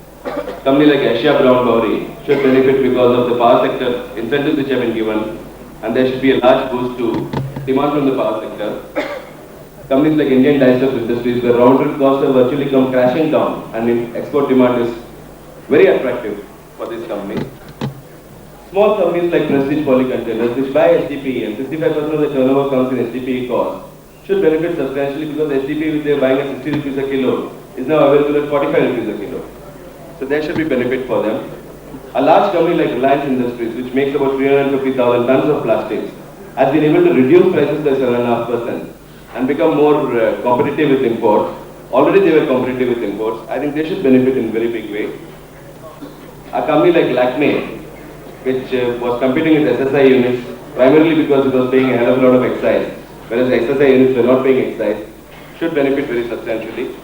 Company like Asia Brown Boveri should benefit because of the power sector incentives which have been given, and there should be a large boost to demand from the power sector. Companies like Indian Dyestuff Industries, where raw material costs have virtually come crashing down, and export demand is very attractive for these companies. Small companies like Prestige Polycontainers, which buy HDPE, and 65% of the turnover comes in HDPE cost, should benefit substantially because HDPE, which they are buying at 60 rupees a kilo, is now available at 45 rupees a kilo. So there should be benefit for them. A large company like Reliance Industries, which makes about 350,000 tons of plastics, has been able to reduce prices by 7.5% and become more competitive with imports. Already they were competitive with imports. I think they should benefit in a very big way. A company like Lakme, which was competing with SSI units primarily because it was paying a hell of a lot of excise, whereas SSI units were not paying excise, should benefit very substantially.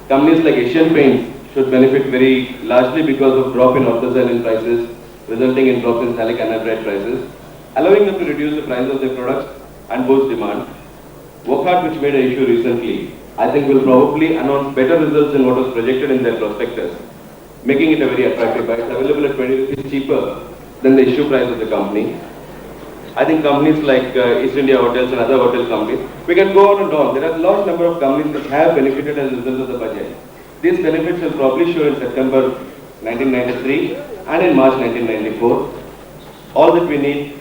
Companies like Asian Paints should benefit very largely because of drop in orthoxylin prices, resulting in drop in phthalic anhydride prices, allowing them to reduce the price of their products and boost demand. Wockhardt, which made an issue recently, I think will probably announce better results than what was projected in their prospectus, making it a very attractive buy. It's available at 20 rupees cheaper than the issue price of the company. I think companies like East India Hotels and other hotel companies, we can go on and on. There are a large number of companies which have benefited as a result of the budget. These benefits will probably show in September 1993 and in March 1994. All that we need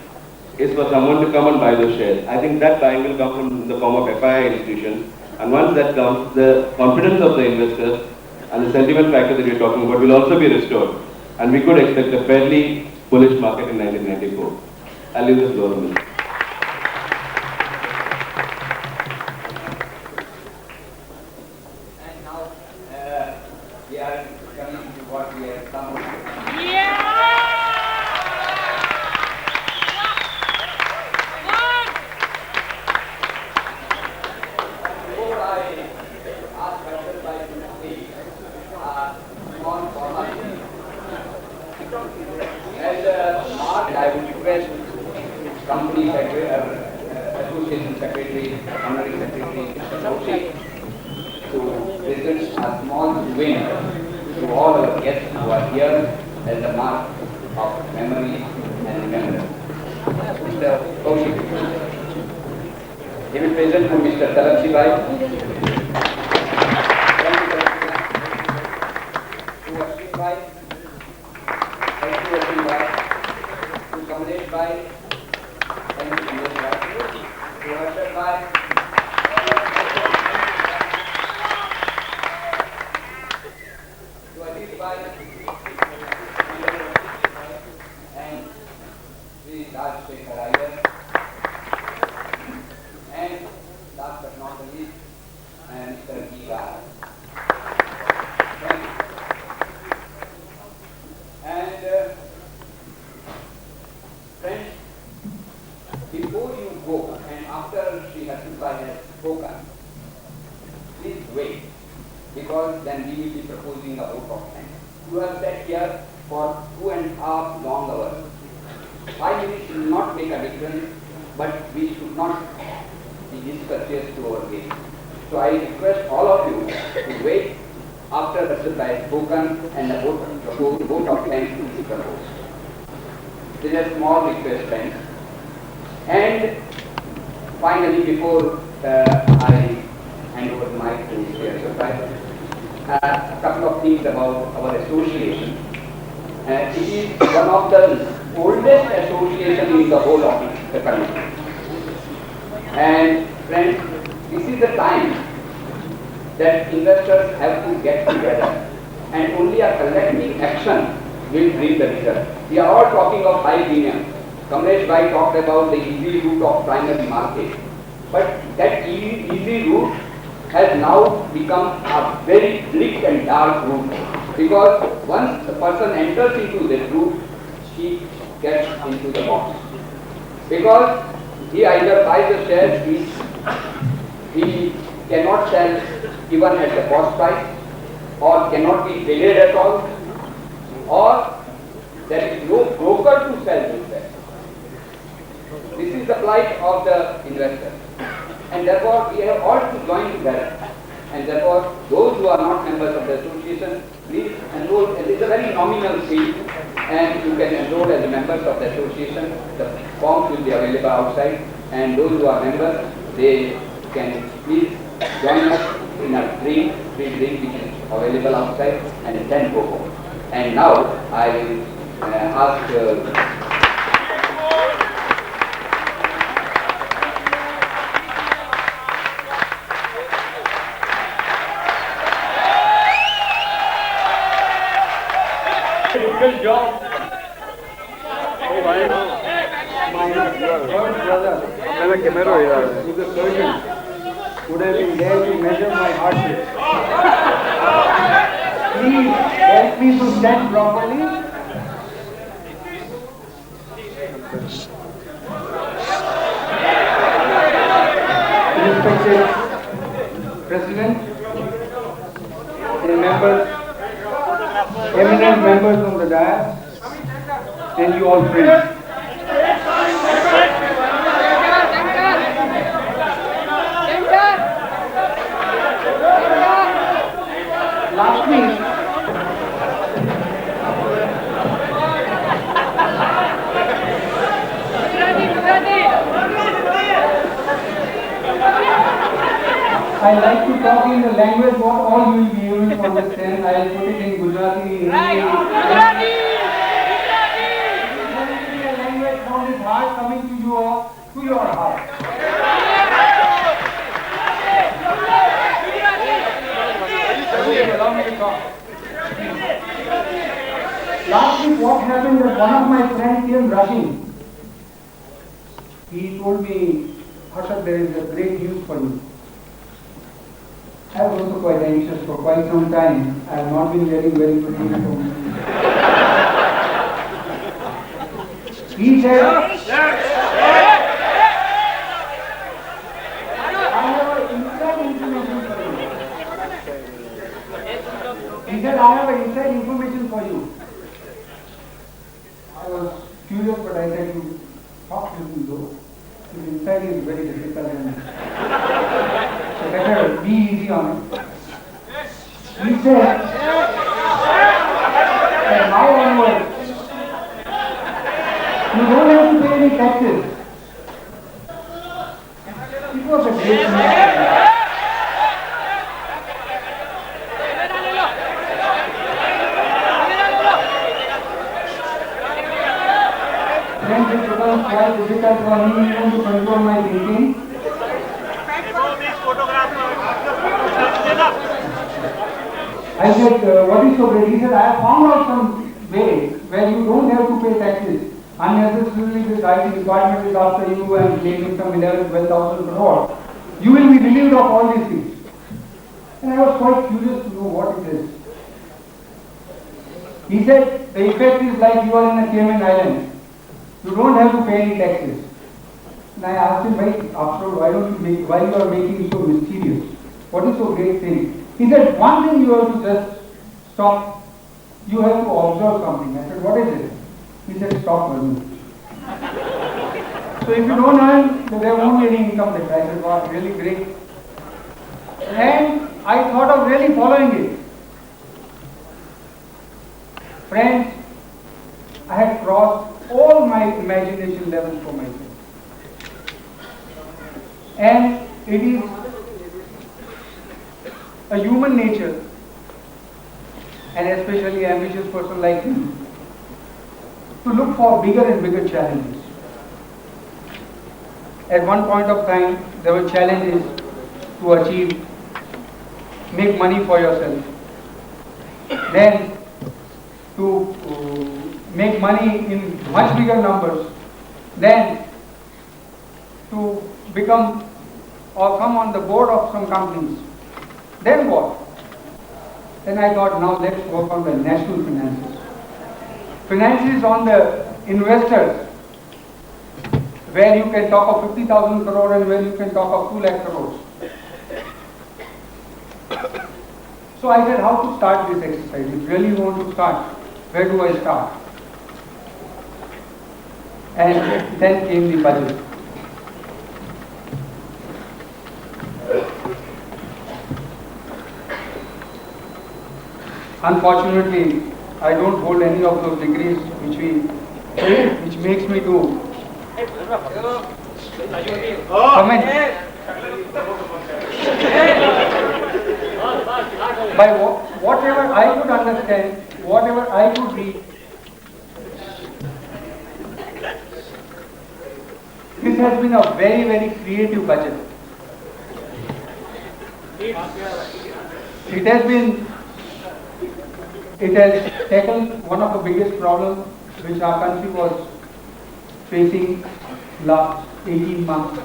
is for someone to come and buy those shares. I think that buying will come from the form of FII institutions, and once that comes, the confidence of the investors and the sentiment factor that we are talking about will also be restored, and we could expect a fairly bullish market in 1994. I'll leave this floor to me. And now we are coming to what we have come. Before I ask questions, I should see small formality. As Mark, I would request company secretary, association secretary, honorary secretary, to present a small souvenir to all our guests who are here as a mark of memory and remembrance. Mr. Kaushik. He will present to Mr. Talakshi Bai. To Ashwin Bai. Thank you Ashwin Bai. To Kamlesh Bai. Thank you Kamlesh Bai. To Harshad Bai. To Ajit Bai. And Chandrashekhar. And last but not the least, Mr. Birla. And friends, before you go and after Shri Harshad has spoken, please wait, because then we will be proposing a vote of thanks. You have sat here for 2.5 long hours. 5 minutes will not make a difference, but we should not be discourteous to our guests. So I request all of you to wait after Harshad has spoken and the vote of thanks is proposed. This is a small request, friends. And finally, before I hand over the mic to Mr. Ashwin, a couple of things about our association. It is one of the oldest association in the whole of the country. And friends, this is the time that investors have to get together, and only a collective action will bring the result. We are all talking of high premium. Kamlesh Bhai talked about the easy route of primary market, but that easy route has now become a very bleak and dark route, because once the person enters into this route, he gets into the box, because he either buys the shares, he cannot sell even at the cost price, or cannot be traded at all, or there is no broker to sell this share. This is the plight of the investor, and therefore we have all to join together. And therefore, those who are not members of the association, please enroll. It is a very nominal fee, and you can enroll as members of the association. The forms will be available outside, and those who are members, they can please join us in a free drink which is available outside, and then go home. And now I will ask. Good job. Oh, I know. My third brother, who is a surgeon, would have been there to measure my heart rate. Please help me to stand properly. Respected President and members, eminent members on the dais, and you all friends. Last week, I like to talk in the language what all you will be able to understand. I will put it in Gujarati, Hindi. Gujarati! A language from his heart coming to you all, to your heart. Allow me to talk. Last week what happened was one of my friends came rushing. He told me, Harshad, there is a great news for you. I was also quite anxious for quite some time. I have not been very good news from you. He said, I have an inside information for you. He said, I have an inside information for you. I was curious, but I said, you talk to him though. His inside is very difficult and so better be easy on it. He said that now onwards, difficult for me even to control my thinking. I said, what is so great? He said, I have found out some way where you don't have to pay taxes. Unnecessarily this IT department is after you and claiming some 11,000-12,000 crore. You will be relieved of all these things. And I was quite curious to know what it is. He said, the effect is like you are in a Cayman Island. You don't have to pay any taxes. And I asked him, after all, why you are making it so mysterious? What is so great thing? He said, one thing you have to just stop. You have to observe something. I said, what is it? He said, stop earning. So if you don't earn, there won't be any income tax. I said, wow, really great. And I thought of really following it. Friends, I had crossed all my imagination levels for myself. And it is a human nature, and especially an ambitious person like me, to look for bigger and bigger challenges. At one point of time, there were challenges to make money for yourself. Then to make money in much bigger numbers. Then to become or come on the board of some companies. Then what? Then I thought, now let's work on the national finances. Finances on the investors, where you can talk of 50,000 crore and where you can talk of 2 lakh crores. So I said, how to start this exercise? If you really want to start, where do I start? And then came the budget. Unfortunately, I don't hold any of those degrees which makes me to comment. By whatever I could understand, whatever I could read, this has been a very, very creative budget. It has tackled one of the biggest problems which our country was facing last 18 months,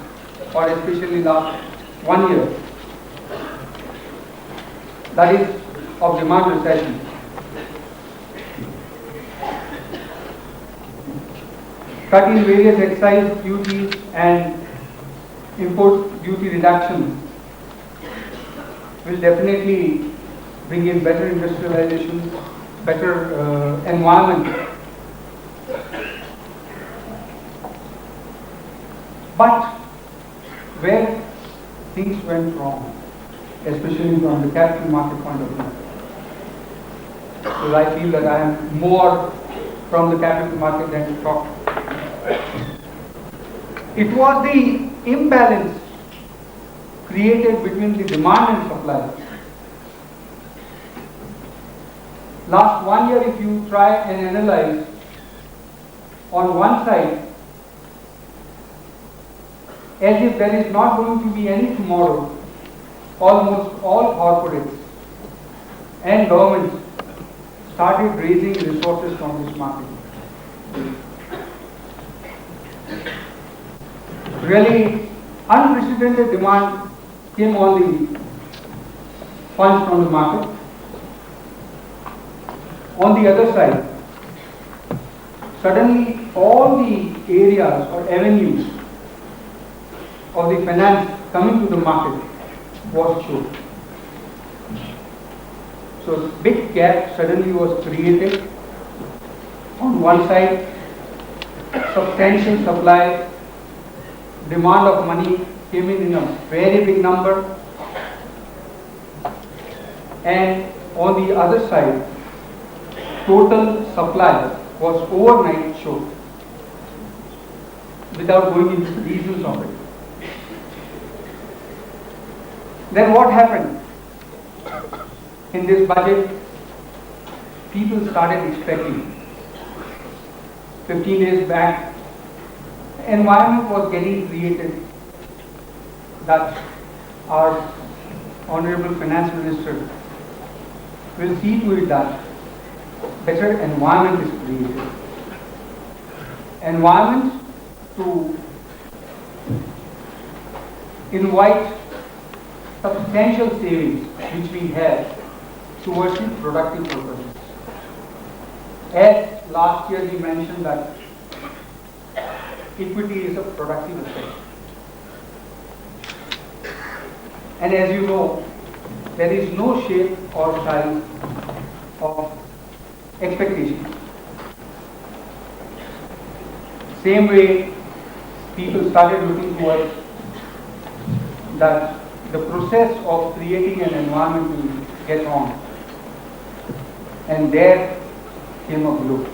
or especially last 1 year. That is of demand recession. Cut in various excise duties and import duty reduction will definitely bring in better industrialization, better environment. But where things went wrong, especially from the capital market point of view, because I feel that I am more from the capital market than to talk. It was the imbalance created between the demand and supply. Last 1 year, if you try and analyze, on one side, as if there is not going to be any tomorrow, almost all corporates and governments started raising resources from this market. Really unprecedented demand came on the funds from the market. On the other side, suddenly all the areas or avenues of the finance coming to the market was choked. So big gap suddenly was created. On one side, substantial supply, demand of money came in a very big number, and on the other side, total supply was overnight choked, without going into the reasons of it. Then what happened? In this budget, people started expecting. 15 days back, environment was getting created that our Honorable Finance Minister will see to it that better environment is created. Environment to invite substantial savings which we have towards the productive purposes. As last year we mentioned that equity is a productive asset. And as you know, there is no shape or size of expectation. Same way, people started looking towards that the process of creating an environment will get on. And there came a blow.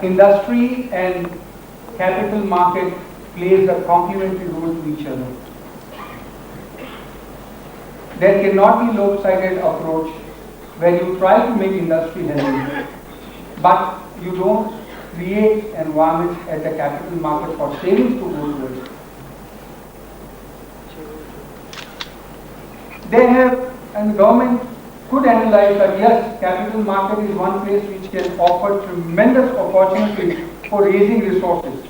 Industry and capital market plays a complementary role to each other. There cannot be lopsided approach where you try to make industry healthy, but you don't create environment at the capital market for savings to go towards. They have, and the government could analyze that yes, capital market is one place which can offer tremendous opportunity for raising resources.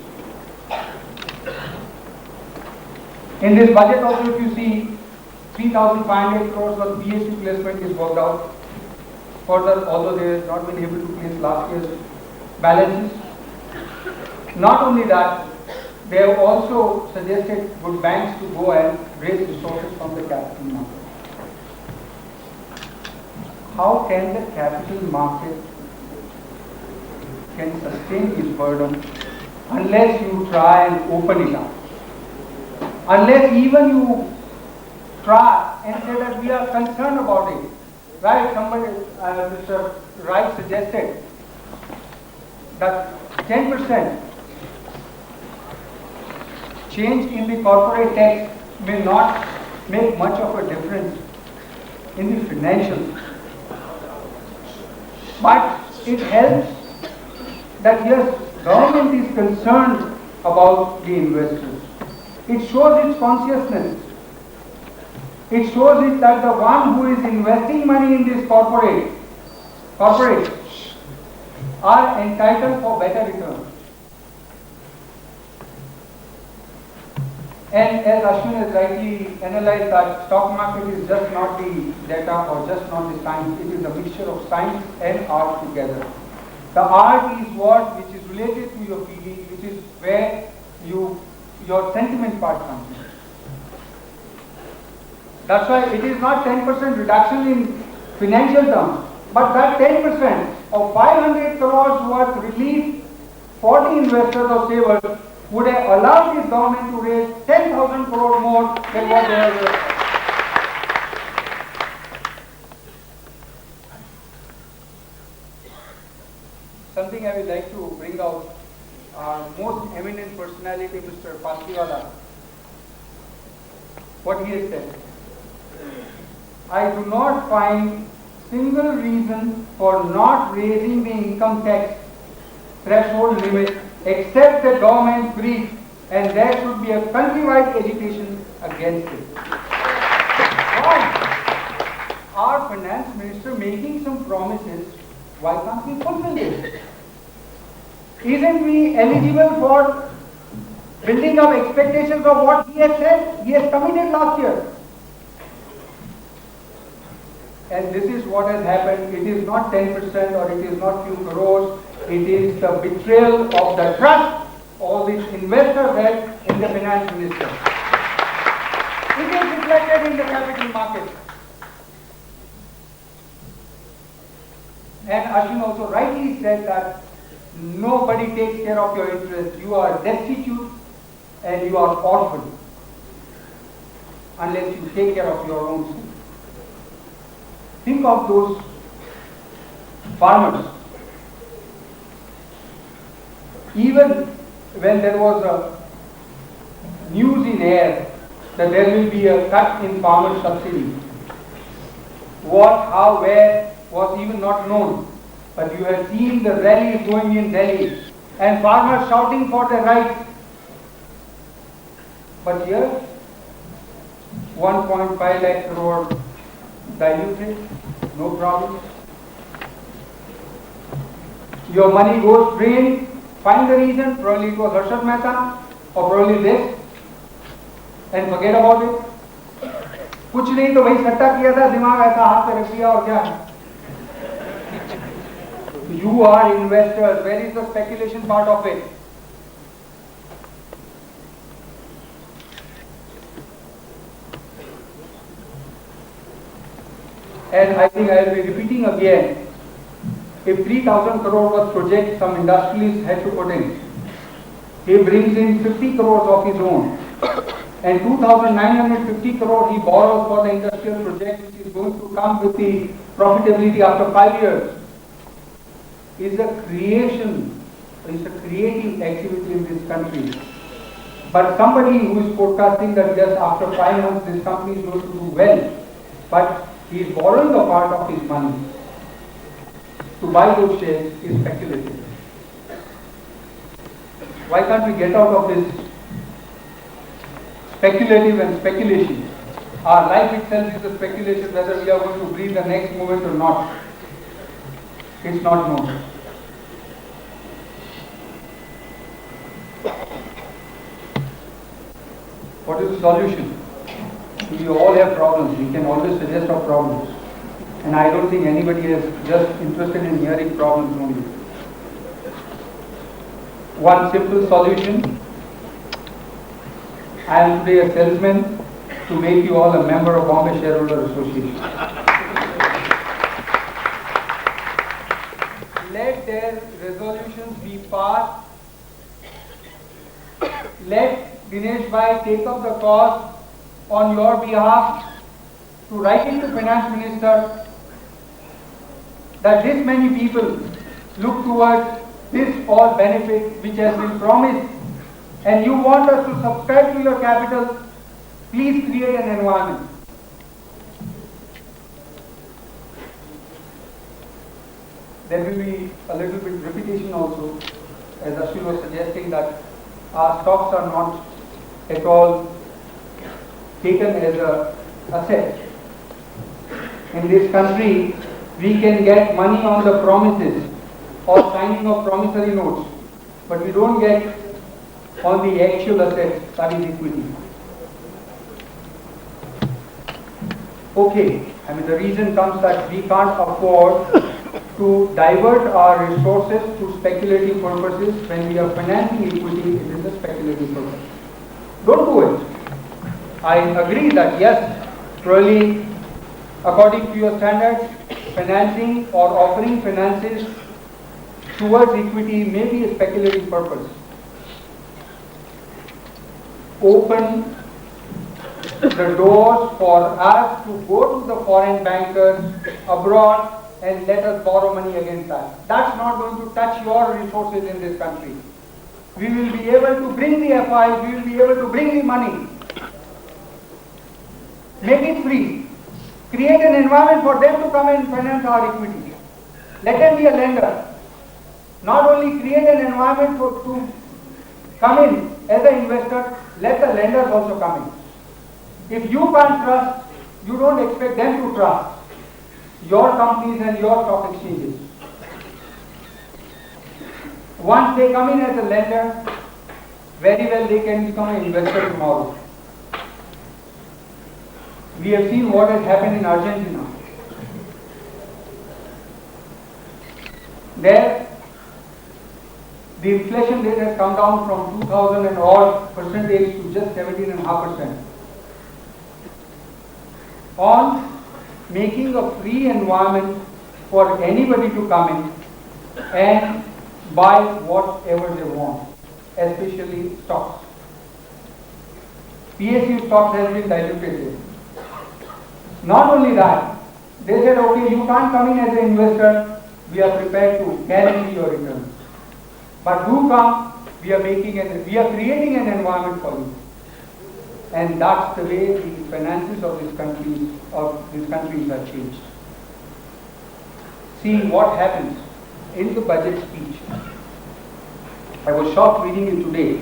In this budget also, if you see 3,500 crores of PSU placement is worked out. Further, although they have not been able to place last year's balances. Not only that, they have also suggested good banks to go and raise resources from the capital market. How can the capital market can sustain this burden unless you try and open it up? Unless even you try and say that we are concerned about it. Right, somebody, Mr. Wright suggested that 10% change in the corporate tax may not make much of a difference in the financials. But it helps that yes, government is concerned about the investors. It shows its consciousness. It shows it that the one who is investing money in this corporate are entitled for better returns. And as Ashwin has rightly analyzed, that stock market is just not the data or just not the science, it is a mixture of science and art together. The art is what which is related to your feeling, which is where your sentiment part comes in. That's why it is not 10% reduction in financial terms, but that 10% of 500 crores worth relief for the investors or savers would have allowed this government to raise 10,000 crore more than what they have raised. Something I would like to bring out, our most eminent personality, Mr. Pipariya, what he has said. I do not find single reason for not raising the income tax threshold limit except the government's greed, and there should be a countrywide agitation against it. Why? Our finance minister making some promises, why can't we fulfill this? Isn't we eligible for building up expectations of what he has said? He has committed last year. And this is what has happened. It is not 10% or it is not few crores. It is the betrayal of the trust all these investors had in the finance minister. It is reflected in the capital market. And Ashwin also rightly said that nobody takes care of your interests. You are destitute and you are orphan unless you take care of your own self. Think of those farmers. Even when there was a news in air that there will be a cut in farmer subsidy, what, how, where was even not known. But you have seen the rallies going in Delhi and farmers shouting for their rights. But here, 1.5 lakh crore diluted, no problem. Your money goes drain. Find the reason. Probably it was Harshad Mehta or probably this, and forget about it. कुछ नहीं तो भाई इकट्ठा किया था, दिमाग ऐसा हाथ पे रख दिया और क्या है? You are investors. Where is the speculation part of it? And I think I will be repeating again. If 3,000 crore was project some industrialist had to put in, he brings in 50 crores of his own, and 2,950 crore he borrows for the industrial project which is going to come with the profitability after 5 years. Is a creation, is a creative activity in this country. But somebody who is forecasting that just after 5 months this company is going to do well, but he is borrowing a part of his money to buy those shares is speculative. Why can't we get out of this speculative and speculation? Our life itself is a speculation whether we are going to breathe the next moment or not. It's not known. What is the solution? We all have problems. We can always suggest our problems. And I don't think anybody is just interested in hearing problems only. One simple solution. I am today a salesman to make you all a member of Bombay Shareholders Association. Let their resolutions be passed. Let Dinesh Bhai take up the cause on your behalf to writing to Finance Minister that this many people look towards this all benefit which has been promised, and you want us to subscribe to your capital, please create an environment. There will be a little bit repetition also, as Ashwin was suggesting that our stocks are not at all taken as a asset. In this country, we can get money on the promises or signing of promissory notes, but we don't get on the actual assets, that is equity. Okay, I mean the reason comes that we can't afford to divert our resources to speculative purposes. When we are financing equity, it is a speculative purpose. Don't do it. I agree that yes, probably according to your standards, financing or offering finances towards equity may be a speculative purpose. Open the doors for us to go to the foreign bankers abroad and let us borrow money against that. That's not going to touch your resources in this country. We will be able to bring the FIs, we will be able to bring the money. Make it free. Create an environment for them to come and finance our equity. Let them be a lender. Not only create an environment to come in as an investor, let the lenders also come in. If you can't trust, you don't expect them to trust your companies and your stock exchanges. Once they come in as a lender, very well they can become an investor tomorrow. We have seen what has happened in Argentina. There, the inflation rate has come down from 2000 and odd percentage to just 17.5%. On making a free environment for anybody to come in and buy whatever they want, especially stocks. PSU stocks has been diluted. Not only that, they said, okay, you can't come in as an investor, we are prepared to guarantee your returns. But do come, we are creating an environment for you. And that's the way the finances of these countries have changed. See what happens in the budget speech. I was shocked reading it today.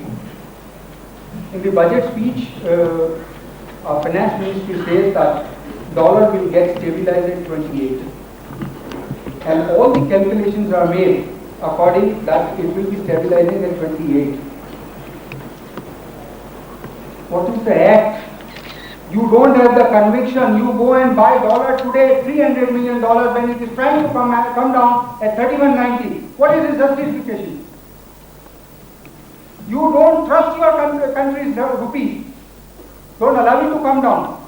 In the budget speech, our finance ministry says that dollar will get stabilized at 28. And all the calculations are made according that it will be stabilizing at 28. What is the act? You don't have the conviction. You go and buy dollar today, $300 million, when it is trying to come down at 31.90. What is its justification? You don't trust your country's rupee. Don't allow it to come down.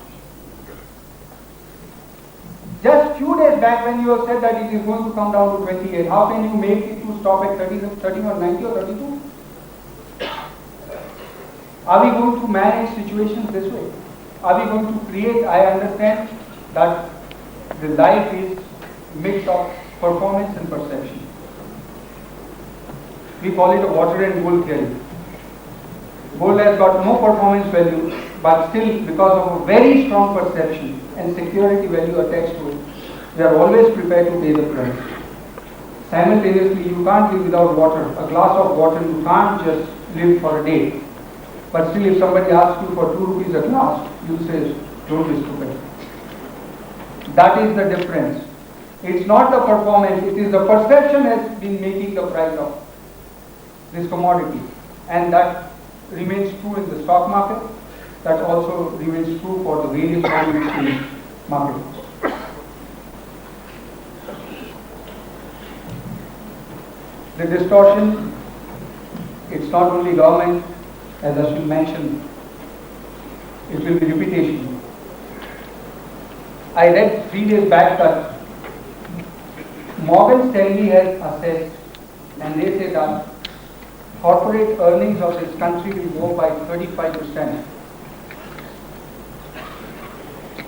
Just few days back when you have said that it is going to come down to 28, how can you make it to stop at 31.90 or 32? Are we going to manage situations this way? Are we going to create? I understand that the life is mix of performance and perception. We call it a water and gold theory. Gold has got no performance value, but still because of a very strong perception and security value attached to it, we are always prepared to pay the price. Simultaneously, you can't live without water. A glass of water, you can't just live for a day. But still, if somebody asks you for 2 rupees a glass, you say, don't be stupid. That is the difference. It's not the performance, it is the perception has been making the price of this commodity. And that remains true in the stock market. That also remains true for the various foreign exchange markets. The distortion, it's not only government, as Ashwin mentioned, it will be reputation. I read 3 days back that Morgan Stanley has assessed, and they say that corporate earnings of this country will go by 35%.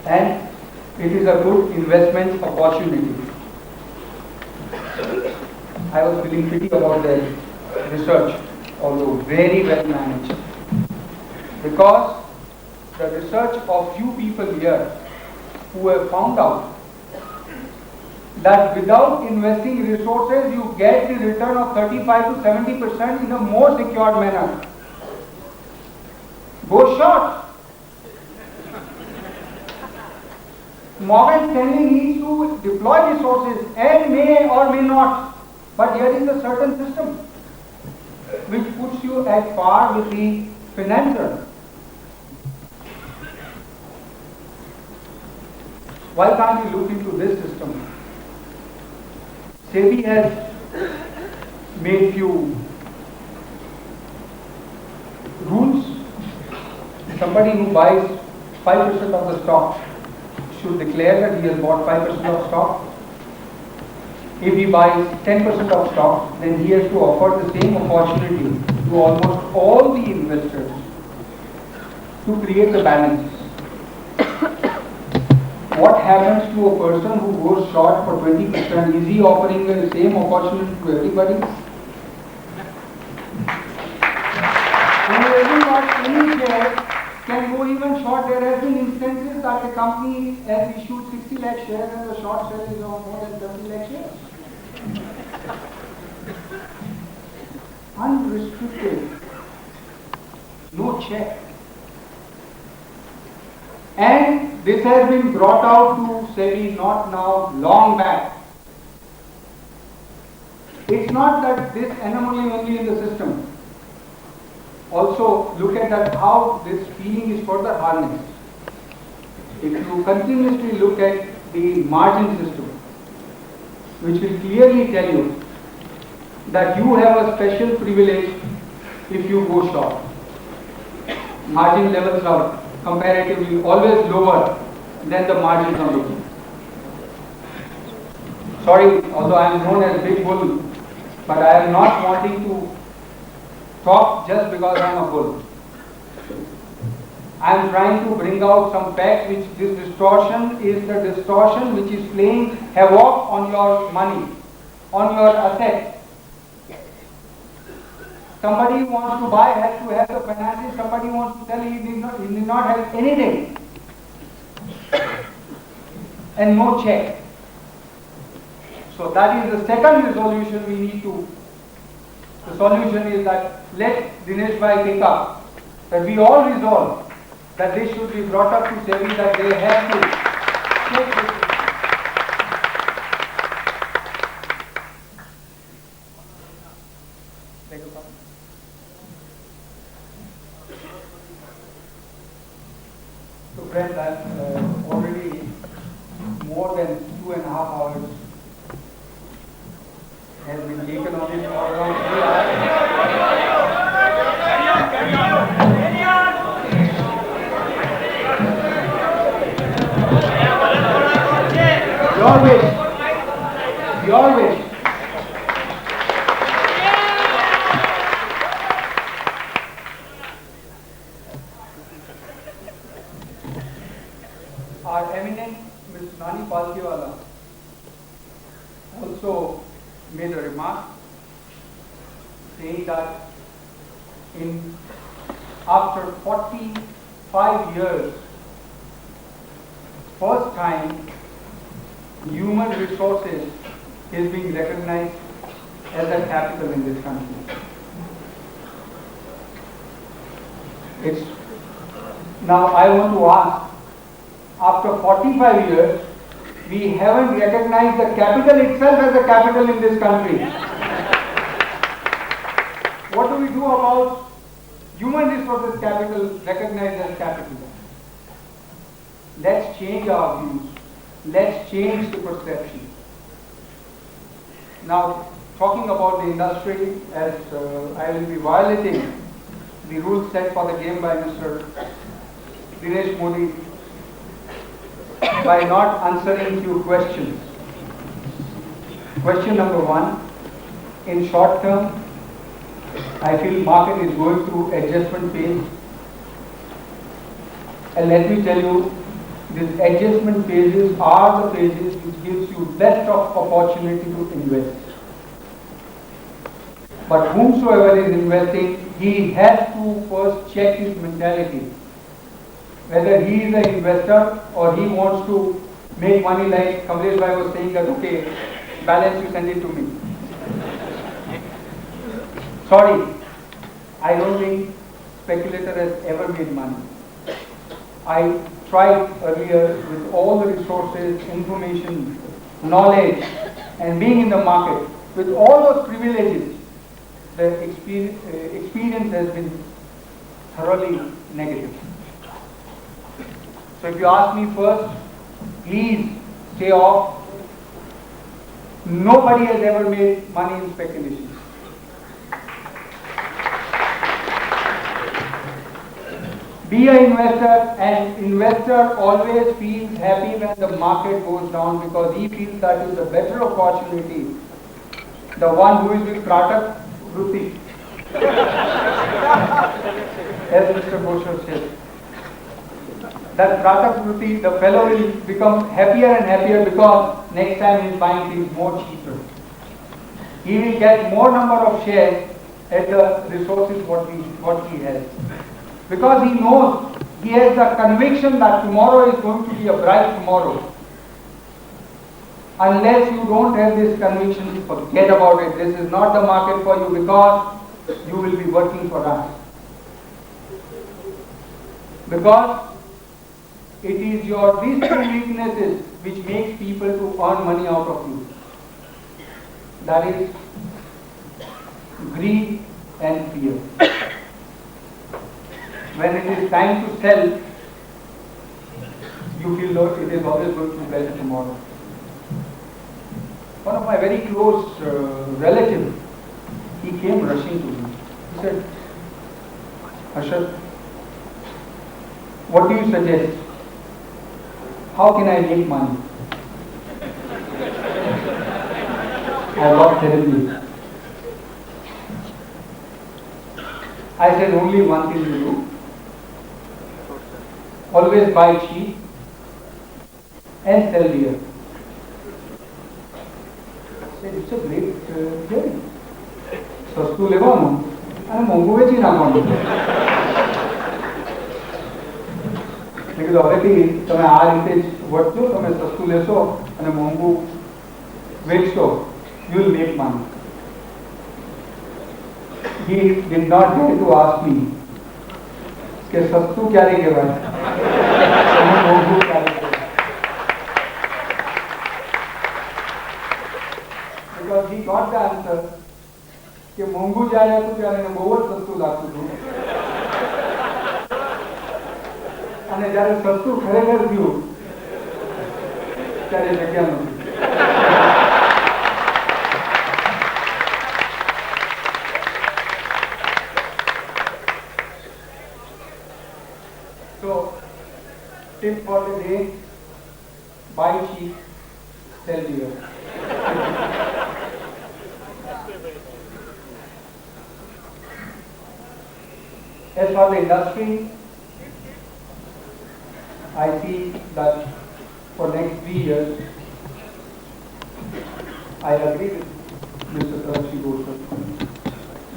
And it is a good investment opportunity. I was feeling pity about the research, although very well managed. Because the research of few people here who have found out that without investing resources, you get the return of 35 to 70% in a more secured manner. Go short. Morgan Stanley needs to deploy resources and may or may not. But here is a certain system which puts you at par with the financer. Why can't we look into this system? SEBI has made few rules. Somebody who buys 5% of the stock should declare that he has bought 5% of stock. If he buys 10% of stock, then he has to offer the same opportunity to almost all the investors to create the balance. What happens to a person who goes short for 20%? Is he offering the same opportunity to everybody? When he hasn't got any share, can go even short. There have been instances that the company has issued 60 lakh shares and the short sale is of more than 30 lakh shares. Unrestricted, no check. And this has been brought out to SEBI not now, long back. It's not that this anomaly only in the system. Also look at that how this feeling is further harnessed. If you continuously look at the margin system, which will clearly tell you that you have a special privilege if you go short. Margin levels are comparatively always lower than the margins on the book. Sorry, although I am known as Big Bull, but I am not wanting to talk just because I am a bull. I am trying to bring out some facts which this distortion is the distortion which is playing havoc on your money, on your assets. Somebody who wants to buy has to have the finances, somebody wants to sell, he need not have anything. And no check. So that is the second resolution we need to. The solution is that let Dinesh Bhai take up that we all resolve that this should be brought up to SEBI that they have to check this. Beg your pardon? So friends, I've already more than 2.5 hours has been taken on it for around 3 hours. Your wish. Your wish. Our eminent Ms. Nani Palkiwala also made a remark saying that after 45 years, first time human resources is being recognized as a capital in this country. Now I want to ask, after 45 years, we haven't recognized the capital itself as a capital in this country. What do we do about human resources capital recognized as capital? Let's change our views. Let's change the perception. Now, talking about the industry, as I will be violating the rules set for the game by Mr. Dinesh Modi by not answering few questions. Question number 1, in short term, I feel market is going through adjustment phase. And let me tell you, these adjustment phases are the phases which gives you best of opportunity to invest. But whomsoever is investing, he has to first check his mentality. Whether he is an investor or he wants to make money, like Kamlesh Bhai was saying that, okay, balance you send it to me. Sorry, I don't think speculator has ever made money. I tried earlier with all the resources, information, knowledge, and being in the market, with all those privileges, the experience has been thoroughly negative. So if you ask me first, please stay off. Nobody has ever made money in speculation. Be an investor, and investor always feels happy when the market goes down because he feels that is a better opportunity. The one who is with Pratak Vruti, as Mr. Gosar said, that Pratak Vruti, the fellow will become happier and happier because next time he is buying things more cheaper. He will get more number of shares at the resources what he has. Because he knows, he has the conviction that tomorrow is going to be a bright tomorrow. Unless you don't have this conviction, forget about it. This is not the market for you because you will be working for us. Because it is these two weaknesses which makes people to earn money out of you. That is greed and fear. When it is time to sell, you feel that it is always going to be better tomorrow. One of my very close relatives, he came rushing to me. He said, Harshad, what do you suggest? How can I make money? I got terribly. I said, only one thing you do. Always buy cheap and sell dear. I said, it's a great theory. સસ્તું લેવાનું અને મોંઘું વેચી નાખવાનું. મેં કીધું હવેથી તમે આ રીતે જ વર્તજો, તમે સસ્તું લેશો અને મોંઘું Whetstone, you will make money. He did not dare to ask me, कि सत्तू क्या लेंगे भाई? मोंगू क्या लेंगे? Because he got the answer कि मोंगू जा रहा है तो क्या लेंगे? बहुत सत्तू लाखों दो. અને જ્યારે સસ્તું ખરેખર થયું ત્યારે જગ્યા નથી. So, tip for the day: buy cheap, sell dear. As for the industry, I see that for next 3 years, I agree with Mr. Talakshi Gosar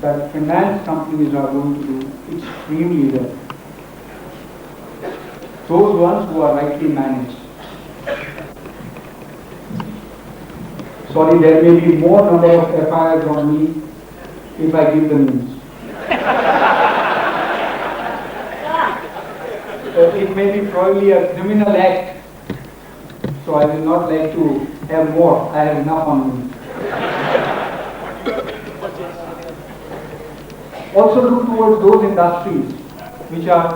that finance companies are going to do extremely well. Those ones who are rightly managed. Sorry, there may be more number of FIRs on me if I give the names. It may be probably a criminal act, so I will not like to have more. I have enough on me. Also look towards those industries which are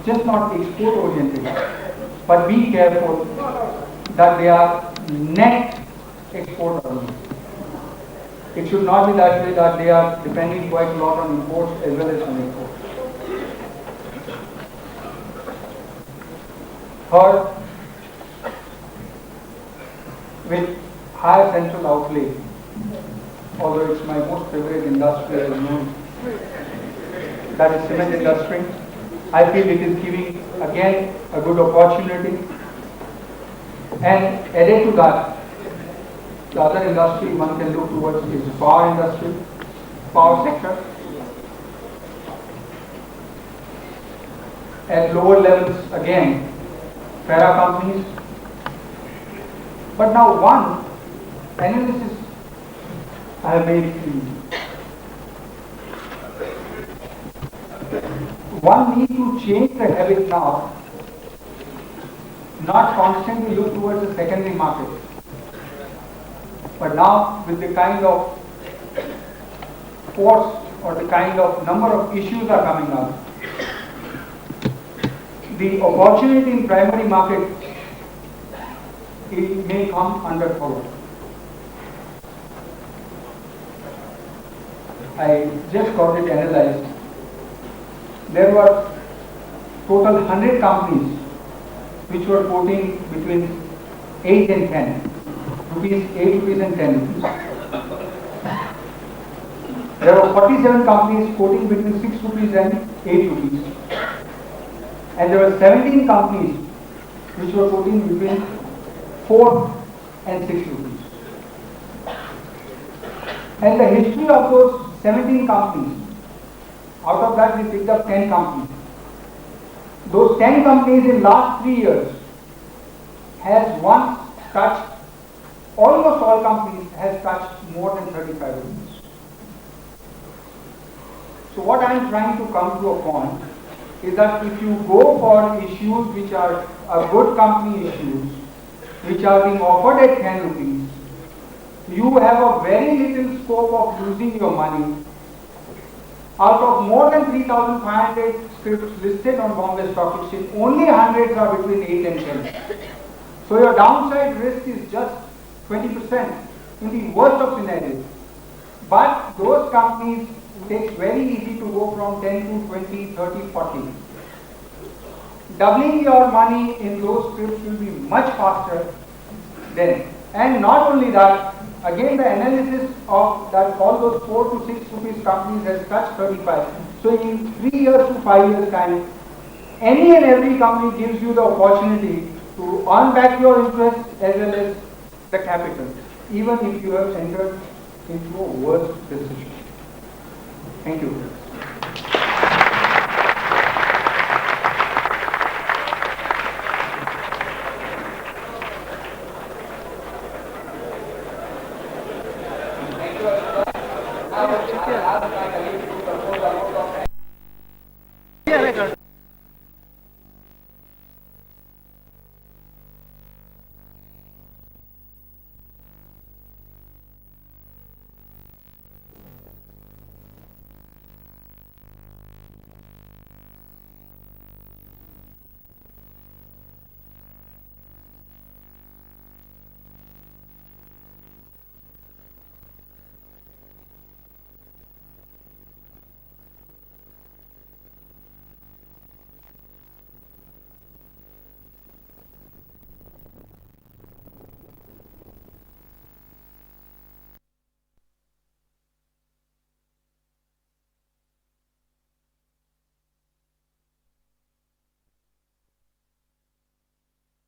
just not export oriented, but be careful that they are net export only. It should not be that way that they are depending quite a lot on imports as well as on exports. Third, with higher central outlay, although it's my most favorite industry as known, that is cement industry, I feel it is giving again a good opportunity. And added to that, the other industry one can look towards is the power industry, power sector. At lower levels again, para companies. But now one analysis I have made, one need to change the habit now, not constantly look towards the secondary market, but now with the kind of force or the kind of number of issues are coming up, the opportunity in primary market, it may come under follow. I just got it analyzed. There were total 100 companies which were quoting between 8 and 10 rupees, 8 rupees and 10 rupees. There were 47 companies quoting between 6 rupees and 8 rupees. And there were 17 companies which were quoting between 4 and 6 rupees. And the history of those 17 companies, out of that we picked up 10 companies. Those 10 companies in last 3 years has once touched, almost all companies has touched more than 35 rupees. So what I am trying to come to a point is that if you go for issues which are good company issues, which are being offered at 10 rupees, you have a very little scope of losing your money. Out of more than 3,500 scripts listed on Bombay Stock Exchange, only hundreds are between 8 and 10. So your downside risk is just 20% in the worst of scenarios. But those companies, it's very easy to go from 10 to 20, 30, 40. Doubling your money in those scripts will be much faster then. And not only that, again the analysis of that all those 4 to 6 rupees companies has touched 35. So in 3 years to 5 years time, any and every company gives you the opportunity to earn back your interest as well as the capital, even if you have entered into a worse decision. Thank you. adjourned.